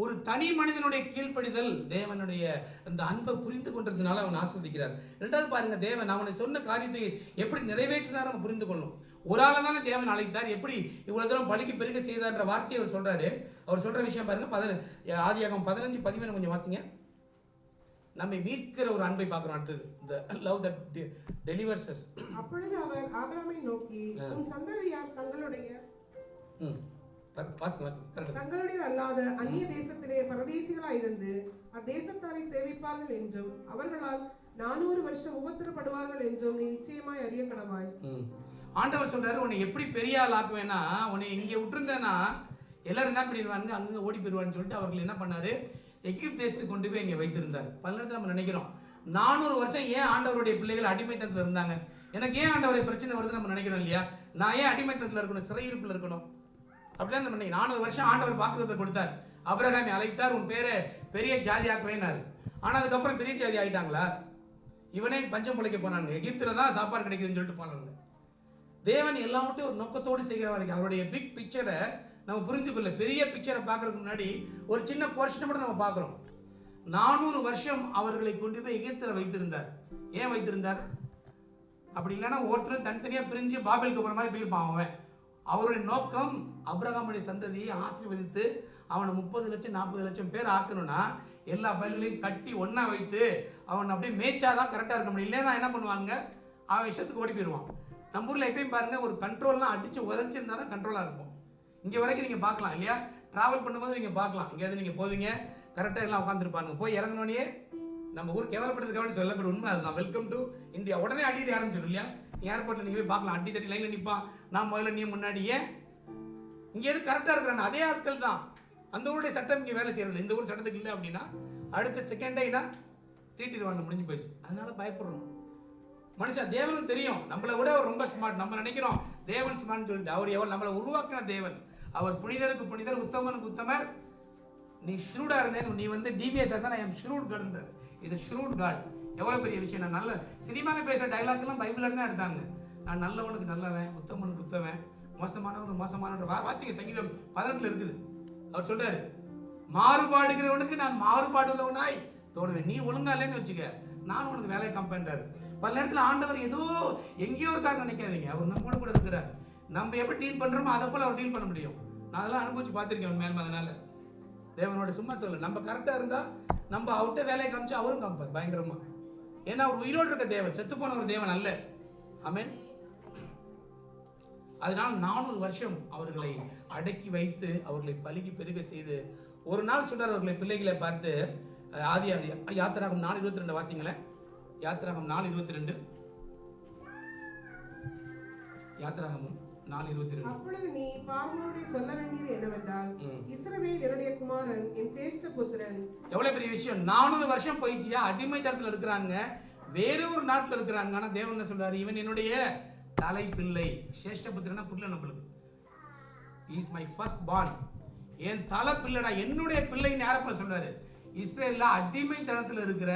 ஒரு தனி மனிதனுடைய கீழ்ப்படிதல் தேவனுடைய அந்த அன்பை புரிந்து கொண்டதுனால அவன் ஆஸ்வதிக்கிறார். ரெண்டாவது பாருங்க, தேவன் அவனை சொன்ன காரியத்தை எப்படி நிறைவேற்றினார் அவன் புரிந்து கொள்ளணும். ஒரு ஆளை தானே தேவன் அழைத்தார், எப்படி இவ்வளவு தூரம் பலிக்கு பெருக செய்தார்ன்ற வார்த்தையை அவர் சொல்றாரு. அவர் சொல்ற விஷயம் பாருங்க, ஆதியாகமம் 15:17 கொஞ்சம் வாசிங்க. நம்மை மீட்கிற ஒரு அன்பை பார்க்கிறோம். அடுத்தது the love that delivers us. அப்பொழுது அவர் ஆபிரகாமை நோக்கி, உன் சந்ததியார் தங்களுடைய அல்லாத அந்நிய தேசத்திலே பரதேசிகளாய் இருந்து அத்தேசத்தாரை சேவிப்பார்கள் என்றும் அவர்களால் 400 வருஷம் உபத்திரப்படுவார்கள் என்றும் நீ நிச்சயமாய் அறிய கடவாய். ஆண்டவர் சொல்றாரு, உன்னை எப்படி பெரிய ஆள் ஆக்குவேன்னா, உன்னை இங்கே விட்டுருந்தேன்னா எல்லாரும் என்ன பண்ணிடுவாங்க, அங்கே ஓடி போயிடுவான்னு சொல்லிட்டு அவர்கள் என்ன பண்ணாரு, எகிப்து தேசத்துக்கு கொண்டு போய் இங்கே வைத்திருந்தார். பல நேரத்தில் நம்ம நினைக்கிறோம் 400 வருஷம் ஏன் ஆண்டவருடைய பிள்ளைகள் அடிமைத்தனத்தில் இருந்தாங்க, எனக்கு ஏன் ஆண்டவரை பிரச்சனை வருதுன்னு நம்ம நினைக்கிறோம் இல்லையா. நான் ஏன் அடிமைத்தனத்தில் இருக்கணும், சிறையிருப்பில் இருக்கணும் அப்படிதான் நம்ம 400 வருஷம் ஆண்டவர் வாக்குத்தத்தத்தை கொடுத்தார். அப்ரஹாமை அழைத்தார், உன் பேரை பெரிய ஜாதி ஆக்குவேனாரு. ஆனால் அதுக்கப்புறம் பெரிய ஜாதி ஆகிட்டாங்களா, இவனே பஞ்சம் பிழைக்க போனாங்க, எகிப்துல தான் சாப்பாடு கிடைக்குதுன்னு சொல்லிட்டு போனாங்க. தேவன் எல்லாவற்றையும் ஒரு நோக்கத்தோடு செய்கிறவருக்கு அவருடைய பிக் பிக்சரை நம்ம புரிஞ்சுக்கொள்ள பெரிய பிக்சரை பார்க்கறதுக்கு முன்னாடி ஒரு சின்ன போர்ஷனை மட்டும் நம்ம பார்க்குறோம். 400 வருஷம் அவர்களை கொண்டு போய் எகிப்தில் வைத்திருந்தார். ஏன் வைத்திருந்தார்? அப்படி இல்லைன்னா ஒருத்தரும் தனித்தனியாக பிரிஞ்சு பாபேலுக்கு போகிற மாதிரி போயிருப்பான் அவன். அவருடைய நோக்கம் அபிரகாமுடைய சந்ததியை ஆசீர்வதித்து அவனை 30 லட்சம் 40 லட்சம் பேர் ஆக்கணும்னா எல்லா பயிர்களையும் கட்டி ஒன்றா வைத்து அவன் அப்படியே மேய்ச்சாதான் கரெக்டாக இருக்க முடியும். இல்லைன்னா என்ன பண்ணுவாங்க, அவன் விஷயத்துக்கு ஓடி போயிடுவான். நம்ம ஊரில் எப்பயும் பாருங்கள், ஒரு கண்ட்ரோல்லாம் அடித்து உதச்சிருந்தா தான் கண்ட்ரோலாக இருக்கும். இங்கே வரைக்கும் நீங்கள் பார்க்கலாம் இல்லையா, ட்ராவல் பண்ணும்போது நீங்கள் பார்க்கலாம். எங்கேயாவது நீங்கள் போவீங்க, கரெக்டாக எல்லாம் உட்காந்துருப்பாங்க. போய் இறங்கினோடனே நம்ம ஊர் கேவலப்படுறதுக்காக சொல்லக்கூடிய உண்மை அதுதான். வெல்கம் டு இந்தியா உடனே அடிட்டு ஆரம்பிச்சிடும் இல்லையா. ஏர்போர்ட்டில் நீங்கள் போய் பார்க்கலாம், அடி தட்டி லைனில் நிற்பான். நான் முதல்ல நீ முன்னாடியே. இங்கே எது கரெக்டாக இருக்கிறான் அதே ஆட்கள் தான். அந்த ஊருடைய சட்டம் இங்கே வேலை செய்யறது. இந்த ஊர் சட்டத்துக்கு இல்லை அப்படின்னா அடுத்த செகண்டேனா தீட்டிடுவாங்க, முடிஞ்சு போயிடுச்சு. அதனால பயப்படுறோம். மனுஷன் தேவனுக்கு தெரியும் நம்மளை விட அவர் ரொம்ப ஸ்மார்ட். நம்ம நினைக்கிறோம் தேவன் ஸ்மார்ட் சொல்லிட்டு. அவர் எவ்வளோ நம்மளை உருவாக்கின தேவன். அவர் புனிதருக்கு புனிதர், உத்தமனுக்கு உத்தமர். நீ ஷ்ரூடா இருந்தேன், நீ வந்து டிபிஎஸ் இருந்தா நான் ஷ்ரூட் இருந்தார். இது ஷ்ரூட் காட். எவ்வளோ பெரிய விஷயம். நான் நல்ல சினிமாவில் பேசுகிற டைலாக் எல்லாம் பைபிள் தான் எடுத்தாங்க. நான் நல்லவனுக்கு நல்லவன், உத்தமனுக்கு உத்தவன், மோசமானவனுக்கு மோசமானவன். வாசிக்க சங்கீதம் 18 இருக்குது. அவர் சொல்றாரு, மாறுபாடுகிறவனுக்கு நான் மாறுபாடு உள்ளவனாய் தோணுவேன். நீ ஒழுங்கா இல்லைன்னு வச்சுக்க, நான் உனக்கு வேலையை கம்பேன்றாரு. பல நேரத்தில் ஆண்டவர் ஏதோ எங்கேயோ இருக்காரு நினைக்காதீங்க. அவர் நம்மோட கூட இருக்கிறார். நம்ம எப்படி டீல் பண்றோமோ அதை போல அவர் டீல் பண்ண முடியும். நான் அதெல்லாம் அனுபவிச்சு பார்த்திருக்கேன் மேலும். அதனால தேவனோட சும்மா சொல்ல, நம்ம கரெக்டா இருந்தா நம்ம அவர்கிட்ட வேலையை காமிச்சு அவரும் காமிப்பார் பயங்கரமா. ஏன்னா அவர் உயிரோடு இருக்க தேவன், செத்து போன ஒரு தேவன் அல்ல. ஆமென். அதனால் 400 வருஷம் அவர்களை அடக்கி வைத்து அவர்களை பலுகி பெருக செய்து ஒரு நாள் சொல்றார் அவர்களை பிள்ளைகளை பார்த்து. ஆதி யாத்திராகம் 4:22 வாசிங்களேன். யாத்திராகம் 4:22. யாத்திராகமும் 4:22. அப்பொழுது நீ பார்வோனோடே சொல்ல வேண்டியது என்னவென்றால், இஸ்ரவேல் என்னுடைய குமாரன், என் சேஷ்ட புத்திரன். எவ்வளவு பெரிய விஷயம். 400 வருஷம் போயிடுச்சியா, அடிமைத்தனத்தில் இருக்கிறாங்க, வேற ஒரு நாட்டில் இருக்கிறாங்க. ஆனா தேவன் என்ன சொல்றாரு, இவன் என்னுடைய தலை பிள்ளை. சேஷ்ட புத்திரனா புள்ள நம்மளுக்கு. Is my first born. என் தலை பிள்ளைடா, என்னுடைய பிள்ளைன்னு யாரப்ப சொல்றாரு. இஸ்ரேல்ல அடிமைத்தனத்தில் இருக்கிற,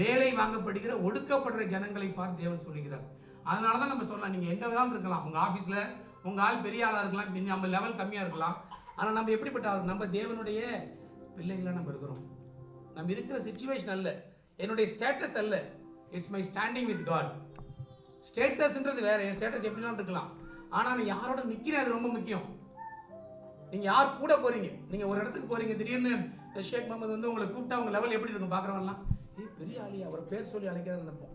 வேலை வாங்கப்படுகிற, ஒடுக்கப்படுற ஜனங்களை பார்த்து தேவன் சொல்லுகிறார். அதனால தான் நம்ம சொல்லலாம், நீங்கள் எங்கே வேணாலும் இருக்கலாம். உங்கள் ஆஃபீஸில் உங்கள் ஆள் பெரிய ஆளாக இருக்கலாம், நம்ம லெவல் கம்மியாக இருக்கலாம். ஆனால் நம்ம எப்படிப்பட்ட ஆள், நம்ம தேவனுடைய பிள்ளைகளாக நம்ம இருக்கிறோம். நம்ம இருக்கிற சிச்சுவேஷன் அல்ல, என்னுடைய ஸ்டேட்டஸ் அல்ல. It's my standing with God. ஸ்டேட்டஸ்ன்றது வேற, என் ஸ்டேட்டஸ் எப்படிலாம் இருக்கலாம். ஆனால் நான் யாரோட நிற்கிறேன், அது ரொம்ப முக்கியம். நீங்கள் யார் கூட போகிறீங்க, நீங்கள் ஒரு இடத்துக்கு போகிறீங்க, திடீர்னு ஷேக் முகமது வந்து உங்களை கூப்பிட்டா உங்கள் லெவல் எப்படி இருக்கும் பார்க்குறவங்கலாம், பெரிய ஆளியா அவர் பேர் சொல்லி அழைக்கிறார் நினைப்போம்.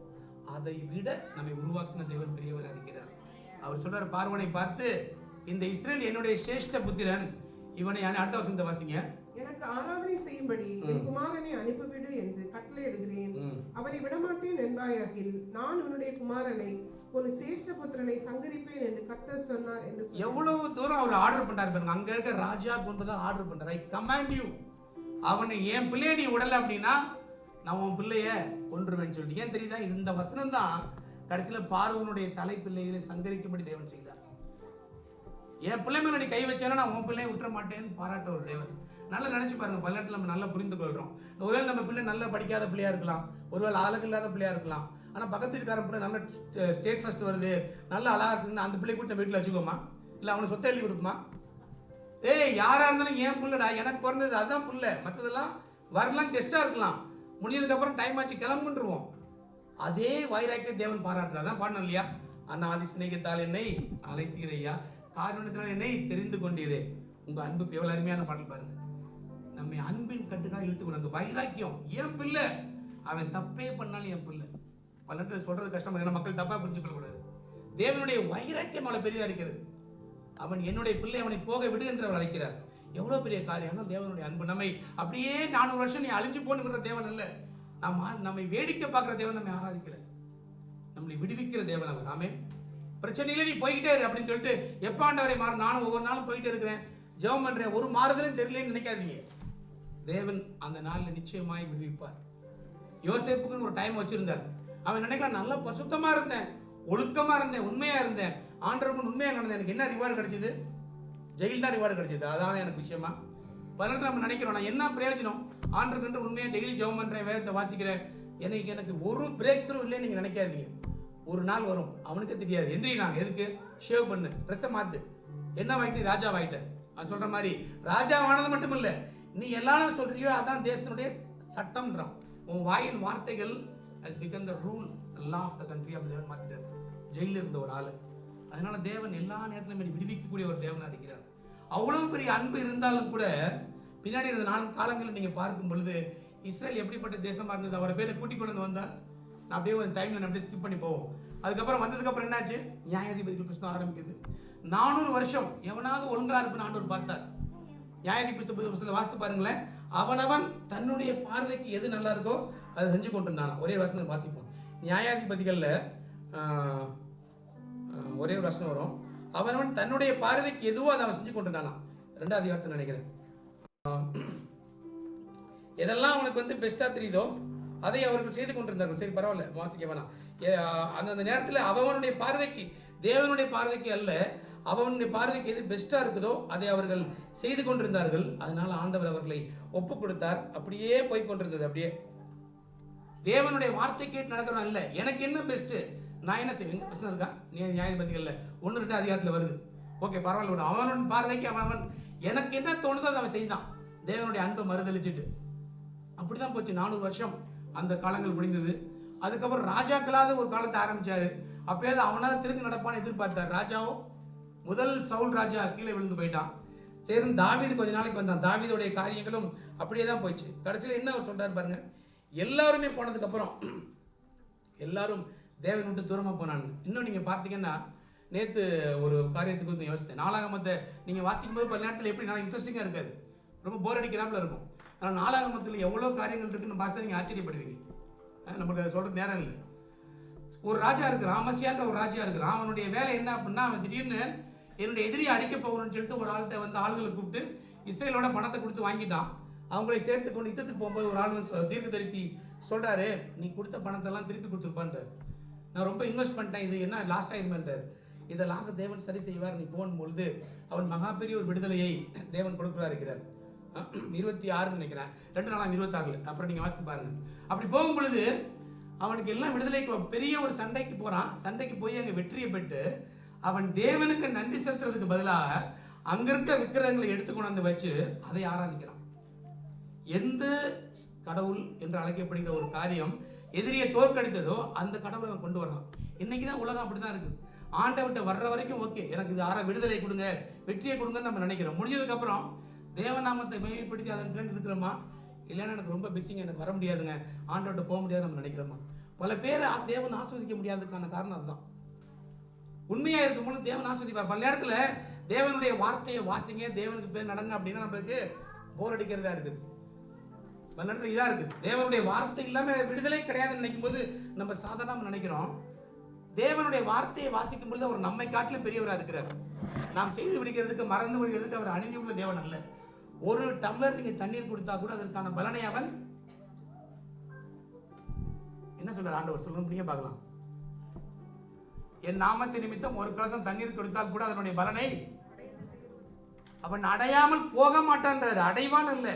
அதை விட நம்மை உருவாக்கின தேவன் பெரியவர் இருக்கிறார். அவர் சொல்றார் பார்வனை பார்த்து, இந்த இஸ்ரேல் என்னுடைய சிரேஷ்ட புத்திரன், இவனை அடுத்த வசனத்தை வாசிங்க. எனக்கு ஆராதனை செய்யும்படி என் குமாரனை அனுப்பிவிடு என்று கட்டளையிடுகிறேன். அவனை விடமாட்டேன் என்பாயாகில் நான் உன்னுடைய குமாரனை ஒரு சேஷ்ட புத்திரனை சங்கரிப்பேன் என்று கர்த்தர் சொன்னார் என்று. எவ்வளவு தூரம் அவர் ஆர்டர் பண்றாரு பாருங்க. அங்க இருக்க ராஜா கொண்டுதான் ஆர்டர் பண்றாரு. ஐ கமாண்ட் யூ. அவனை என் பிள்ளைய நீ விடல அப்படின்னா நான் உன் பிள்ளைய கொன்றுவேன்னு சொல்லிட்டு. ஏன் தெரியுதா, இந்த வசனம் தான் கடைசியில் பார்வனுடைய தலை பிள்ளைகளை சங்கரிக்கும்படி தேவன் செய்தார். என் பிள்ளை மேல நீ கை வச்சேன்னா நான் உன் பிள்ளையை விட்டுற மாட்டேன்னு பாராட்ட ஒரு தேவன். நல்லா நினைச்சு பாருங்க. பல நேரத்தில் நம்ம நல்லா புரிந்து கொள்றோம். ஒருவேளை நம்ம பிள்ளை நல்ல படிக்காத பிள்ளையா இருக்கலாம், ஒருவேளை அழகு இல்லாத பிள்ளையா இருக்கலாம். ஆனா பக்கத்து இருக்கார பிள்ளை நல்ல ஸ்டேட் ஃபர்ஸ்ட் வருது, நல்ல அழகா இருக்குன்னு அந்த பிள்ளை கூட வீட்டில் வச்சுக்கோமா, இல்லை அவனுக்கு சொத்தை எழுதி கொடுக்குமா? ஏய், யாரா இருந்தாலும் என் பிள்ளைடா, எனக்கு பிறந்தது அதுதான் பிள்ளை. மற்றதெல்லாம் வரலாம், கெஸ்டா இருக்கலாம், முடிஞ்சதுக்கு அப்புறம் டைம் ஆச்சு கிளம்புன்றுவோம். அதே வைராக்கிய தேவன் பாராட்டுறா. தான் பாடணும் இல்லையா, அண்ணா ஆதி சிநேகத்தால் என்னை அழைத்தீரையா, காரணத்தினால் என்னை தெரிந்து கொண்டீரே. உங்க அன்புக்கு எவ்வளவு அருமையான பாடல் பாருங்க. நம்ம அன்பின் கட்டுக்காக இழுத்துக்கணும். அந்த வைராக்கியம், என் பிள்ளை, அவன் தப்பே பண்ணாலும் என் பிள்ளை. பல நேரத்தில் சொல்றது கஷ்டமா, ஏன்னா மக்கள் தப்பா புரிஞ்சுக்கொள்ள கூடாது. தேவனுடைய வைராக்கியம் அவ்வளவு பெரிதா இருக்கிறது. அவன் என்னுடைய பிள்ளை, அவனை போக விடு என்று அவர் அழைக்கிறார். எவ்வளவு பெரிய காரியம் தேவனுடைய அன்பு. நம்மை அப்படியே 400 வருஷம் நீ அழிஞ்சு போனுங்கிற தேவன் அல்ல. நம்மை வேடிக்கை பார்க்கிற தேவன் நம்மை ஆராதிக்கல, நம்மளை விடுவிக்கிற தேவன் அவர். ஆமென். பிரச்சனையில நீ போய்கிட்டே இரு அப்படின்னு சொல்லிட்டு எப்ப ஆண்டவரை மாற, நானும் ஒவ்வொரு நாளும் போயிட்டே இருக்கிறேன், ஜெபம் பண்றேன், ஒரு மாறுதலும் தெரியலன்னு நினைக்காதீங்க. தேவன் அந்த நாளில் நிச்சயமாய் விடுவிப்பார். யோசேப்புக்குன்னு ஒரு டைம் வச்சிருந்தார். அவன் நினைக்கலாம், நல்லா பசுத்தமா இருந்தேன், ஒழுக்கமா இருந்தேன், உண்மையா இருந்தேன், ஆண்டவருக்கு உண்மையா நடந்தேன், எனக்கு என்ன ரிவார்டு கிடைச்சது? ஜெயில் தான் ரிவார்டு கிடைச்சது. அதான் எனக்கு விஷயமா. பல நேரத்தில் நம்ம நினைக்கிறோம், நான் என்ன பிரயோஜனம், ஆண்டவருக்கு உண்மையா டெய்லி ஜெபம் பண்றேன், வேதத்தை வாசிக்கிறேன், எனக்கு ஒரு பிரேக் த்ரூ இல்லைன்னு நீங்க நினைக்காதீங்க. ஒரு நாள் வரும், அவனுக்கு தெரியாது. எந்திரினாங்க, எதுக்கு? ஷேவ் பண்ணு, ட்ரெஸ்ஸை மாத்து, என்ன வாயிட்டு ராஜாவாயிட்ட. அது சொல்ற மாதிரி ராஜாவானது மட்டும் இல்ல, நீ எல்லாரும் சொல்றியோ அதான் தேசத்தினுடைய சட்டம்ன்றான். உன் வாயின் வார்த்தைகள் has become the rule law of the country அப்படி தேவன் மாத்திட்டார். ஜெயிலில் இருந்த ஒரு ஆளு. அதனால தேவன் எல்லா நேரத்திலும் விடுவிக்கக்கூடிய ஒரு தேவனா இருக்கிறார். அவ்வளவு பெரிய அன்பு இருந்தாலும் கூட பின்னாடி இருந்த 4 காலங்களில் நீங்க பார்க்கும் பொழுது இஸ்ரேல் எப்படிப்பட்ட தேசமா இருந்தது. அவரை பேரை கூட்டிக் கொண்டு வந்தார். நான் அப்படியே ஒரு டைம்ல அப்படியே ஸ்கிப் பண்ணி போவோம். அதுக்கப்புறம் வந்ததுக்கு அப்புறம் என்னாச்சு, நியாயாதிபதிகள் புஸ்தகம் ஆரம்பிக்குது. 400 வருஷம் எவனாவது ஒழுங்கா இருப்புன்னு ஆண்டவர் பார்த்தார். நியாயாதிபதி புஸ்தகத்தை வாசித்து பாருங்களேன். அவனவன் தன்னுடைய பார்வைக்கு எது நல்லா இருக்கோ அதை செஞ்சு கொண்டு இருந்தானா. ஒரே வசனம் வாசிப்போம். நியாயாதிபதிகள்ல ஒரே ஒரு வசனம் வரும். அவனவன் தன்னுடைய பார்வைக்கு எதுவோ அதை அவன் செஞ்சு கொண்டு இருந்தானா. 2வது அதிகாரத்தை நினைக்கிறேன். எதெல்லாம் அவனுக்கு பெஸ்டா தெரியுதோ அதை அவர்கள் செய்து கொண்டிருந்தார்கள். சரி, பரவாயில்ல, வாசிக்க வேணாம். அந்த நேரத்தில் அவனுடைய பார்வைக்கு, தேவனுடைய பார்வைக்கு அல்ல, அவனுடைய பார்வைக்கு எது பெஸ்டா இருக்குதோ அதை அவர்கள் செய்து கொண்டிருந்தார்கள். அதனால ஆண்டவர் அவர்களை ஒப்பு கொடுத்தார். அப்படியே போய் கொண்டிருந்தது. அப்படியே தேவனுடைய வார்த்தை கேட்டு நடக்கிறோம் இல்ல, எனக்கு என்ன பெஸ்ட், நான் என்ன செய்வேன் இருக்கா. நியாயாதிபதிகள்ல 1-2 அதிகாரத்துல வருது. ஓகே, பரவாயில்ல. அவன் பார்வைக்கு அவன் எனக்கு என்ன தோணுதோ அதை அவன் செய்தான். தேவனுடைய அன்பை மறுதளிச்சுட்டு அப்படிதான் போச்சு. 400 வருஷம் அந்த காலங்கள் முடிந்தது. அதுக்கப்புறம் ராஜாக்களாத ஒரு காலத்தை ஆரம்பிச்சாரு. அப்பயாவது அவனாவது திரும்பி நடப்பான்னு எதிர்பார்த்தார். ராஜாவோ முதல் சவுல் ராஜா கீழே விழுந்து போயிட்டான். சரி, தாவீது கொஞ்ச நாளைக்கு வந்தான். தாவீதுடைய காரியங்களும் அப்படியே தான் போயிடுச்சு. கடைசியில் என்ன அவர் சொல்றாரு பாருங்க, எல்லாருமே போனதுக்கு அப்புறம் எல்லாரும் தேவன் விட்டு தூரமா போனாங்க. இன்னும் நீங்க பார்த்தீங்கன்னா, நேற்று ஒரு காரியத்துக்கு கொஞ்சம் யோசித்தேன். நாளாகமத்தை நீங்க வாசிக்கும் போது பல நேரத்தில் எப்படி நல்லா இன்ட்ரெஸ்டிங்கா இருக்காது, ரொம்ப போர் அடிக்கிறாப்புல இருக்கும். ஆனால் நாளாகமத்தில் எவ்வளோ காரியங்கள் இருக்குன்னு பார்த்தா நீங்க ஆச்சரியப்படுவீங்க. நமக்கு அதை சொல்றது நேரம் இல்லை. ஒரு ராஜா இருக்கிறான், அமசியான்ற ஒரு ராஜா இருக்கிறான். அவனுடைய வேலை என்ன அப்படின்னா, அவன் திடீர்னு என்னுடைய எதிரியை அடிக்க போகணும்னு சொல்லிட்டு ஒரு ஆள்கிட்ட ஆளுகளை கூப்பிட்டு இஸ்ரேலோட பணத்தை கொடுத்து வாங்கிட்டான். அவங்களை சேர்த்து கொண்டு யுத்தத்துக்கு போகும்போது ஒரு ஆள் தீர்க்கதரிசி சொல்றாரு, நீ கொடுத்த பணத்தெல்லாம் திருப்பி கொடுத்துருப்பான்ட்டு. நான் ரொம்ப இன்வெஸ்ட் பண்ணிட்டேன், இது என்ன லாஸ் ஆயிருமேன்றார். இதை லாஸை தேவன் சரி செய்வார். நீ போகும்பொழுது அவன் மகா பெரிய ஒரு விடுதலையை தேவன் கொடுக்குறா இருக்கிறார். 26 நினைக்கிறேன், 2 நாளாம் 26. அப்புறம் நீங்க வாசித்து பாருங்க. அப்படி போகும் பொழுது அவனுக்கு எல்லாம் விடுதலைக்கு பெரிய ஒரு சண்டைக்கு போறான். சண்டைக்கு போய் அங்கே வெற்றியை பெற்று அவன் தேவனுக்கு நன்றி செலுத்துறதுக்கு பதிலாக அங்க இருக்க விக்கிரகங்களை எடுத்து கொண்டு வச்சு அதை ஆராதிக்கிறான். எந்த கடவுள் என்று அழைக்கப்படுகிற ஒரு காரியம் எதிரியை தோற்கடித்ததோ அந்த கடவுளை அவன் கொண்டு வரான். இன்னைக்குதான் உலகம் அப்படிதான் இருக்கு. ஆண்டவர்கிட்ட வர்ற வரைக்கும் ஓகே, எனக்கு இது விடுதலை கொடுங்க, வெற்றியை கொடுங்கன்னு நம்ம நினைக்கிறோம். முடிஞ்சதுக்கு அப்புறம் தேவநாமத்தை மேம்படுத்தி அதை இருக்கிறோமா, இல்லைன்னா எனக்கு ரொம்ப பிஸிங்க, எனக்கு வர முடியாதுங்க, ஆண்டவர்கிட்ட போக முடியாது நம்ம நினைக்கிறோமா. பல பேர் தேவன் ஆஸ்வதிக்க முடியாததுக்கான காரணம் அதுதான். உண்மையா இருக்கும்போது தேவன் ஆஸ்வதிப்பார். பல நேரத்துல தேவனுடைய வார்த்தையை வாசிங்க, தேவனுக்கு பேர் நடங்க அப்படின்னா நம்மளுக்கு போர் அடிக்கிறதா இருக்குது. பல நேரத்தில் இதா இருக்குது. தேவனுடைய வார்த்தை இல்லாம விடுதலை கிடையாதுன்னு நினைக்கும் போது நம்ம சாதாரணமா நினைக்கிறோம். தேவனுடைய வார்த்தையை வாசிக்கும் பொழுது அவர் நம்மை காட்டிலும் பெரியவரா இருக்கிறார். நாம் செய்து விடுகிறதுக்கு, மறந்து விடுகிறதுக்கு அவர் அணிந்து உள்ள தேவன் அல்ல. ஒரு டம்ளர் நீங்க தண்ணீர் கொடுத்தா கூட அதற்கான பலனை அவன் என்ன சொல்றார் ஆண்டவர், சொல்ல முடிய பார்க்கலாம். என் நாமத்தை நிமித்தம் ஒரு கலசம் தண்ணீர் கொடுத்தால் கூட அதனுடைய பலனை அவன் அடையாமல் போக மாட்டான்றார். அடைவான் அல்ல,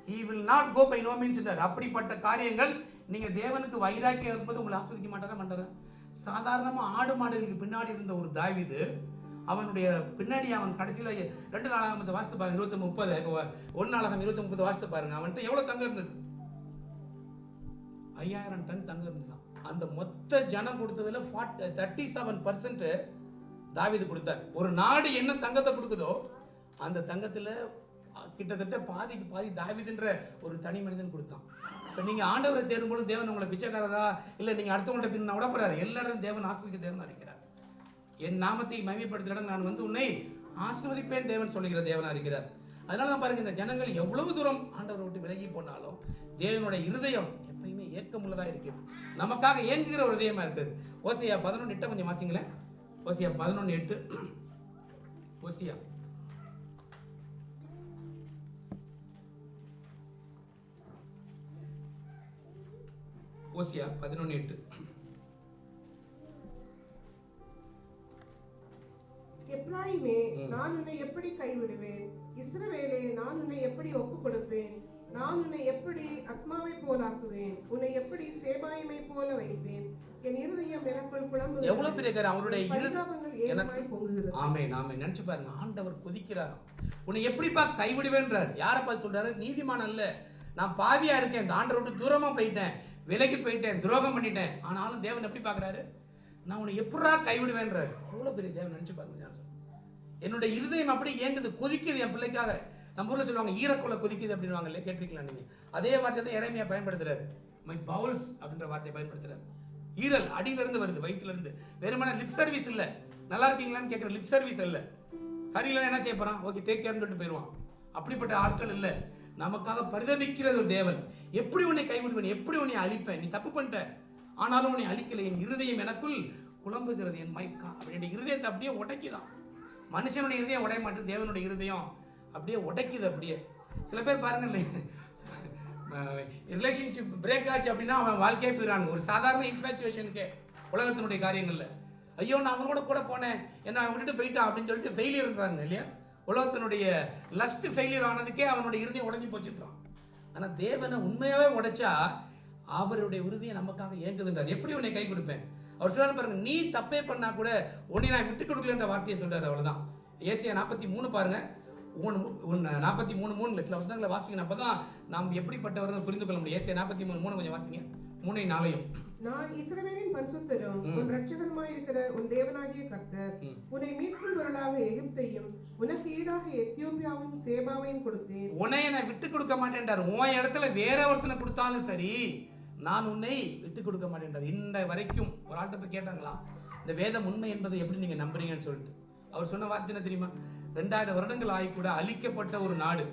he will not go by no means. அப்படிப்பட்ட காரியங்கள் நீங்க தேவனுக்கு வைராக்கியம் இருக்கும்போது உங்களை ஆஸ்வதிக்க மாட்டாரா? சாதாரணமா ஆடு மாடுகளுக்கு பின்னாடி இருந்த ஒரு தாவீது, அவனுடைய பின்னாடி அவன் கடைசியில 2 நாளாகமத்தை வாசித்து பாருங்க, 29-30. இப்போ 1 நாளாகம் 29 வாசித்து பாருங்க. அவன்கிட்ட எவ்வளவு தங்கம் இருந்தது? 5000 டன் தங்கம் இருந்தது. அந்த மொத்த ஜனம் கொடுத்ததுல 37% தாவீது கொடுத்தார். ஒரு நாடு என்ன தங்கத்தை கொடுக்குதோ அந்த தங்கத்துல கிட்டத்தட்ட பாதிக்கு பாதி தாவீதுன்ற ஒரு தனி மனிதன் கொடுத்தான். இப்போ நீங்க ஆண்டவரை தேடும்போது தேவன் உங்களை பிச்சைக்காரரா இல்லை நீங்க அடுத்தவங்கள்ட்ட பின்ன விட போறாரு. எல்லாரும் தேவன் ஆசிரியக்க தேவன் இருக்கிறார். என் நாமத்தை மகிமைப்படுத்துகிற இடம் நான் உன்னை ஆசீர்வதிப்பேன் தேவன் சொல்லுகிற தேவனா இருக்கிறார். அதனால தான் பாருங்க, இந்த ஜனங்கள் எவ்வளவு தூரம் ஆண்டவரை விட்டு விலகி போனாலும் தேவனுடைய இருதயம் எப்பயுமே ஏக்கமுள்ளதா இருக்குது. நமக்காக ஏங்குகிற ஒரு இதயமா இருக்குது. ஓசியா 11:8 கொஞ்சம் வாசிங்களேன். ஓசியா 11:8. ஓசியா ஓசியா 11:8. எப்ராயிமே, நான் உன்னை எப்படி கைவிடுவேன்? இஸ்ரவேலே, நான் உன்னை எப்படி ஒப்பு கொடுப்பேன்? நான் உன்னை எப்படி அக்மாவை போலாக்குவேன்? உன்னை எப்படி சேபாயிமை போல வைப்பேன்? என் இருதயம் எனக்குள் குழம்புகிறது. எவ்வளவு பெரிய காரியம் அவருடைய என் பரிதாபங்கள் ஏகமாய் பொங்குகிறது. ஆமே நாம நினைச்சு பாருங்க, ஆண்டவர் கொதிக்கிறார். உன்னை எப்படிப்பா கைவிடுவேன்றார். யாரை பார்த்து சொல்றாரு? நீதிமான் அல்ல, நான் பாவியா இருக்கேன், இந்த ஆண்டரை விட்டு தூரமா போயிட்டேன், விலகி போயிட்டேன், துரோகம் பண்ணிட்டேன். ஆனாலும் தேவன் எப்படி பார்க்கறாரு? நான் உன்னை எப்படா கைவிடுவேன்றாரு. எவ்வளவு பெரிய தேவன் நினைச்சு பாருங்க. என்னுடைய இருதயம் அப்படி ஏங்குது, கொதிக்குது என் பிள்ளைக்காக. நம்ம ஊர்ல சொல்லுவாங்க ஈரக்குள்ள கொதிக்குது அப்படின்வாங்க இல்லையா, கேட்டிருக்கலாம் நீங்க. அதே வார்த்தை தான் எரேமியா பயன்படுத்துறாரு. மை பவுல்ஸ் அப்படின்ற வார்த்தையை பயன்படுத்துறாரு. ஈரல் அடியில இருந்து வருது, வயிற்றுல இருந்து. வெறுமனே லிப் சர்வீஸ் இல்ல, நல்லா இருக்கீங்களான்னு கேட்கிற லிப் சர்வீஸ் இல்ல. சரியில்லை என்ன செய்ய போறான்? ஓகே டேக் கேர்னு சொல்லிட்டு போயிடுவான். அப்படிப்பட்ட ஆட்கள் இல்ல. நமக்காக பரிதபிக்கிற ஒரு தேவன். எப்படி உன்னை கைவிடுவேன், எப்படி உன்னை அழிப்பேன், நீ தப்பு பண்ணிட்ட ஆனாலும் உன்னை அழிக்கல, என் இருதயம் எனக்குள் குழம்புகிறது, என் மைக்கா என்னுடைய இருதயத்தை அப்படியே உடைக்குதான். மனுஷனுடைய இருதயம் உடைய மாட்டேன், தேவனுடைய இருதயம் அப்படியே உடைக்குது. அப்படியே சில பேர் பாருங்க, ரிலேஷன்ஷிப் பிரேக் ஆச்சு அப்படின்னா அவன் வாழ்க்கையே போயிடறாங்க. ஒரு சாதாரண இன்ஃபேச்சுவேஷனுக்கே உலகத்தினுடைய காரியங்கள்ல, ஐயோ நான் அவனோட கூட போனேன், என்ன அவன் விட்டுட்டு போயிட்டான் அப்படின்னு சொல்லிட்டு ஃபெயிலியர்ன்றாங்க இல்லையா. உலகத்தினுடைய லஸ்ட் ஃபெயிலியர் ஆனதுக்கே அவனுடைய இருதயம் உடஞ்சி போச்சுட்டான். ஆனா தேவனை உண்மையாவே உடைச்சா அவருடைய உறுதியை நமக்காக ஏங்குதுன்றார். எப்படி உன்னை கை கொடுப்பேன்? அவர் சொல்றாரு பாருங்க, நீ தப்பே பண்ணா கூட உன்னை நான் விட்டு கொடுக்கலன்ற வார்த்தையை சொல்றாரு. அவ்வளவுதான். ஏசியா 43 பாருங்க, 43:3 சில வசனங்களை வாசிங்க. அப்பதான் நாம் எப்படிப்பட்டவர்கள் புரிந்து கொள்ள முடியும். ஏசியா 43:3 கொஞ்சம் வாசிங்க. 3:4 நான் இஸ்ரவேலின் பரிசுத்தரும் உன் இரட்சகருமாய் இருக்கிற உன் தேவனாகிய கர்த்தர் உன்னை மீட்கும் பொருளாக எகிப்தையும் உனக்கு ஈடாக எத்தியோப்பியாவையும் சேபாவையும் கொடுத்தேன். உன்னை நான் விட்டு கொடுக்க மாட்டேன்றார். உன் இடத்துல வேற ஒருத்தனை கொடுத்தாலும் சரி, நான் உன்னை விட்டு கொடுக்க மாட்டேன்றார். இந்த வரைக்கும் ஒரு ஆள்கிட்ட போய் கேட்டாங்களா, இந்த வேதம் உண்மை என்பதை எப்படி நீங்க நம்புறீங்கன்னு சொல்லிட்டு. அவர் சொன்ன வார்த்தை என்ன தெரியுமா? 2000 வருடங்கள் ஆகி கூட அழிக்கப்பட்ட ஒரு நாடு.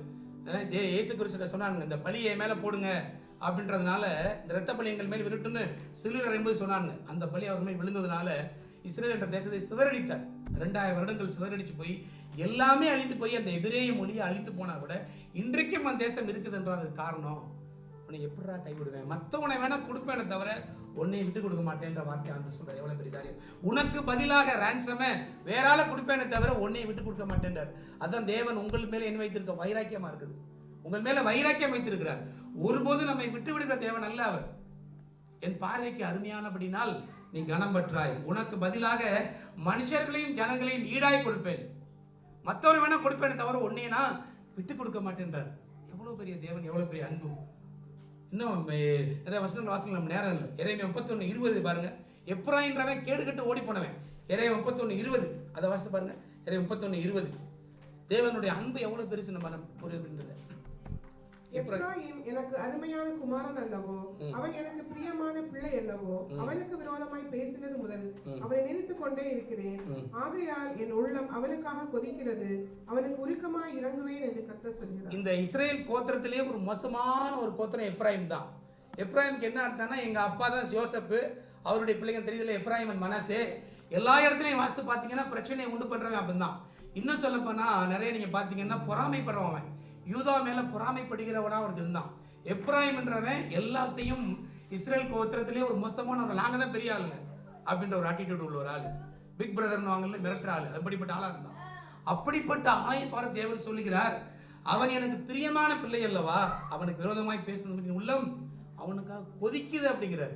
இயேசு கிறிஸ்து சொன்னாங்க, இந்த பழியை மேல போடுங்க அப்படின்றதுனால, இந்த இரத்த பழி எங்கள் மேல் விருட்டுன்னு சிலுவையில் என்பது சொன்னாங்க. அந்த பழி அவர் மேல் விழுந்ததுனால இஸ்ரேல் என்ற தேசத்தை சிதறடித்தார். 2000 வருடங்கள் சிதறடிச்சு போய் எல்லாமே அழிந்து போய் அந்த எபிரேய மொழியை அழிந்து போனா கூட இன்றைக்கும் அந்த தேசம் இருக்குதுன்றது காரணம். உன்னை எப்படா கைவிடுவேன்? மற்றவனை வேணா கொடுப்பேனே தவிர உன்னை விட்டு கொடுக்க மாட்டேன்ற வார்த்தை ஆண்டு சொல்ற. எவ்வளவு பெரிய காரியம். உனக்கு பதிலாக ரான்சமை வேற ஆளை கொடுப்பேனே தவிர உன்னை விட்டு கொடுக்க மாட்டேன்றார். அதான் தேவன் உங்கள் மேல என்ன வைத்திருக்க வைராக்கியமா இருக்குது. உங்கள் மேல வைராக்கியம் வைத்திருக்கிறார். ஒருபோது நம்மை விட்டு விடுகிற தேவன் அல்ல அவர். என் பார்வைக்கு அருமையானபடினால் நீ கனம் பற்றாய், உனக்கு பதிலாக மனுஷர்களையும் ஜனங்களையும் ஈடாய் கொடுப்பேன், மற்றவரை வேணா கொடுப்பேனே தவிர உன்னை நான் விட்டு கொடுக்க மாட்டேன்றார். எவ்வளவு பெரிய தேவன், எவ்வளவு பெரிய அன்பு. இன்னும் நிறைய வசனங்கள் வாசிக்கலாம், நம்ம நேரம் இல்லை. எரேமியா 31:20 பாருங்க. எப்ராயிம்ன்றவன் கேடு கட்டு ஓடி போனவன். எரேமியா 31:20 அதை வாசித்து பாருங்க. எரேமியா 31:20 தேவனுடைய அன்பு எவ்வளவு பெருசு நம்ம புரியுதுன்றது. எப்ராயிம் எனக்கு அருமையான குமாரன் அல்லவோ, அவன் எனக்கு பிரியமான பிள்ளை அல்லவோ, அவனுக்கு விரோதமாய் பேசினது முதல் அவனை நினைத்துக் கொண்டே இருக்கிறேன். ஆகையால் என் உள்ளம் அவனுக்காக கொதிக்கிறது, அவனுக்கு உருக்கமாய் இறங்குவேன் என்று கர்த்தர் சொல்கிறார். இந்த இஸ்ரேல் கோத்திரத்திலேயே ஒரு மோசமான ஒரு கோத்திரம் எப்ராயிம் தான். எப்ராயிமுக்கு என்ன அர்த்தம்னா, எங்க அப்பா தான் யோசப்பு, அவருடைய பிள்ளைங்க தெரியுதுல எப்ராயிம் மனாசே. எல்லா இடத்துலையும் வாசித்து பார்த்தீங்கன்னா பிரச்சனையை உண்டு பண்றவன் அப்படிதான். இன்னும் சொல்ல போனா நிறைய நீங்க பாத்தீங்கன்னா பொறாமைப்படுறவன், யூதா மேல பொறாமைப்படுகிறவனா ஒருத்தர் இருந்தான். எப்ராயிம் என்றவன் எல்லாத்தையும் இஸ்ரேல் கோத்திரத்திலே ஒரு மோசமான ஒரு, நாங்க தான் பெரிய ஆளுங்க அப்படின்ற ஒரு ஆட்டிடியூட் உள்ள ஒரு ஆள், பிக் பிரதர்னு வாங்கல, மிரட்டுற ஆள், அப்படிப்பட்ட ஆளா இருந்தான். அப்படிப்பட்ட ஆளை பார்த்து தேவன் சொல்லுகிறார், அவன் எனக்கு பிரியமான பிள்ளை அல்லவா, அவனுக்கு விரோதமாய் பேசுறது உள்ளம் அவனுக்காக கொதிக்குது அப்படிங்கிறார்.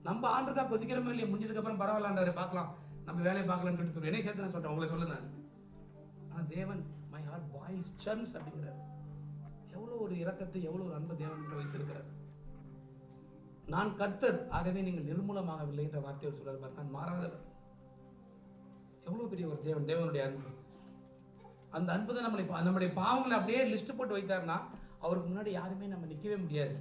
நம்ம ஆண்டுக்காக கொதிக்கிறோமே இல்லையா, முடிஞ்சதுக்கு அப்புறம் பரவாயில்லாண்டாரு, பார்க்கலாம், நம்ம வேலையை பார்க்கலாம்னு சொல்லிட்டு என்னை சேர்த்து நான் சொல்றேன், உங்களை சொல்ல நான். ஆனால் தேவன் மை ஹார்ட் பாயில்ஸ் சர்ன்ஸ் அப்படிங்கிறார். எவ்வளோ ஒரு இரக்கத்தை, எவ்வளோ ஒரு அன்பு தேவன் வைத்திருக்கிறார். நான் கர்த்தர், ஆகவே நீங்கள் நிர்மூலமாகவில்லை என்ற வார்த்தையோடு சொல்றார். நான் மாறாதவர். எவ்வளோ பெரிய ஒரு தேவன், தேவனுடைய அன்பு. அந்த அன்பு தான் நம்முடைய பாவங்களை அப்படியே லிஸ்ட் போட்டு வைத்தார்னா அவருக்கு முன்னாடி யாருமே நம்ம நிற்கவே முடியாது.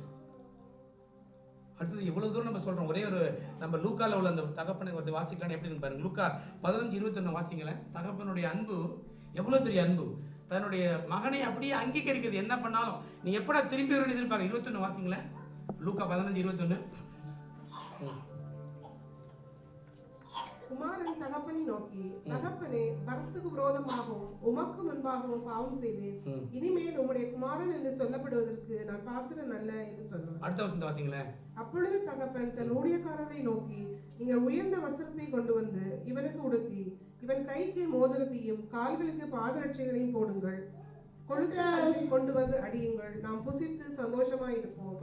அடுத்தது எவ்வளவு தூரம் நம்ம சொல்றோம். ஒரே ஒரு நம்ம லூக்கால உள்ள அந்த தகப்பனை ஒரு வாசிக்கலாம் எப்படின்னு பாருங்க. லூக்கா 15:21 வாசிங்களேன். தகப்பனுடைய அன்பு எவ்வளவு பெரிய அன்பு. தன்னுடைய மகனை அப்படியே அங்கீகரிக்கிறது. என்ன பண்ணாலும் நீ எப்படா திரும்பி வரும்னு எதிர்பார்க்க. 21 வாசிங்களேன். லூக்கா 15:21. குமாரன் தகப்பனை நோக்கி, தகப்பனே, பரத்துக்கு விரோதமாகவும் உமக்கு முன்பாகவும் பாவம் செய்தேன், இனிமேல் உம்முடைய குமாரன் என்று சொல்லப்படுவதற்கு நான் பாத்திரன் அல்ல என்று சொன்னார். அடுத்த வசனத்தை வாசிங்களேன். அப்பொழுது தகப்பன் தன் ஊழியக்காரரை நோக்கி, நீங்கள் உயர்ந்த வஸ்திரத்தை கொண்டு வந்து இவனுக்கு உடுத்தி, இவன் கைக்கு மோதிரத்தையும் கால்களுக்கு பாதரட்சைகளையும் போடுங்கள், கொழுத்தை கொண்டு வந்து அடியுங்கள், நாம் புசித்து சந்தோஷமாய் இருப்போம்.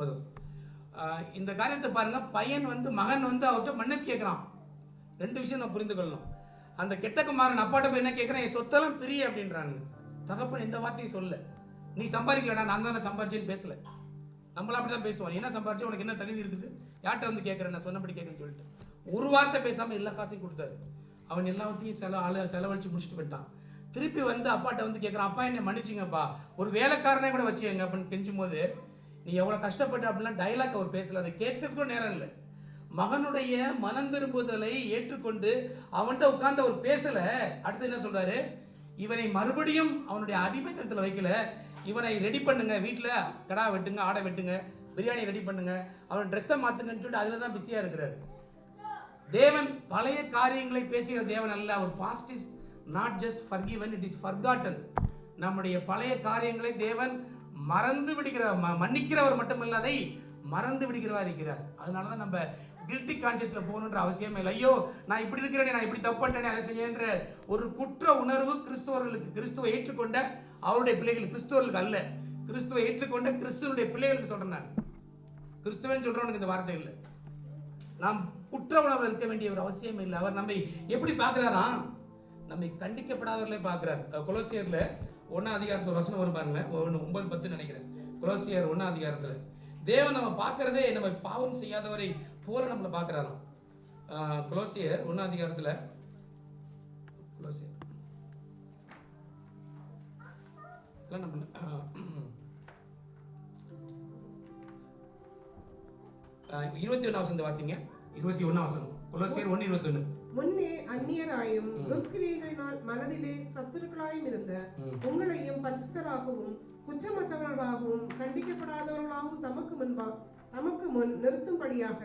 இந்த காரியத்தை பாருங்க, பையன் மகன் அவர்கிட்ட மன்னிப்பு கேட்கிறான். 2 விஷயம் நான் புரிந்து கொள்ளணும். அந்த கெட்ட குமாரன் அப்பாட்ட போய் என்ன கேட்கிறேன், என் சொத்தெல்லாம் பிரிய அப்படின்றாங்க. தகப்பன் எந்த வார்த்தையும் சொல்ல, நீ சம்பாதிக்கலடா, நான் தானே சம்பாரிச்சேன்னு பேசல. நம்மள அப்படிதான் பேசுவோம், என்ன சம்பாரிச்சு, உனக்கு என்ன தகுதி இருக்குது, யார்கிட்ட கேட்கறேன், நான் சொன்னபடி கேட்கறேன்னு சொல்லிட்டு ஒரு வார்த்தை பேசாம எல்லா காசையும் கொடுத்தாரு. அவன் எல்லாத்தையும் செலவழிச்சு முடிச்சுட்டு போயிட்டான். திருப்பி அப்பாட்ட கேட்கறான், அப்பா என்னை மன்னிச்சிங்கப்பா, ஒரு வேலைக்காரனே கூட வச்சுங்க அப்படின்னு கெஞ்சும் போது, நீ எவ்வளவு கஷ்டப்பட்ட அப்படின்னா டைலாக் அவர் பேசல, அதை கேட்கறதுக்கும் நேரம் இல்லை. மகனுடைய மனம் திரும்புதலை ஏற்றுக்கொண்டு அவன்கிட்ட உட்கார்ந்து அவர் பேசல. அடுத்து என்ன சொல்றாரு, இவனை மறுபடியும் அவனுடைய அடிமைத்தனத்தில் வைக்கல, இவனை ரெடி பண்ணுங்க, வீட்டில் கடா வெட்டுங்க, ஆடை வெட்டுங்க, பிரியாணி ரெடி பண்ணுங்க, அவன் ட்ரெஸ்ஸை மாத்துங்கன்னு சொல்லிட்டு அதில் தான் பிஸியாக இருக்கிறார். தேவன் பழைய காரியங்களை பேசுகிற தேவன் அல்ல. அவர் past is not just forgiven, it is forgotten. நம்முடைய பழைய காரியங்களை தேவன் மறந்து மன்னிக்கிறவர் மட்டுமல்ல, அதை மறந்து விடுகிறவா இருக்கிறார். அதனால தான் நம்ம கில்ட்டி கான்சியஸ்ல போகணுன்ற அவசியமே இல்லை. ஐயோ நான் இப்படி இருக்கிறேனே, நான் இப்படி தப்பு பண்ணிட்டேனே, அதை செய்யன்ற ஒரு குற்ற உணர்வு கிறிஸ்தவர்களுக்கு, கிறிஸ்துவை ஏற்றுக்கொண்ட அவருடைய பிள்ளைகள், கிறிஸ்தவர்களுக்கு அல்ல, கிறிஸ்துவை ஏற்றுக்கொண்ட கிறிஸ்துவனுடைய பிள்ளைகளுக்கு சொல்றேன். நான் கிறிஸ்துவன் சொல்றவனுக்கு இந்த வார்த்தை இல்லை. நாம் குற்ற உணர்வு இருக்க வேண்டிய ஒரு அவசியம் இல்லை. அவர் நம்மை எப்படி பார்க்கிறாரா, நம்மை கண்டிக்கப்படாதவர்களே பார்க்கிறார். கொலோசியர்ல 1ஆம் அதிகாரத்துல வசனம் வரும் பாருங்க, 9:10 நினைக்கிறேன். கொலோசியர் 1ஆம் அதிகாரத்துல தேவன் நம்ம பார்க்கறதே நம்ம பாவம் செய்யாதவரை போல நம்மளை பார்க்கிறாராம். கொலோசியர் 1ஆம் அதிகாரத்துல, கொலோசியர் 21 வசனம் வாசிங்க. 21 வசனம், கொலோசியர் 1:21. முன்னே அந்நியராயும் துர்க்கிரியைகளினால் மனதிலே சத்துருக்களாயும் இருந்த உங்களையும் பரிசுத்தராகவும் குற்றமற்றவர்களாகவும் கண்டிக்கப்படாதவர்களாகவும் தமக்கு முன் நிறுத்தும்படியாக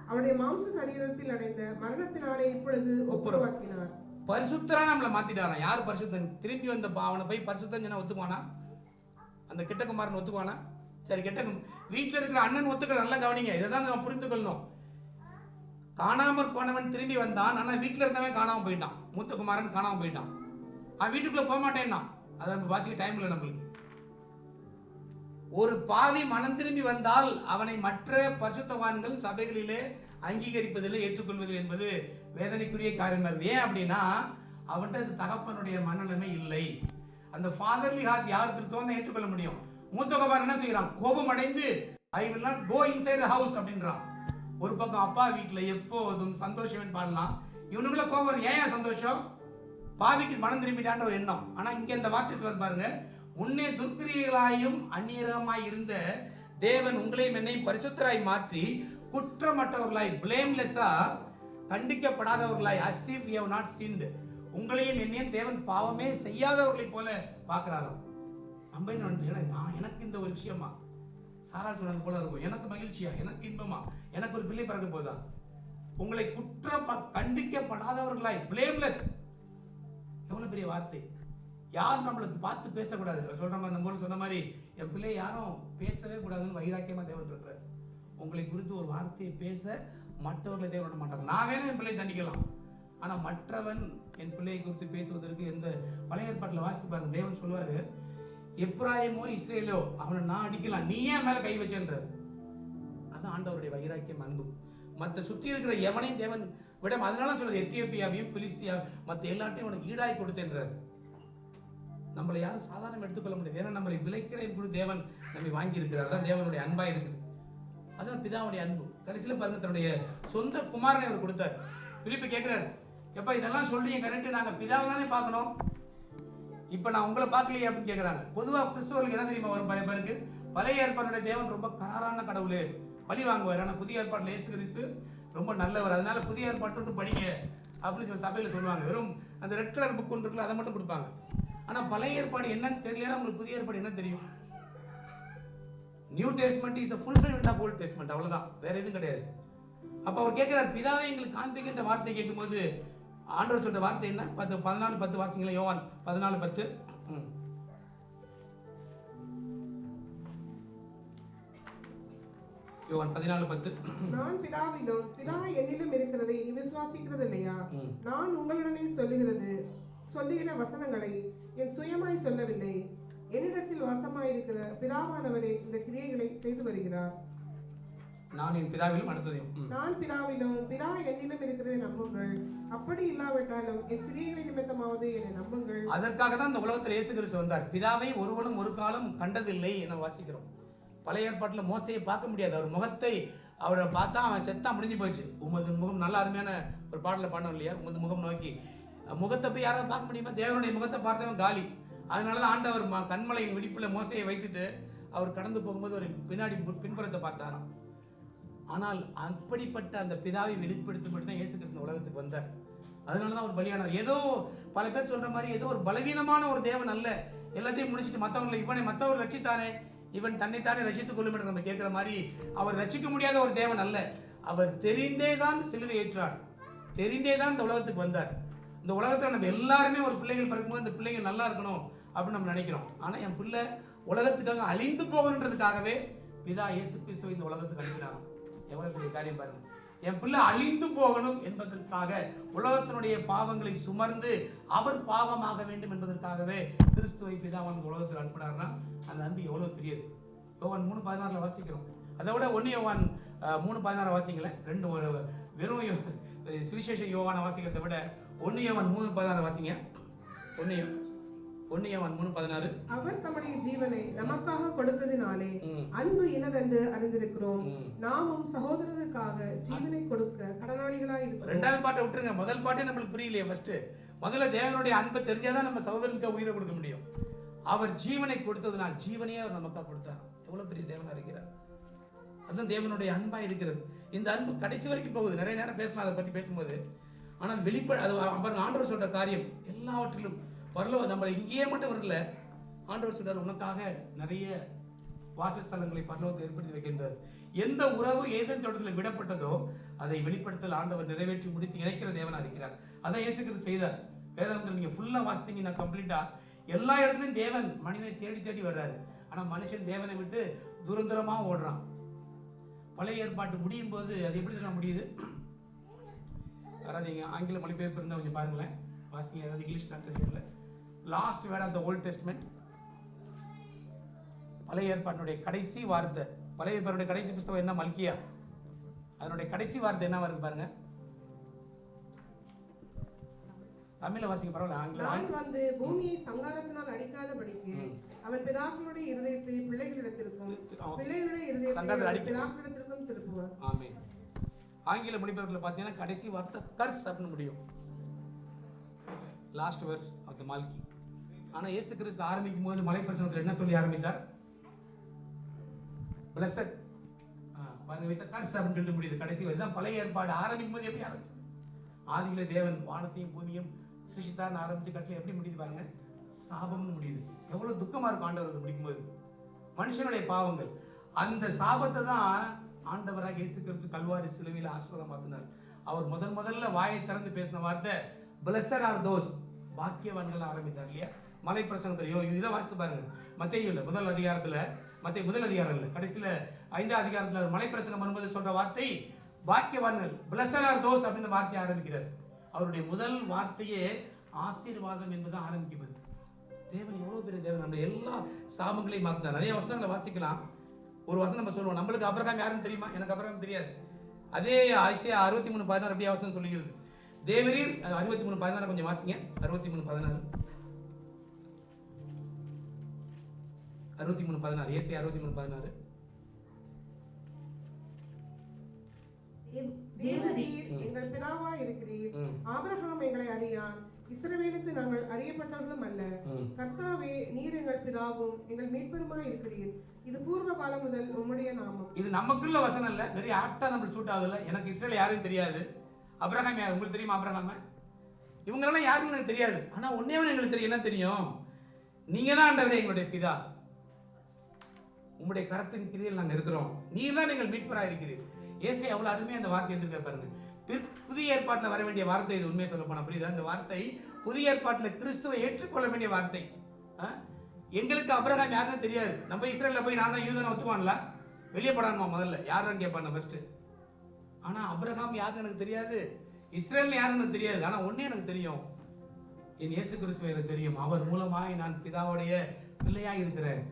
அவருடைய மாம்ச சரீரத்தில் அடைந்த மரணத்தினாலே இப்பொழுது ஒப்புரவாக்கினார். பரிசுத்தரா நம்மளை மாத்திட்டாராம். யார் பரிசுத்தன்? திரும்பி வந்த அவனை போய் பரிசுத்தன் சொன்னா ஒத்துக்குவானா? அந்த கெட்ட குமாரன் ஒத்துக்குவானா? சரி, வீட்டில் இருக்கிற அண்ணன் ஒத்துக்கள். நல்லா கவனிங்க, இதை தான் நம்ம புரிந்து கொள்ளணும். காணாமற் போனவன் திரும்பி வந்தான், ஆனா வீட்டில் இருந்தவன் காணாம போயிட்டான். மூத்த குமாரன் காணாம போயிட்டான். அவன் வீட்டுக்குள்ள போக மாட்டேன்னா, அதை நம்ம வாசிக்க டைம் இல்லை நம்மளுக்கு. ஒரு பாவி மனம் திரும்பி வந்தால் அவனை மற்ற பரிசுத்தவான்கள் சபைகளிலே அங்கீகரிப்பதில் ஏற்றுக்கொள்வதில் என்பது வேதனைக்குரிய காரியம். ஏன் அப்படின்னா, அவன்கிட்ட தகப்பனுடைய மனநிலைமை இல்லை. அந்த ஃபாதர்லி ஹார்ட் யாருக்கு இருக்கோ தான் ஏற்றுக்கொள்ள முடியும். மூத்த குமாரன் என்ன செய்யறான்? கோபம் அடைந்து I will not go inside the house அப்படின்றான். ஒரு பக்கம் அப்பா வீட்டுல எப்போதும் சந்தோஷம் பாடலாம், இவனுக்குள்ள கோபம். ஏன் சந்தோஷம்? பாவிக்கு மனம் திரும்பிட்டான்ற ஒரு எண்ணம். ஆனா இங்க இந்த வார்த்தை சொல்ல பாருங்க, முன்னே துர்க்கிரியர்களாயும் அந்நியரமாய் இருந்த தேவன் உங்களையும் என்னையும் பரிசுத்தராய் மாற்றி குற்றமற்றவர்களாய், பிளேம்லெஸ்ஸா, கண்டிக்கப்படாதவர்களாய், as if you have not sinned, உங்களையும் என்னையும் தேவன் பாவமே செய்யாதவர்களை போல பார்க்கிறாராம். நம்ம எனக்கு இந்த ஒரு விஷயமா சாரால் சொன்னது போல இருக்கும், எனக்கு மகிழ்ச்சியா, எனக்கு இன்பமா, எனக்கு ஒரு பிள்ளை பிறக்க போதா, உங்களை கண்டிக்கப்படாதவர்களாய், பிளேம்லெஸ். எவ்வளவு பெரிய வார்த்தை! யாரும் நம்மளுக்கு பார்த்து பேசக்கூடாது. சொல்ற மாதிரி நம்ம சொன்ன மாதிரி என் பிள்ளை யாரும் பேசவே கூடாதுன்னு வைராக்கியமா தேவன் இருக்கிறார். உங்களை குறித்து ஒரு வார்த்தையை பேச மற்றவர்களை தேவன் விட மாட்டாங்க. நான் வேணும் என் பிள்ளை தண்டிக்கலாம், ஆனா மற்றவன் என் பிள்ளையை குறித்து பேசுவதற்கு எந்த பழைய ஏற்பாட்டில் வாசித்து பாருங்க. தேவன் சொல்லுவாரு, எப்ராயிமோ இஸ்ரேலோ அவனை நான் அடிக்கலாம், நீ ஏன் மேல கை வச்சேன்றார். அதான் ஆண்டவருடைய வைராக்கியம், அன்பு. மற்ற சுத்தி இருக்கிற எவனையும் தேவன் விட, அதனால சொல்ற எத்தியோப்பியாவையும் பிலிஸ்தியா மற்ற எல்லாத்தையும் உனக்கு ஈடாய் கொடுத்தேன்றார். நம்மளை யாரும் சாதாரணம் எடுத்துக்கொள்ள முடியாது. ஏன்னா நம்மளை விளைக்கிறேன் கூட தேவன் நம்மை வாங்கி இருக்கிறார். தான் தேவனுடைய அன்பா இருக்குது. அதான் பிதாவுடைய அன்பு. கடைசியில பாருங்க, தன்னுடைய சொந்த குமாரனை அவர் கொடுத்தார். பிலிப்பு கேட்கிறார், எப்ப இதெல்லாம் சொல்றீங்க கரெக்ட், நாங்க பிதாவை தானே பார்க்கணும், இப்ப நான் உங்களை பார்க்கலையே அப்படின்னு கேட்கிறாங்க. பொதுவா கிறிஸ்தவர்களுக்கு என்ன தெரியுமா வரும்? பேருக்கு பழைய ஏற்பாடுடைய தேவன் ரொம்ப கராரான கடவுள், பழி வாங்குவார். ஆனா புதிய ஏற்பாட்டில் இயேசு கிறிஸ்து ரொம்ப நல்லவர், அதனால புதிய ஏற்பாட்டு படிங்க அப்படின்னு சொல்லி சபையில சொல்லுவாங்க. வெறும் அந்த ரெட் கலர் புக் ஒன்று இருக்குல்ல, அதை மட்டும் கொடுப்பாங்க. ஆனா பழைய ஏற்பாடு என்னன்னு தெரியலன்னா உங்களுக்கு புதிய ஏற்பாடு என்ன தெரியும்? New testament is a fulfillment of old testament, அவ்வளவுதான், வேற எதுவும் கிடையாது. அப்ப அவர் கேட்கிறார், பிதாவை எங்களுக்கு காண்பிக்கின்ற வார்த்தை கேட்கும்போது ஆண்டவர் சொல்ற வார்த்தை என்ன? 14:10 வாசிங்களா, யோவான் 14:10. யோவான் 14:10. நான் பிதாவிலும் பிதா என்னிலும் இருக்கிறதை நீ விசுவாசிக்கிறது இல்லையா? நான் உங்களுடனே சொல்லுகிற வசனங்களை என் சுயமாய் சொல்லவில்லை, என்னிடத்தில் வாசமாயிருக்கிற பிதாவானவரே இந்த கிரியைகளை செய்து வருகிறார். நான் என் பிதாவிலும் அடுத்ததையும். நான் பிதாவிலும் பிதா என்னிலும் இருக்கிறதை நம்புங்கள். அப்படி இல்லாவிட்டாலும் என் கிரியைகளின் நிமித்தமாவது என்னை நம்புங்கள். அதற்காக தான் இந்த உலகத்தில் இயேசு கிறிஸ்து வந்தார். பிதாவை ஒருவனும் ஒரு காலம் கண்டதில்லை என வாசிக்கிறோம். பழைய ஏற்பாட்டில் மோசையை பார்க்க முடியாது. அவர் முகத்தை அவரை பார்த்தா அவன் செத்தா முடிஞ்சு போச்சு. உமது முகம், நல்ல அருமையான ஒரு பாடல பாடணும் இல்லையா? உமது முகம் நோக்கி முகத்தை போய் யாராவது பார்க்க முடியுமா? தேவனுடைய முகத்தை பார்த்தவன் காலி. அதனாலதான் ஆண்டவர் கண்மலையின் வெடிப்புல மோசையை வைத்துட்டு அவர் கடந்து போகும்போது ஒரு பின்புறத்தை பார்த்தாராம். ஆனால் அப்படிப்பட்ட அந்த பிதாவை வெளிப்படுத்தி மட்டும்தான் இயேசு கிறிஸ்து உலகத்துக்கு வந்தார். அதனாலதான் அவர் பலியானார். ஏதோ பல பேர் சொல்ற மாதிரி ஏதோ ஒரு பலவீனமான ஒரு தேவன் அல்ல. எல்லாத்தையும் முடிச்சுட்டு மற்றவர்கள் ரட்சித்தானே, இவன் தன்னைத்தானே ரட்சித்துக் கொள்ளும் என்று நம்ம கேட்கிற மாதிரி அவர் ரட்சிக்க முடியாத ஒரு தேவன் அல்ல. அவர் தெரிந்தே தான் சிலுவை ஏற்றார். தெரிந்தே தான் இந்த உலகத்துக்கு வந்தார். இந்த உலகத்தில் நம்ம எல்லாருமே ஒரு பிள்ளைகள் பிறக்கும்போது இந்த பிள்ளைங்க நல்லா இருக்கணும் அப்படின்னு நம்ம நினைக்கிறோம். ஆனால் என் பிள்ளை உலகத்துக்காக அழிந்து போகணுன்றதுக்காகவே பிதா இயேசு கிறிஸ்துவை இந்த உலகத்துக்கு அனுப்பினாராம். எவ்வளவு பெரிய காரியம் பாருங்க. என் பிள்ளை அழிந்து போகணும் என்பதற்காக உலகத்தினுடைய பாவங்களை சுமர்ந்து அவர் பாவமாக வேண்டும் என்பதற்காகவே கிறிஸ்துவை பிதாவான் உலகத்தில் அனுப்பினார்னா அந்த அன்பு எவ்வளவு பெரியது. யோவான் 3:16 வாசிக்கிறோம். அதை விட 1 யோவான் 3:16 வாசிக்கல. வெறும் சுவிசேஷ யோவான வாசிக்கிறதை விட 1 யோவான் 3:16 வாசிங்க. 1 யோவான் 3:16. அவர் தம்முடைய ஜீவனை நமக்காக கொடுத்ததினாலே அன்பு இனதென்று அறிந்திருக்கிறோம். நாமும் சகோதரருக்காக ஜீவனை கொடுக்க கடனாளிகளாய் இருக்கிறோம். ரெண்டாவது பாட்டை விட்டுருங்க. முதல் பாட்டே நம்மளுக்கு புரியலையே. முதல்ல தேவனுடைய அன்பை தெரிஞ்சாதான் நம்ம சகோதரனுக்கு உயிரை கொடுக்க முடியும். அவர் ஜீவனை கொடுத்ததுனால் ஜீவனையே அவர் நமக்காக கொடுத்தார். எவ்வளவு பெரிய தேவனா இருக்கிறார். அதுதான் தேவனுடைய அன்பா இருக்கிறது. இந்த அன்பு கடைசி வரைக்கும் போகுது. நிறைய நேரம் பேசலாம் அதை பத்தி பேசும்போது. ஆனால் ஆண்டவர் சொல்ற காரியம் எல்லாவற்றிலும் நம்மளை இங்கேயே மட்டும் வரல. ஆண்டவர் சொல்றார், உனக்காக நிறைய வாசஸ்தலங்களை பரலோகத்தை ஏற்படுத்தி வைக்கின்றார். எந்த உறவு ஏதேன் தோட்டத்தில் விடப்பட்டதோ அதை வெளிப்படுத்தல் ஆண்டவர் நிறைவேற்றி முடித்து இணைக்கிற தேவனா இருக்கிறார். அதான் இயேசு கிறிஸ்து செய்தார். வேதாந்தத்தில் நீங்க ஃபுல்லா வாசித்தீங்கன்னா கம்ப்ளீட்டா எல்லா இடத்துலையும் தேவன் மனிதனை தேடி தேடி வர்றாரு. ஆனா மனுஷன் தேவனை விட்டு தூரமா ஓடுறான். பழைய ஏற்பாட்டு முடியும் போது அது எப்படி தான் முடியுது? யாராவது ஆங்கில மொழிபெயர்ப்பு இருந்தால் கொஞ்சம் பாருங்களேன், வாசிங்க. அதாவது இங்கிலீஷ் டிரான்ஸ்லேஷன்ல last word of the old testament, பழைய ஏற்பாட்டினுடைய கடைசி வார்த்தை. பழைய ஏற்பாட்டுடைய கடைசி புத்தகம் என்ன? மல்கியா. அதனுடைய கடைசி வார்த்தை என்ன வருது பாருங்க. தமிழ்ல வாசிங்க, பரவாயில்ல. ஆங்கிலம். பூமியை சங்காரத்தினால் அடிக்காதபடிக்கு அவன் பிதாக்களுடைய இருதயத்தை பிள்ளைகளிடத்திற்கும் பிள்ளைகளுடைய இருதயத்தை பிதாக்களிடத்திற்கும் திருப்புவார். ஆமென். ஆங்கில மொழிபெயர்ப்புல பார்த்தீங்கன்னா கடைசி வார்த்தை கர்ஸ் அப்படின்னு முடியும். லாஸ்ட் வெர்ஸ் ஆஃப் தி மல்கி. ஆனா இயேசு கிறிஸ்து ஆரம்பிக்கும் போது மலை பிரசங்கத்தில் என்ன சொல்லி ஆரம்பித்தார்? பிளஸட் பாருங்க, வித் கர்ஸ் அப்படின்னு சொல்லி முடியுது. கடைசி வரை தான் பழைய ஏற்பாடு ஆரம்பிக்கும் போது எப்படி ஆரம்பிச்சது? ஆதியில தேவன் வானத்தையும் பூமியும் சிருஷ்டித்தார்னு ஆரம்பிச்சு கடைசியில் எப்படி முடியுது பாருங்க, சாபம்னு முடியுது. எவ்வளவு துக்கமா இருக்கும் ஆண்டவருக்கு முடிக்கும் போது. மனுஷனுடைய பாவங்கள், அந்த சாபத்தை தான் ஆண்டவராக இயேசு கிறிஸ்து கல்வாரி சிலுவையில் ஆசீர்வாதம் மாத்தினார். அவர் முதல்ல வாயை திறந்து பேசின வார்த்தை blessed are those, பாக்கியவான்கள் ஆரம்பித்தார் இல்லையா? மலை பிரசங்கத்தில் இதை வாசித்து பாருங்க. மத்தேயுல முதல் அதிகாரம் இல்லை, கடைசியில 5ஆம் அதிகாரத்தில் மலை பிரசங்கம் வரும்போது சொல்ற வார்த்தை பாக்கியவான்கள், blessed are those அப்படின்னு வார்த்தை ஆரம்பிக்கிறார். அவருடைய முதல் வார்த்தையே ஆசீர்வாதம் என்பதை ஆரம்பிக்கிறது. தேவன் எவ்வளவு பெரிய தேவன். நம்ம எல்லா சாபங்களையும் மாத்தினார். நிறைய வசனங்களை வாசிக்கலாம். ஒரு வசனம் நம்ம சொல்லுவோம், நம்மளுக்கு அபிரகாம் யாருன்னு தெரியுமா? எனக்கு அபிரகாம் தெரியாது. அதே ஐசியா 63:16 அப்படியே வசனம் சொல்லுகிறது. தேவரீர் 63:16 கொஞ்சம் வாசிங்க. 63:16 ஏசியா 63:16. தேவரீர் எங்கள் பிதாவா இருக்கிறீர். ஆபிரகாம் எங்களை அறியான், இஸ்ரவேலுக்கு நாங்கள் அறியப்பட்டவர்களும் அல்ல. கர்த்தாவே, நீர் எங்கள் பிதாவும் எங்கள் மீட்பருமாய் இருக்கிறீர். இது பூர்வ காலம் முதல் உம்முடைய நாமம். இது நமக்குள்ள வசனம் இல்ல, வெரி ஆப்டா நம்ம சூட் ஆகுதுல்ல. எனக்கு இஸ்ரேல் யாரும் தெரியாது. அபிரகாம் யார் உங்களுக்கு தெரியுமா? அபிரகாம் இவங்களெல்லாம் யாருன்னு எனக்கு தெரியாது. ஆனா ஒன்னே எங்களுக்கு தெரியும். என்ன தெரியும்? நீங்க தான் ஆண்டவரே எங்களுடைய பிதா. உங்களுடைய கரத்தின் கிரியில் நாங்கள் இருக்கிறோம். நீர் தான் எங்கள் மீட்பராக இருக்கிறீர். ஏசை அவ்வளவு அருமையா அந்த வார்த்தை எடுத்துக்க பாருங்க. புதிய ஏற்பாட்டில் வர வேண்டிய வார்த்தை இது. உண்மையை சொல்ல போனா புரியுதா? இந்த வார்த்தை புதிய ஏற்பாட்டில் கிறிஸ்துவை ஏற்றுக்கொள்ள வேண்டிய வார்த்தை. எங்களுக்கு அபிரகாம் யாருன்னு தெரியாது. நம்ம இஸ்ரேல்ல போய் நான் தான் யூதனை ஒத்துவான்ல, வெளியே படானுமா முதல்ல யாரும் கேட்பாங்க ஃபர்ஸ்ட். ஆனா அபிரகாம் யாருன்னு எனக்கு தெரியாது, இஸ்ரேல் யாருன்னு தெரியாது. ஆனா ஒன்னே எனக்கு தெரியும், என் இயேசு கிறிஸ்துவை எனக்கு தெரியும். அவர் மூலமாய் நான் பிதாவுடைய பிள்ளையாய் இருக்கிறேன்.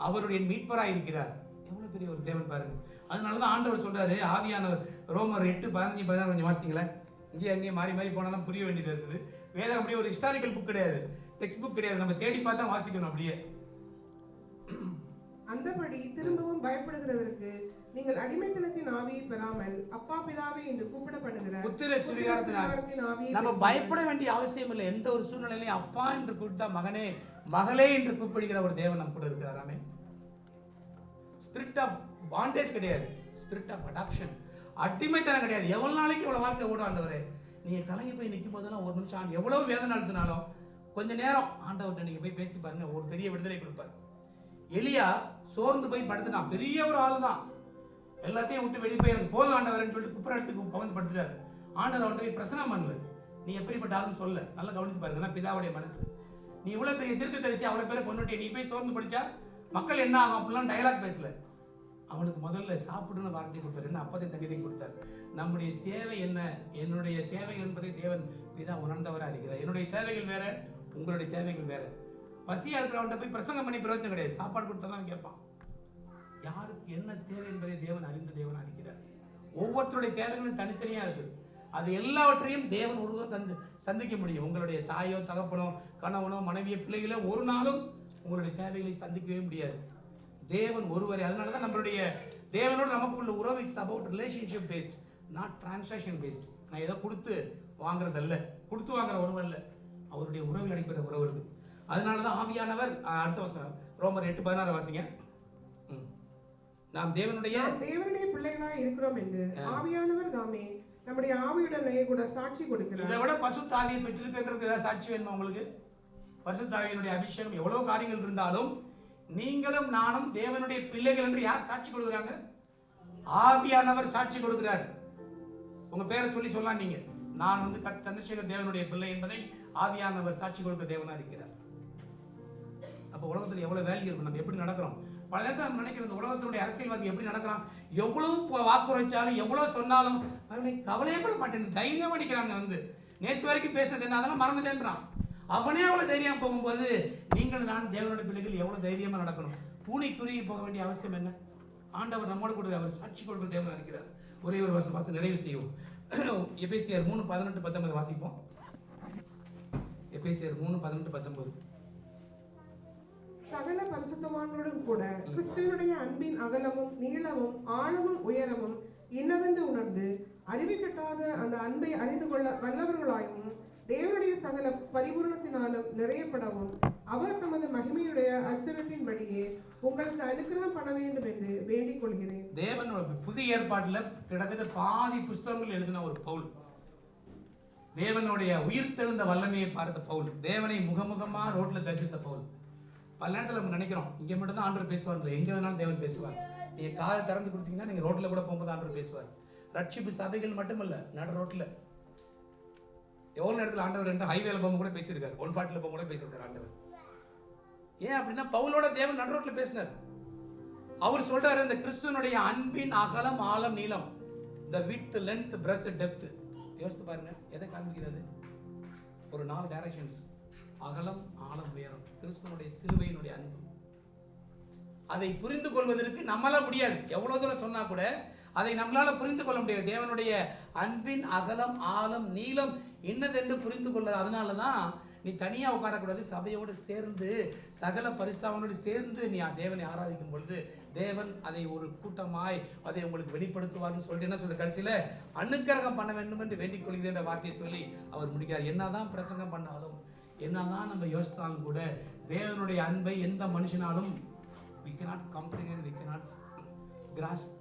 அவருடைய மீட்பராய் இருக்கிறார். எவ்வளவு பெரிய ஒரு தேவன் பாருங்க. அதனாலதான் ஆண்டவர் சொல்றாரு, ஆவியானவர். ரோமர் 8:15-16 கொஞ்சம் வாசிங்களேன். இங்கே அங்கேயும் மாறி மாறி போனா தான் புரிய வேண்டியது இருக்குது. வேதம் அப்படியே ஒரு ஹிஸ்டாரிக்கல் புக் கிடையாது, டெக்ஸ்ட் புக் கிடையாது. நம்ம தேடி பார்த்தா வாசிக்கணும் அப்படியே. அந்தபடி திரும்பவும் பயப்படுகிறதற்கு நீங்கள் அடிமைத்தனத்தின் ஆவியை பெறாமல் அப்பா பிதாவே என்று கூப்பிட பண்ணுகிற புத்திர சுவிகாரத்தின் ஆவியை நம்ம பயப்பட வேண்டிய அவசியம் இல்லை. எந்த ஒரு சூழ்நிலையிலையும் அப்பா என்று கூப்பிட்டா மகனே மகளே என்று கூப்பிடுகிற ஒரு தேவன் நம்ம கூட இருக்கிறாராமே. ஸ்பிரிட் ஆஃப் பாண்டேஜ் கிடையாது, ஸ்பிரிட் ஆஃப் அடாப்ஷன். அடிமைத்தனம் கிடையாது. எவ்வளவு நாளைக்கு இவ்வளவு வாழ்க்கை ஓட ஆண்டவரே. நீங்க கலங்கி போய் நிற்கும் போதெல்லாம் ஒரு நிமிஷம் எவ்வளவு வேதனை அழுத்தினாலும் கொஞ்ச நேரம் ஆண்டவர்கிட்ட நீங்க போய் பேசி பாருங்க, ஒரு பெரிய விடுதலை கொடுப்பார். எலியா சோர்ந்து போய் படுத்துட்டான். பெரிய ஒரு ஆள் தான், எல்லாத்தையும் விட்டு வெளியே போய் எனக்கு போதும் ஆண்டவர்னு சொல்லிட்டு குப்புற இடத்துக்கு பகந்து படுத்துட்டாரு. ஆண்டவர் அவன்கிட்ட போய் பிரசனம் பண்ணல, நீ எப்படிப்பட்ட ஆளுன்னு சொல்ல. நல்லா கவனித்து பாருங்க, தான் பிதாவுடைய மனசு. நீ இவ்வளவு பெரிய தீர்க்கதரிசி, அவ்வளவு பேரை கொண்டுட்டே நீ போய் சோர்ந்து படிச்சா மக்கள் என்ன ஆகும் அப்படிலாம் டயலாக் பேசல. அவனுக்கு முதல்ல சாப்பிடுன்னு வார்த்தை கொடுத்தாரு, என்ன அப்பதையும் தண்ணீரையும் கொடுத்தாரு. நம்முடைய தேவை என்ன, என்னுடைய தேவைகள் என்பதை தேவன் பிதா உணர்ந்தவராக இருக்கிறார். என்னுடைய தேவைகள் வேற, உங்களுடைய தேவைகள் வேற. பசியா இருக்கிறவன்ட்ட போய் பிரசங்கம் பண்ணி பிரயோஜனம் கிடையாது, சாப்பாடு கொடுத்தாலும் கேட்பான். யாருக்கு என்ன தேவை என்பதை தேவன் அறிந்த தேவனா இருக்கிறார். ஒவ்வொருத்தருடைய தேவைகளும் தனித்தனியா இருக்குது. அது எல்லாவற்றையும் தேவன் ஒருவரும் சந்திக்க முடியும். உங்களுடைய தாயோ தகப்பனோ கணவனோ மனைவியோ பிள்ளைகளோ ஒரு நாளும் உங்களுடைய தேவைகளை சந்திக்கவே முடியாது. தேவன் ஒருவரே. அதனாலதான் நம்மளுடைய தேவனோடு நமக்குள்ள உறவு it's about relationship based, not transaction based. நான் ஏதோ கொடுத்து வாங்குறது அல்ல, கொடுத்து வாங்குற உறவு அல்ல, அவருடைய உறவில் அடிப்படை உறவு இருக்கு. அதனாலதான் ஆவியானவர், அடுத்த வசனம் ரோமர் 8:16 வாசிங்க. நாம் தேவனுடைய பிள்ளைகளாய் இருக்கிறோம் என்று ஆவியானவர் தாமே நம்முடைய ஆவியுடனே கூட சாட்சி கொடுக்கிறார். இதை விட பரிசுத்த ஆவியை பெற்றிருக்கின்றது சாட்சி வேணுமா உங்களுக்கு? பரிசுத்த ஆவியினுடைய அபிஷேகம் எவ்வளவு காரியங்கள் இருந்தாலும் நீங்களும் நானும் தேவனுடைய பிள்ளைகள் என்று யார் சாட்சி கொடுக்கிறாங்க? ஆவியானவர் சாட்சி கொடுக்கிறார். உங்க பேரை சொல்லி சொல்லலாம், நீங்க நான் சந்திரசேகர் தேவனுடைய பிள்ளை என்பதை ஆவியானவர் சாட்சி கொடுக்க தேவனா இருக்கிறார். அப்ப உலகத்துல எவ்வளவு வேல்யூ இருக்கும், நம்ம எப்படி நடக்கிறோம். பல நேரத்தில் நம்ம நினைக்கிறோம், இந்த உலகத்தினுடைய அரசியல்வாதி எப்படி நடக்கிறான், எவ்வளவு வாக்குரைச்சாலும் எவ்வளவு சொன்னாலும் கவலையே கூட மாட்டேன், தைரியமா நிற்கிறாங்க. நேற்று வரைக்கும் பேசுனது என்ன அதெல்லாம் மறந்துட்டேன்றான். அவனே அவ்வளவு தைரியம் போகும்போது நீங்கள் நான் தேவனுடைய பிள்ளைகள் எவ்வளவு தைரியமா நடக்கணும். பூனை குறுகி போக வேண்டிய அவசியம் என்ன? ஆண்டவர் நம்மோடு கொடுக்க, அவர் சாட்சி கொடுக்க தேவனா இருக்கிறார். ஒரே ஒரு வருஷம் பார்த்து நிறைவு செய்வோம். எபேசியர் 3:18-19 வாசிப்போம். எபேசியர் 3:18-19. சகல பரிசுத்தவான்களுடன் கூட கிறிஸ்துவனுடைய அன்பின் அகலமும் நீளமும் ஆழமும் உயரமும் இன்னதென்று உணர்ந்து அறிவிக்கட்டாத அந்த அன்பை அறிந்து கொள்ள வல்லவர்களாயும் தேவனுடைய சகல பரிபூரணத்தினாலும் நிறையப்படவும் அவர் தமது மகிமையுடைய ஐஸ்வர்யத்தின்படியே உங்களுக்கு அனுக்கிரகம் பண்ண வேண்டும் என்று வேண்டிக் கொள்கிறேன். தேவன் புதிய ஏற்பாட்டுல கிட்டத்தட்ட பாதி புஸ்தகங்கள் எழுதின ஒரு பவுல், தேவனுடைய உயிர்த்தெழுந்த வல்லமையை பார்த்த பவுல், தேவனை முகமுகமா ரோட்ல தரிசித்த பவுல். பல நேரத்தில் நம்ம நினைக்கிறோம் இங்க மட்டும் தான் ஆண்டவர் பேசுவார், எங்க வேணாலும் தேவன் பேசுவார். நீங்க காதை திறந்து கொடுத்தீங்கன்னா நீங்க ரோட்ல கூட போகும்போது ஆண்டவர் பேசுவார். ரட்சிப்பு சபைகள் மட்டுமல்ல, நடு ரோட்ல எவ்வளவு நேரத்தில் ஆண்டவர் என்று ஹைவேல போகும்போது கூட பேசியிருக்காரு, 140 போகும்போது கூட பேசியிருக்காரு ஆண்டவர். ஏன் அப்படின்னா பவுலோட தேவன் நடு ரோட்ல பேசினார். அவர் சொல்றாரு, இந்த கிறிஸ்துவனுடைய அன்பின் அகலம் ஆழம் நீளம், the width length breadth depth. யோசித்து பாருங்க, எதை காண்பிக்கிறது? ஒரு 4 டைரக்ஷன்ஸ், அகலம் ஆழம் உயரம், கிறிஸ்துவனுடைய சிலுவையினுடைய அன்பு. அதை புரிந்து கொள்வதற்கு நம்மளால முடியாது, எவ்வளவு தூரம் சொன்னா கூட அதை நம்மளால புரிந்து கொள்ள முடியாது. தேவனுடைய அன்பின் அகலம் ஆழம் நீளம் என்னதென்று புரிந்து கொள்ள. அதனாலதான் நீ தனியா உட்காரக்கூடாது, சபையோடு சேர்ந்து சகல பரிசுத்தவான்களோடு சேர்ந்து நீ தேவனை ஆராதிக்கும் பொழுது தேவன் அதை ஒரு கூட்டமாய் அதை உங்களுக்கு வெளிப்படுத்துவார்னு சொல்லிட்டு என்ன சொல்ற, கடைசியில அனுக்கிரகம் பண்ண வேண்டும் என்று வேண்டிக் கொள்கிறேன் என்ற வார்த்தையை சொல்லி அவர் முடிக்கிறார். என்னதான் பிரசங்கம் பண்ணாலும், என்னதான் நம்ம யோசித்தாலும் கூட தேவனுடைய அன்பை எந்த மனுஷனாலும் we cannot comprehend, we cannot grasp.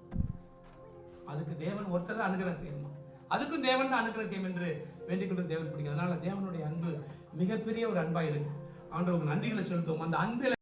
அதுக்கு தேவன் ஒருத்தர் தான் அனுகிரகம் செய்யணுமா, அதுக்கும் தேவன் தான் அனுகிரகம் செய்யும் என்று வேண்டிக் கொண்டு தேவன் பிடிக்கும். அதனால தேவனுடைய அன்பு மிகப்பெரிய ஒரு அன்பா இருக்கு. ஆண்டவருக்கு நன்றிகளை செலுத்துவோம். அந்த அன்பில